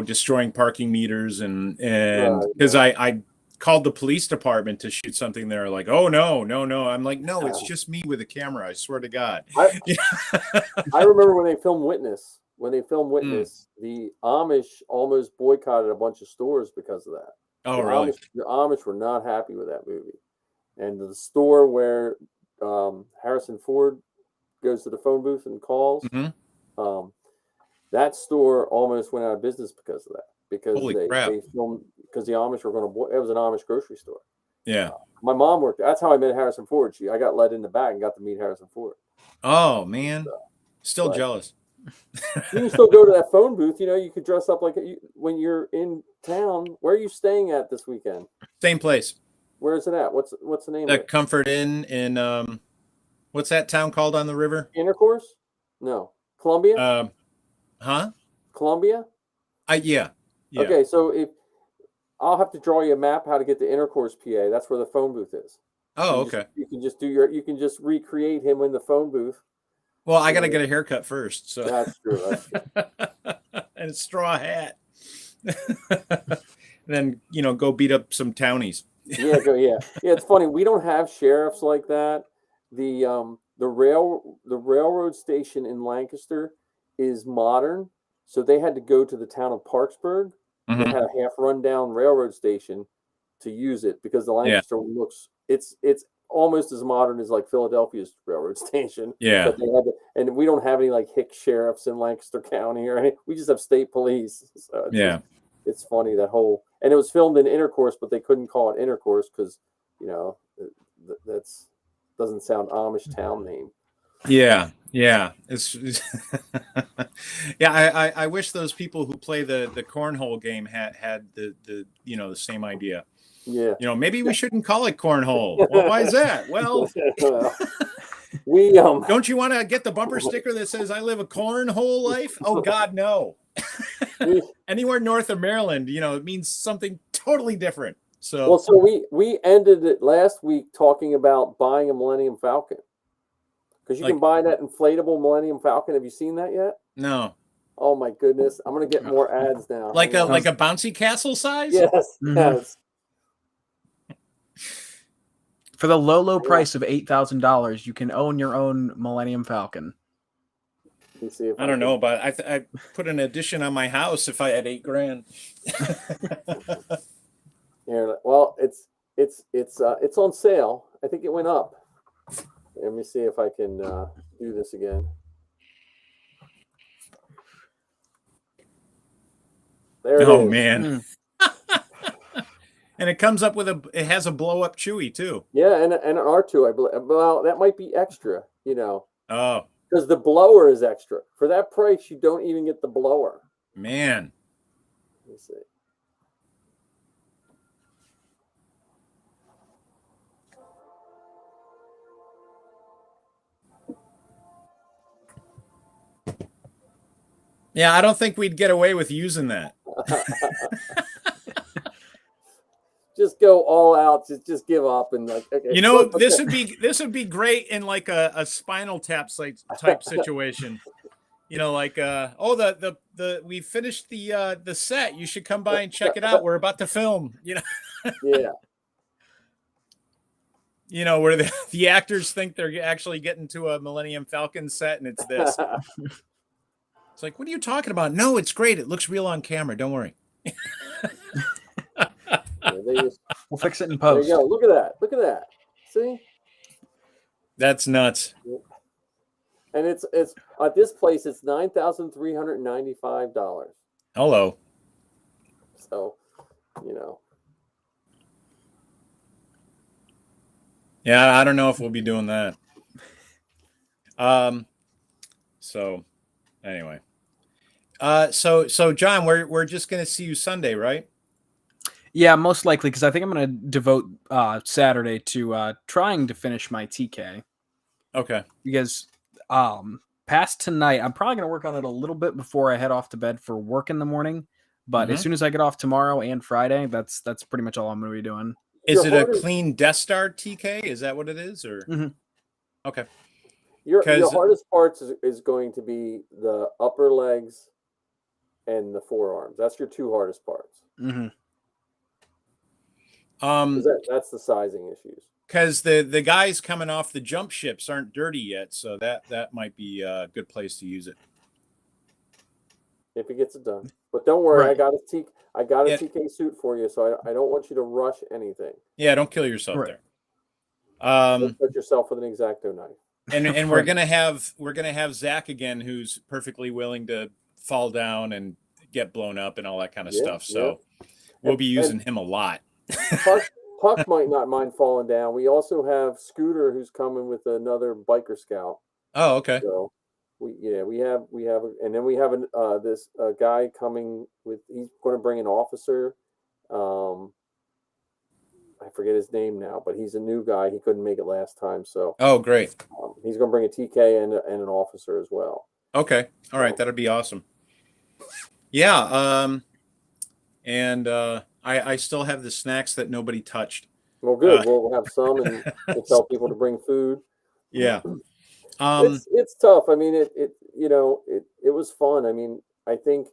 destroying parking meters and because I called the police department to shoot something there, like, oh no. I'm like, no, it's just me with a camera, I swear to God. I remember when they filmed Witness. The Amish almost boycotted a bunch of stores because of that. Oh, really? The Amish were not happy with that movie. And the store where Harrison Ford goes to the phone booth and calls, that store almost went out of business because of that. Because they filmed, because the Amish were going to. It was an Amish grocery store. Yeah. My mom worked. That's how I met Harrison Ford. I got let in the back and got to meet Harrison Ford. Oh man, still jealous. You can still go to that phone booth. You could dress up like when you're in town. Where are you staying at this weekend? Same place. Where is it at? What's the name? The Comfort Inn in what's that town called on the river? Intercourse? No, Columbia. Columbia? Yeah. Okay, so if I'll have to draw you a map how to get to Intercourse, PA. That's where the phone booth is. Oh, okay. You can just recreate him in the phone booth. Well, I got to get a haircut first, so that's true. and a straw hat. Then go beat up some townies. Yeah. It's funny. We don't have sheriffs like that. The railroad station in Lancaster is modern, so they had to go to the town of Parksburg. They had a half rundown railroad station to use it because the Lancaster one looks it's almost as modern as like Philadelphia's railroad station. Yeah. But they had and we don't have any like hick sheriffs in Lancaster County or anything. We just have state police. So it's funny that whole, and it was filmed in Intercourse, but they couldn't call it Intercourse because that's doesn't sound Amish town name. Yeah. It's I wish those people who play the cornhole game had the same idea. Yeah. Maybe we shouldn't call it cornhole. Well, why is that? Well, we don't you want to get the bumper sticker that says I live a cornhole life? Oh God, no. Anywhere north of Maryland, it means something totally different. So we ended it last week talking about buying a Millennium Falcon. Because you can buy that inflatable Millennium Falcon. Have you seen that yet? No. Oh my goodness! I'm gonna get more ads now. Like a bouncy castle size? Yes. Yes. For the low price of $8,000, you can own your own Millennium Falcon. Let's see if I don't know, but I put an addition on my house if I had $8,000. Here, well, it's on sale. I think it went up. Let me see if I can do this again. There it is. Oh man. And it comes up with it has a blow up Chewy too. Yeah, and an R2, I believe. Well, that might be extra, Oh. Because the blower is extra. For that price, you don't even get the blower. Man. Let me see. Yeah, I don't think we'd get away with using that. Just go all out. Just give up and like. Okay. This would be great in like a Spinal Tap type situation. We finished the set. You should come by and check it out. We're about to film. Yeah. Where the actors think they're actually getting to a Millennium Falcon set, and it's this. It's like, what are you talking about? No, it's great. It looks real on camera. Don't worry. We'll fix it in post. There you go. Look at that. See? That's nuts. And it's at this place. It's $9,395. Hello. So, Yeah, I don't know if we'll be doing that. So anyway, so John, we're just gonna see you Sunday, right? Yeah, most likely, because I think I'm going to devote Saturday to trying to finish my TK. Okay. Because past tonight, I'm probably going to work on it a little bit before I head off to bed for work in the morning. But as soon as I get off tomorrow and Friday, that's pretty much all I'm going to be doing. Is it a clean Death Star TK? Is that what it is, or? Okay. Your hardest parts is going to be the upper legs and the forearms. That's your two hardest parts. That's the sizing issues. Because the guys coming off the jump ships aren't dirty yet, so that might be a good place to use it. If he gets it done. But don't worry, I got a TK suit for you, so I don't want you to rush anything. Yeah, don't kill yourself there. Don't hurt yourself with an X-Acto knife. And we're gonna have Zach again, who's perfectly willing to fall down and get blown up and all that kind of stuff. So we'll be using him a lot. Puck might not mind falling down. We also have Scooter, who's coming with another biker scout. Oh, okay. So we have, and then we have this guy coming with. He's going to bring an officer. I forget his name now, but he's a new guy. He couldn't make it last time, so. Oh, great. He's going to bring a TK and an officer as well. Okay. All right. That'd be awesome. Yeah. And I still have the snacks that nobody touched. Well, good. We'll have some, and we'll tell people to bring food. Yeah. It's tough. I mean, it was fun. I mean, I think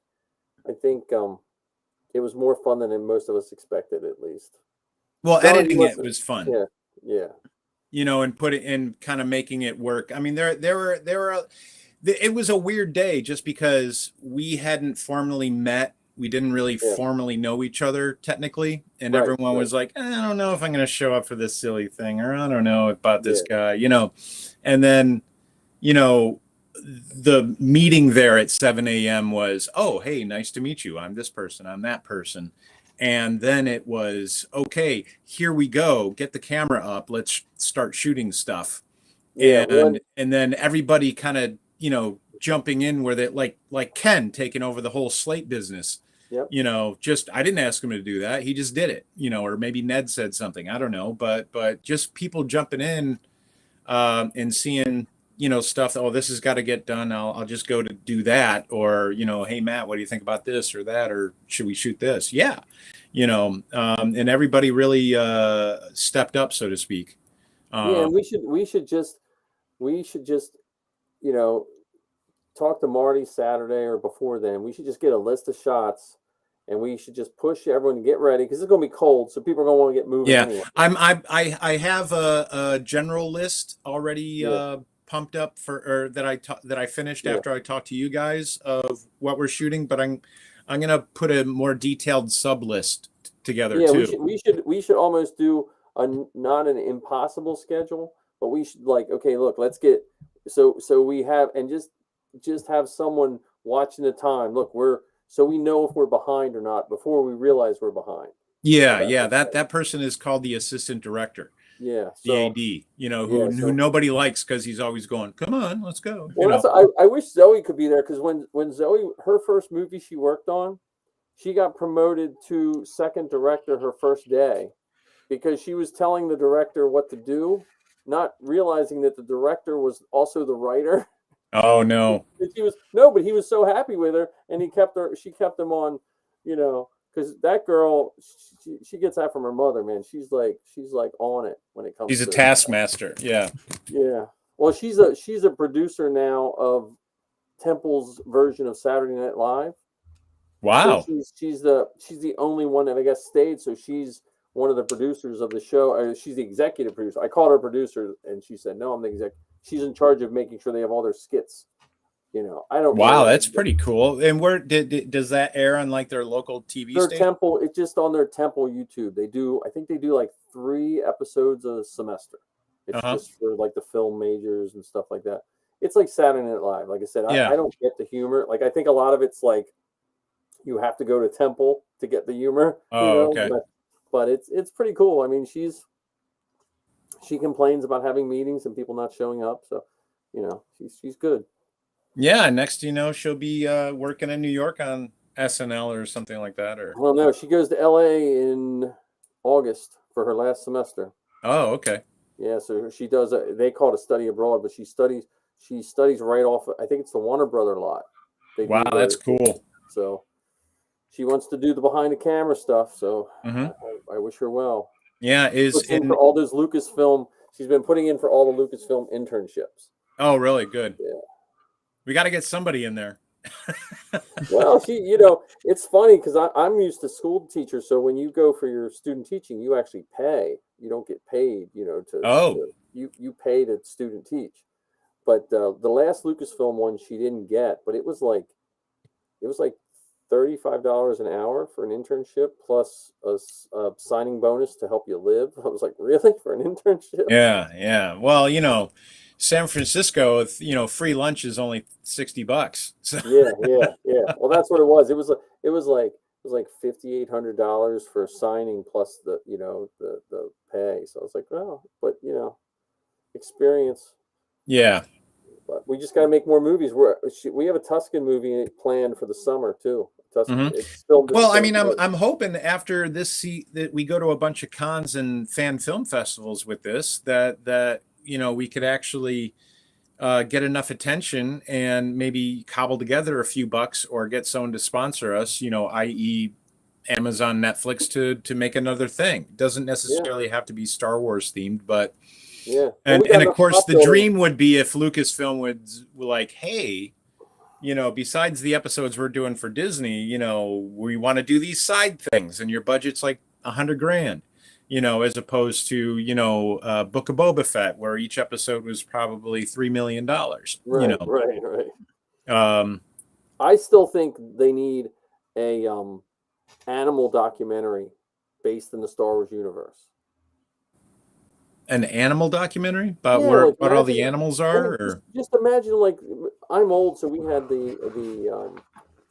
it was more fun than most of us expected, at least. Well, editing it was fun. Yeah. You know, and put it in, kind of making it work. I mean, it was a weird day just because we hadn't formally met. We didn't really formally know each other technically. And everyone was like, I don't know if I'm going to show up for this silly thing, or I don't know about this guy, you know. And then, you know, the meeting there at 7 a.m. was, oh, hey, nice to meet you. I'm this person. I'm that person. And then it was, okay, here we go. Get the camera up. Let's start shooting stuff. And then everybody kind of, you know, jumping in where they like Ken taking over the whole slate business. Yep. You know, just I didn't ask him to do that. He just did it, you know, or maybe Ned said something. I don't know. But just people jumping in and seeing, you know, stuff. Oh, this has got to get done. I'll just go to do that. Or, you know, hey, Matt, what do you think about this or that? Or should we shoot this? Yeah. You know, and everybody really stepped up, so to speak. And we should just, you know, talk to Marty Saturday or before then. We should just get a list of shots, and we should just push everyone to get ready, because it's going to be cold, so people are going to want to get moving. Yeah, anyway. I have a general list already pumped up for that I finished after I talked to you guys of what we're shooting, but I'm gonna put a more detailed sub list together too. We should almost do not an impossible schedule, but we should, like, okay, look, let's get so we have, and just have someone watching the time. Look, so we know if we're behind or not before we realize we're behind. Yeah, that person is called the assistant director. Yeah, the AD, you know, who nobody likes because he's always going, come on, let's go. Well, I wish Zoe could be there, because when Zoe, her first movie she worked on, she got promoted to second director her first day, because she was telling the director what to do, not realizing that the director was also the writer. Oh no! But he was so happy with her, and she kept him on, you know. Because that girl, she gets that from her mother, man. She's like on it when it comes. She's a taskmaster. Yeah. Yeah. Well, she's a producer now of Temple's version of Saturday Night Live. Wow. So she's the only one that I guess stayed. So she's one of the producers of the show. She's the executive producer. I called her producer, and she said, "No, I'm the exec." She's in charge of making sure they have all their skits. You know, I don't. Wow, that's pretty cool. And where does that air on, like, their local TV station? Temple. It's just on their Temple YouTube. I think they do like 3 episodes a semester. It's just for like the film majors and stuff like that. It's like Saturday Night Live. Like I said, I don't get the humor. Like, I think a lot of it's like you have to go to Temple to get the humor. Oh, okay. But it's pretty cool. I mean, she complains about having meetings and people not showing up. So, you know, she's good. Yeah, next you know, she'll be working in New York on SNL or something like that. Or well, no, she goes to LA in August for her last semester. oh, okay. Yeah, so she does. They call it a study abroad, but she studies. She studies right off. I think it's the Warner Brother lot. They Wow, do that's the cool. so. She wants to do the behind the camera stuff, so Mm-hmm. I wish her well. Yeah, is Puts in in. for all those Lucasfilm. She's been putting in for all the Lucasfilm internships. Oh, really good. Yeah. We got to get somebody in there. Well, it's funny because I'm used to school teachers. So when you go for your student teaching, you actually pay. You don't get paid, Oh, you pay to student teach. But the last Lucasfilm one she didn't get, but it was like $35 an hour for an internship plus a signing bonus to help you live. I was like, really, for an internship? yeah, yeah. Well, you know, San Francisco, you know, free lunch is only $60. So Yeah. Well, that's what it was. It was like $5,800 for signing plus the pay. So I was like, well, but experience. yeah. But we just got to make more movies. We have a Tuscan movie planned for the summer too. Mm-hmm. It's filmed. Well, I mean, I'm hoping after this that we go to a bunch of cons and fan film festivals with this that you know we could actually get enough attention and maybe cobble together a few bucks or get someone to sponsor us. You know, i.e. Amazon, Netflix to make another thing. Doesn't necessarily have to be Star Wars themed, but yeah. And of course the dream would be if Lucasfilm would like, hey, you know, besides the episodes we're doing for Disney, you know, we want to do these side things, and your budget's like $100,000, you know, as opposed to, you know, Book of Boba Fett, where each episode was probably $3 million. Right, you know, right. I still think they need a animal documentary based in the Star Wars universe. An animal documentary about what all the animals are, or just imagine, like, I'm old, so we had the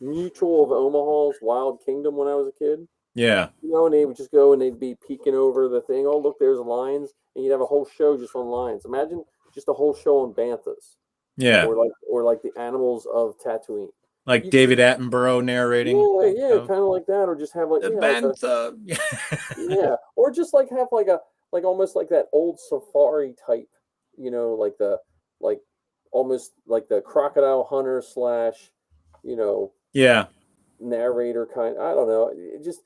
Mutual of Omaha's Wild Kingdom when I was a kid. Yeah. You know, and they would just go and they'd be peeking over the thing. Oh, look, there's lions, and you'd have a whole show just on lions. Imagine just a whole show on banthas. Yeah. Or like the animals of Tatooine. Like David Attenborough narrating. Yeah, kind of like that, or just have like the bantha. Yeah, or just like have like almost like that old safari type, like almost like the crocodile hunter / yeah, narrator kind. I don't know. It just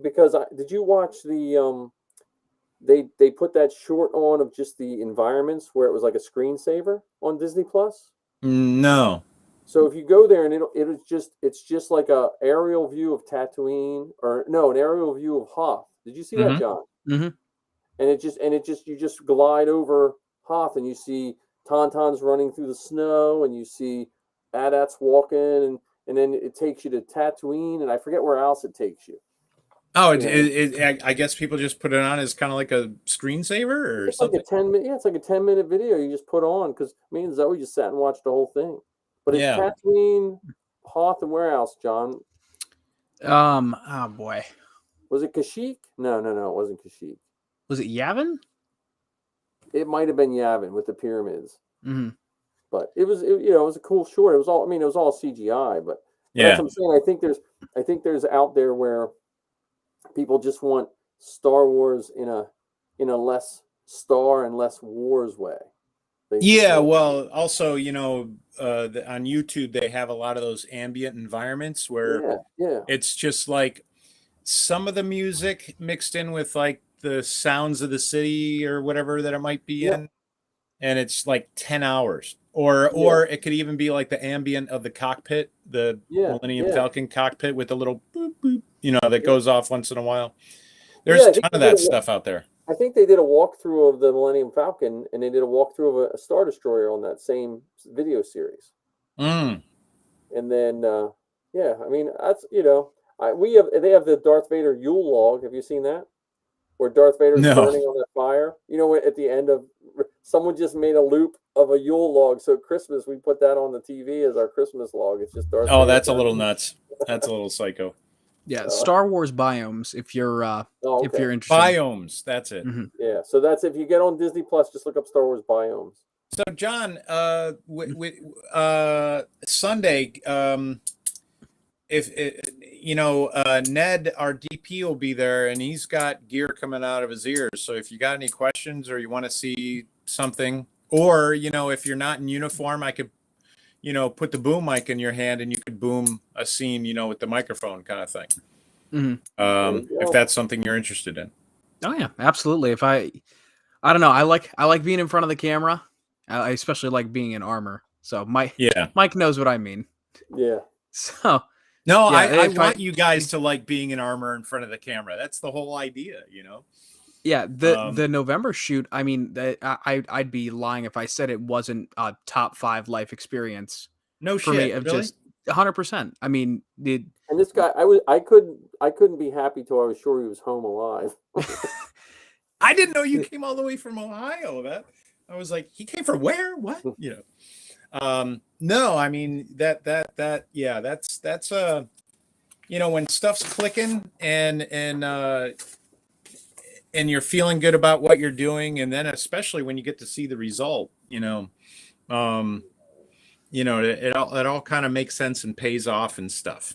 because did you watch the they put that short on of just the environments where it was like a screensaver on Disney Plus? No. So if you go there and it's just like a aerial view of Tatooine, or no, an aerial view of Hoth. Did you see that, John? Mm-hmm. And you just glide over Hoth and you see Tauntauns running through the snow and you see AT-ATs walking and then it takes you to Tatooine and I forget where else it takes you. Oh, I guess people just put it on as kind of like a screensaver or something. Like it's like a 10-minute video you just put on because me and Zoe just sat and watched the whole thing. But it's Tatooine, Hoth, and where else, John? Oh boy. Was it Kashyyyk? No, it wasn't Kashyyyk. Was it Yavin? It might have been Yavin with the pyramids. Mm-hmm. But it was a cool short. It was all CGI, but that's what I'm saying. I think there's out there where people just want Star Wars in a less Star and less Wars way. Well, also, you know, on YouTube they have a lot of those ambient environments where it's just like some of the music mixed in with like the sounds of the city or whatever that it might be in, and it's like 10 hours. Or it could even be like the ambient of the cockpit, the Millennium Falcon cockpit with a little boop, boop, you know, that goes off once in a while. There's a ton of that stuff out there. I think they did a walkthrough of the Millennium Falcon, and they did a walkthrough of a Star Destroyer on that same video series. Mm. And then, I mean, that's they have the Darth Vader Yule log. Have you seen that? Where Darth Vader's burning on that fire. You know, at the end of someone just made a loop of a Yule log. So Christmas, we put that on the TV as our Christmas log. It's just Darth. Oh, that's a little nuts. That's a little psycho. Yeah, Star Wars biomes. If you're if you're interested, biomes. That's it. Mm-hmm. Yeah, so that's if you get on Disney Plus, just look up Star Wars biomes. So John, Sunday, if Ned, our DP, will be there, and he's got gear coming out of his ears. So if you got any questions or you want to see something, or if you're not in uniform, I could put the boom mic in your hand and you could boom a scene, with the microphone kind of thing. If that's something you're interested in. Oh yeah, absolutely. If I don't know, I like being in front of the camera. I especially like being in armor. So Mike knows what I mean. Yeah. So no, yeah, I want you guys to like being in armor in front of the camera. That's the whole idea, Yeah, the November shoot. I mean, I'd be lying if I said it wasn't a top 5 life experience. No for shit, me of really? Just 100%. I mean, and this guy, I couldn't be happy till I was sure he was home alive. I didn't know you came all the way from Ohio. I was like, he came from where? What? No, I mean that's when stuff's clicking and you're feeling good about what you're doing, and then especially when you get to see the result, it all kind of makes sense and pays off and stuff,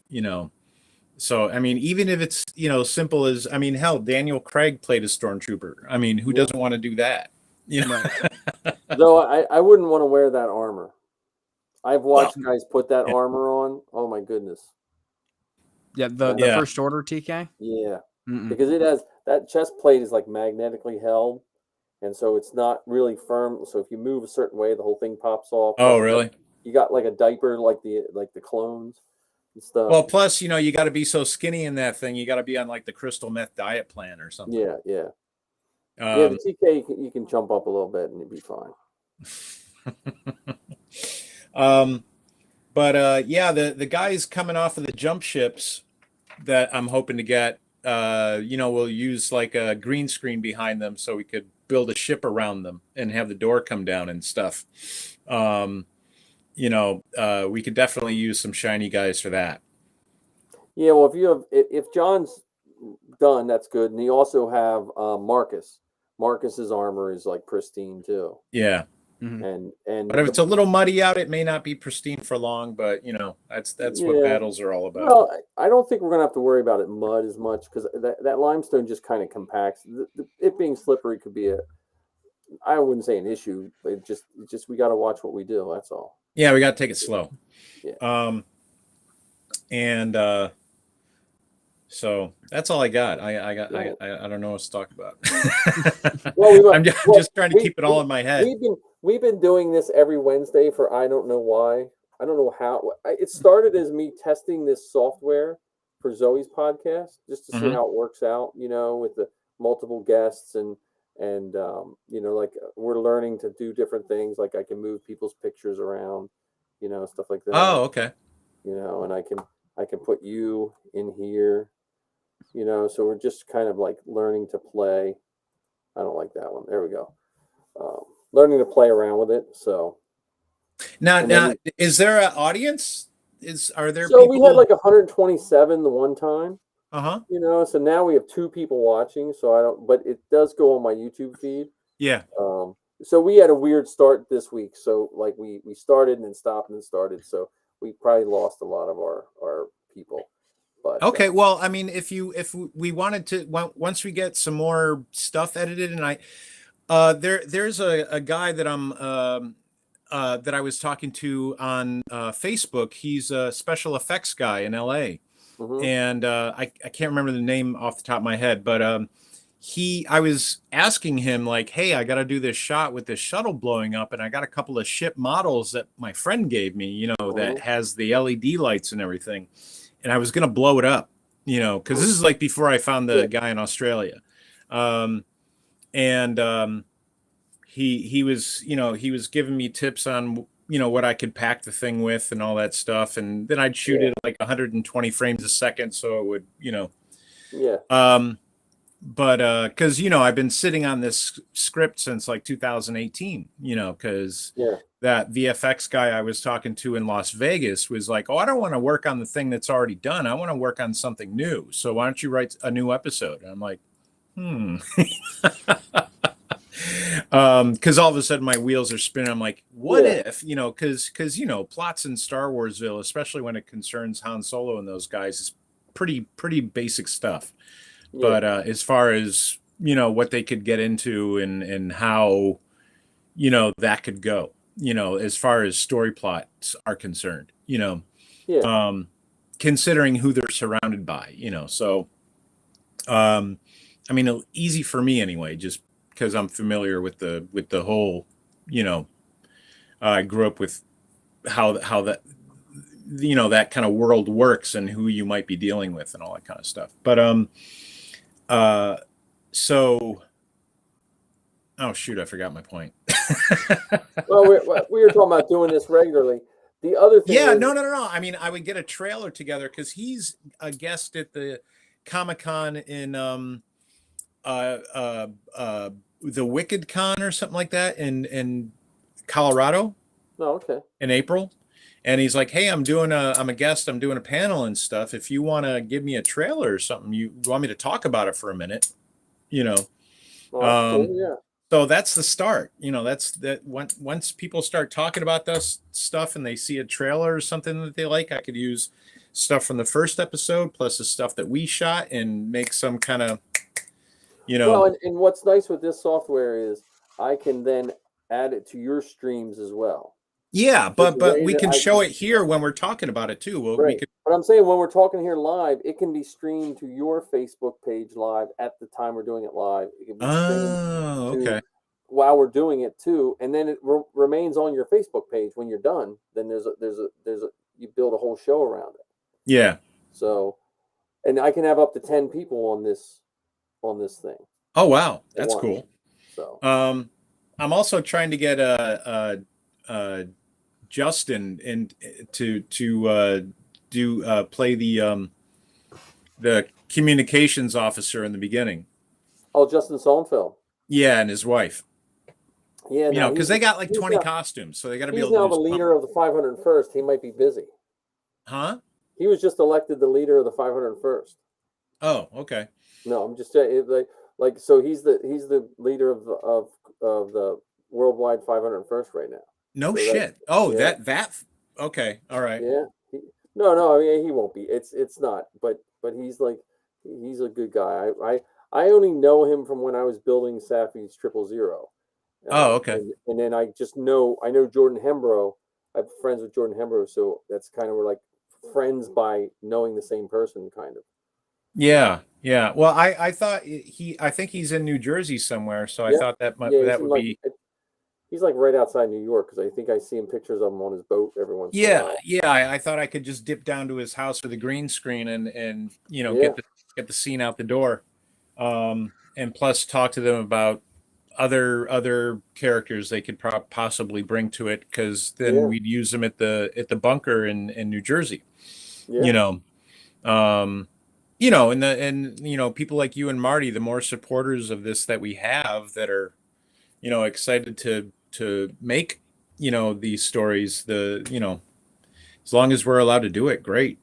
So, I mean, even if it's, simple as, I mean, hell, Daniel Craig played a stormtrooper. I mean, who doesn't want to do that? Though I wouldn't want to wear that armor. I've watched guys put that armor on. Oh my goodness. Yeah, the First Order TK? Yeah. Because it has, that chest plate is like magnetically held, and so it's not really firm. So if you move a certain way, the whole thing pops off. Oh, really? You got like a diaper like the clones and stuff. Well, plus, you got to be so skinny in that thing. You got to be on like the crystal meth diet plan or something. Yeah. The TK, you can jump up a little bit and you'll be fine. The guys coming off of the jump ships that I'm hoping to get, we'll use like a green screen behind them so we could build a ship around them and have the door come down and stuff. We could definitely use some shiny guys for that. Yeah, well, if John's done, that's good. And you also have Marcus. Marcus's armor is like pristine too. Yeah. And but if it's a little muddy out, it may not be pristine for long. But that's what battles are all about. Well, I don't think we're gonna have to worry about it mud as much because that limestone just kind of compacts. It being slippery could be I wouldn't say an issue, but it just we got to watch what we do. That's all. Yeah, we got to take it slow. Yeah. So that's all I got. I don't know what to talk about. I'm just trying to keep it all in my head. We've been doing this every Wednesday for I don't know why. I don't know how. It started as me testing this software for Zoe's podcast just to see how it works out. With the multiple guests and like we're learning to do different things. Like I can move people's pictures around, stuff like that. Oh, okay. And I can put you in here. So we're just kind of like learning to play. I don't like that one. There we go. Learning to play around with it. So now, is there an audience? Are there? So people? We had like 127 the one time. So now we have 2 people watching. So but it does go on my YouTube feed. Yeah. So we had a weird start this week. So like we started and then stopped and then started. So we probably lost a lot of our people. But, okay, well, I mean, if we wanted to, once we get some more stuff edited, and there's a guy that that I was talking to on Facebook. He's a special effects guy in LA, and I can't remember the name off the top of my head, but I was asking him like, hey, I got to do this shot with this shuttle blowing up, and I got a couple of ship models that my friend gave me, that has the LED lights and everything. And I was going to blow it up, because this is like before I found the guy in Australia. He was giving me tips on, what I could pack the thing with and all that stuff. And then I'd shoot it at like 120 frames a second. So it would, but because, I've been sitting on this script since like 2018, because that VFX guy I was talking to in Las Vegas was like, oh, I don't want to work on the thing that's already done. I want to work on something new. So why don't you write a new episode? And I'm like, Because all of a sudden my wheels are spinning. I'm like, what if, because plots in Star Warsville, especially when it concerns Han Solo and those guys, is pretty basic stuff. But as far as what they could get into and how that could go, as far as story plots are concerned, considering who they're surrounded by, so I mean, easy for me anyway, just because I'm familiar with the whole, I grew up with how that that kind of world works and who you might be dealing with and all that kind of stuff. But so, oh shoot, I forgot my point. Well, we were talking about doing this regularly. The other thing, no. I mean, I would get a trailer together because he's a guest at the Comic-Con in the Wicked Con or something like that in Colorado. Oh, okay. In April. And he's like, hey, I'm a guest, I'm doing a panel and stuff. If you want to give me a trailer or something, you want me to talk about it for a minute, Well, cool, so that's the start. That's that once people start talking about this stuff and they see a trailer or something that they like, I could use stuff from the first episode plus the stuff that we shot and make some kind of, Well, and what's nice with this software is I can then add it to your streams as well. Yeah, but we can show it here when we're talking about it too. Well, right. But I'm saying when we're talking here live, it can be streamed to your Facebook page live at the time we're doing it live. It can be okay. While we're doing it too, and then it remains on your Facebook page when you're done. Then there's a you build a whole show around it. Yeah. So, and I can have up to 10 people on this thing. Oh wow, that's cool. So, I'm also trying to get Justin to play the communications officer in the beginning. Oh, Justin Sonfeld. Yeah, and his wife. Yeah, because they got like 20 costumes, so they got to be able to. He's now the leader of the 501st. He might be busy. Huh? He was just elected the leader of the 501st. Oh, okay. No, I'm just saying, like so he's the leader of the worldwide 501st right now. No so shit. That. Okay. All right. Yeah. No. I mean, he won't be. It's not. But he's a good guy. I only know him from when I was building Safi's 000. Oh, okay. And then I know Jordan Hembrough. I'm friends with Jordan Hembrough, so that's kind of we're like friends by knowing the same person, kind of. Yeah. Well, I think he's in New Jersey somewhere, so I thought that would be. He's like right outside New York because I think I see him pictures of him on his boat every once in a while. Yeah. I thought I could just dip down to his house with a green screen and get the scene out the door, and plus talk to them about other characters they could possibly bring to it, because then we'd use them at the bunker in New Jersey. And people like you and Marty, the more supporters of this that we have that are excited to make these stories, as long as we're allowed to do it, great.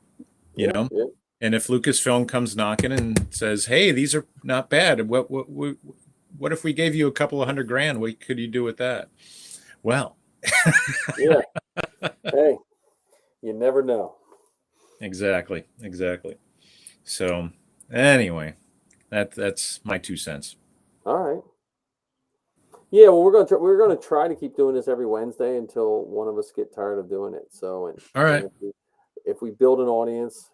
And if Lucasfilm comes knocking and says, hey, these are not bad, what if we gave you a couple of $100,000? What could you do with that? Well, yeah. Hey, you never know. Exactly. So anyway, that's my 2 cents. All right. Yeah, well, we're gonna try to keep doing this every Wednesday until one of us get tired of doing it. So, all right. If we build an audience,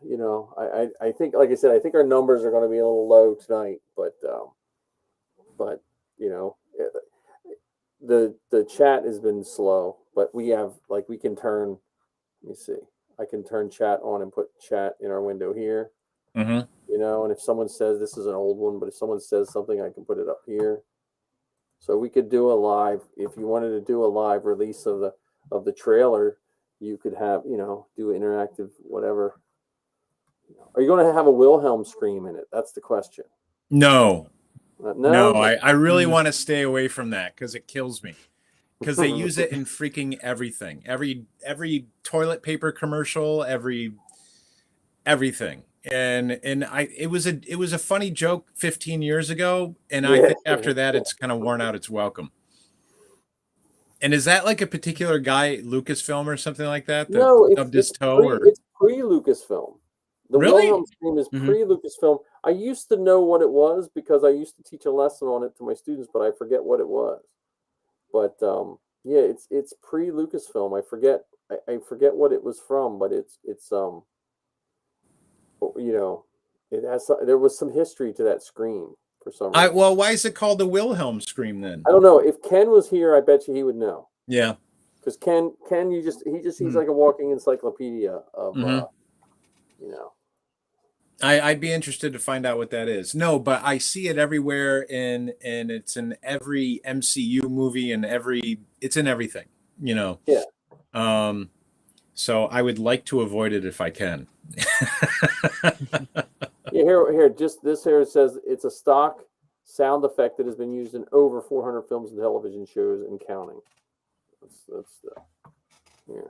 I think, like I said, I think our numbers are going to be a little low tonight, but the chat has been slow, but we can turn. Let me see. I can turn chat on and put chat in our window here. Mm-hmm. And if someone says, this is an old one, but if someone says something, I can put it up here. So we could do a live, if you wanted to do a live release of the trailer, you could have, do interactive, whatever. Are you going to have a Wilhelm scream in it? That's the question. No, I really want to stay away from that because it kills me. Because they use it in freaking everything, every toilet paper commercial, everything. And it was a funny joke 15 years ago, and I think after that it's kind of worn out its welcome. And is that like a particular guy, Lucasfilm or something like that? That No, stubbed his toe? it's pre-Lucasfilm. The Really? Wilhelm scream is pre-Lucasfilm. I used to know what it was because I used to teach a lesson on it to my students, but I forget what it was. But yeah, it's pre-Lucasfilm. I forget what it was from, but it's you know, it has there was some history to that scream for some reason. Well, why is it called the Wilhelm scream then? I don't know. If Ken was here, I bet you he would know. Yeah. Because Ken, he's like a walking encyclopedia of, you know. I'd be interested to find out what that is. No, but I see it everywhere, and it's in every MCU movie and it's in everything, you know. Yeah. So I would like to avoid it if I can. Yeah, here, just this here says it's a stock sound effect that has been used in over 400 films and television shows and counting. That's yeah.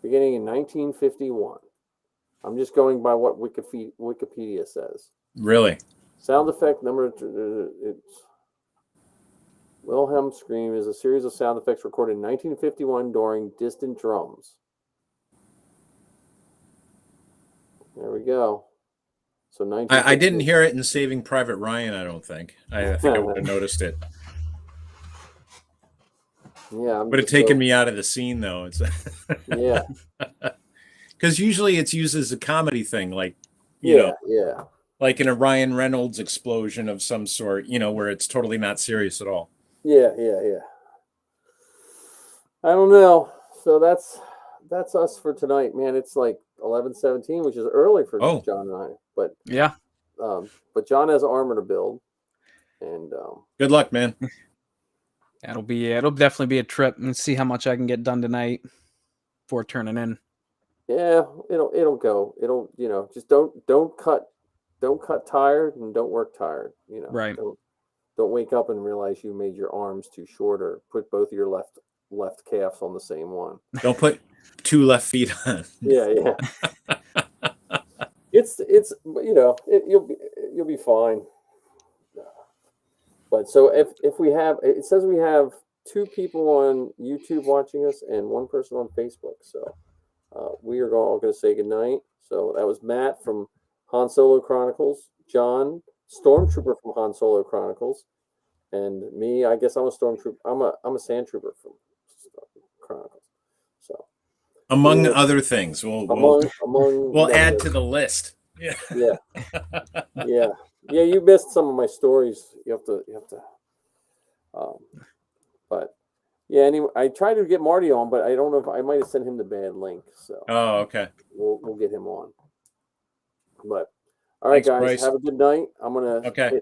Beginning in 1951. I'm just going by what Wikipedia says. Really? Sound effect number. It's Wilhelm scream is a series of sound effects recorded in 1951 during distant drums. There we go. So I didn't hear it in Saving Private Ryan. I don't think. I think I would have noticed it. Yeah, would have taken me out of the scene though. It's yeah. Because usually it's used as a comedy thing, like you know, like in a Ryan Reynolds explosion of some sort, you know, where it's totally not serious at all. Yeah. I don't know. So that's us for tonight, man. It's like 11:17, which is early for John and I. But yeah, but John has armor to build, and good luck, man. It'll definitely be a trip, and see how much I can get done tonight before turning in. Yeah, it'll go. It'll, you know, just don't cut tired and don't work tired. You know, right? Don't wake up and realize you made your arms too short, or put both of your left calves on the same one. Don't put two left feet on. Yeah. It's you know, you'll be fine. But so if we have, it says we have 2 people on YouTube watching us and 1 person on Facebook. So we are all going to say goodnight. So that was Matt from Han Solo Chronicles, John, Stormtrooper from Han Solo Chronicles, and me. I guess I'm a Stormtrooper. I'm a Sand Trooper from Chronicles. So among other things, we'll add to the list. Yeah. You missed some of my stories. You have to. But yeah. Anyway, I tried to get Marty on, but I don't know if I might have sent him the bad link. So. Oh, okay. We'll get him on. But all right, guys. Bryce. Have a good night. I'm gonna. Okay.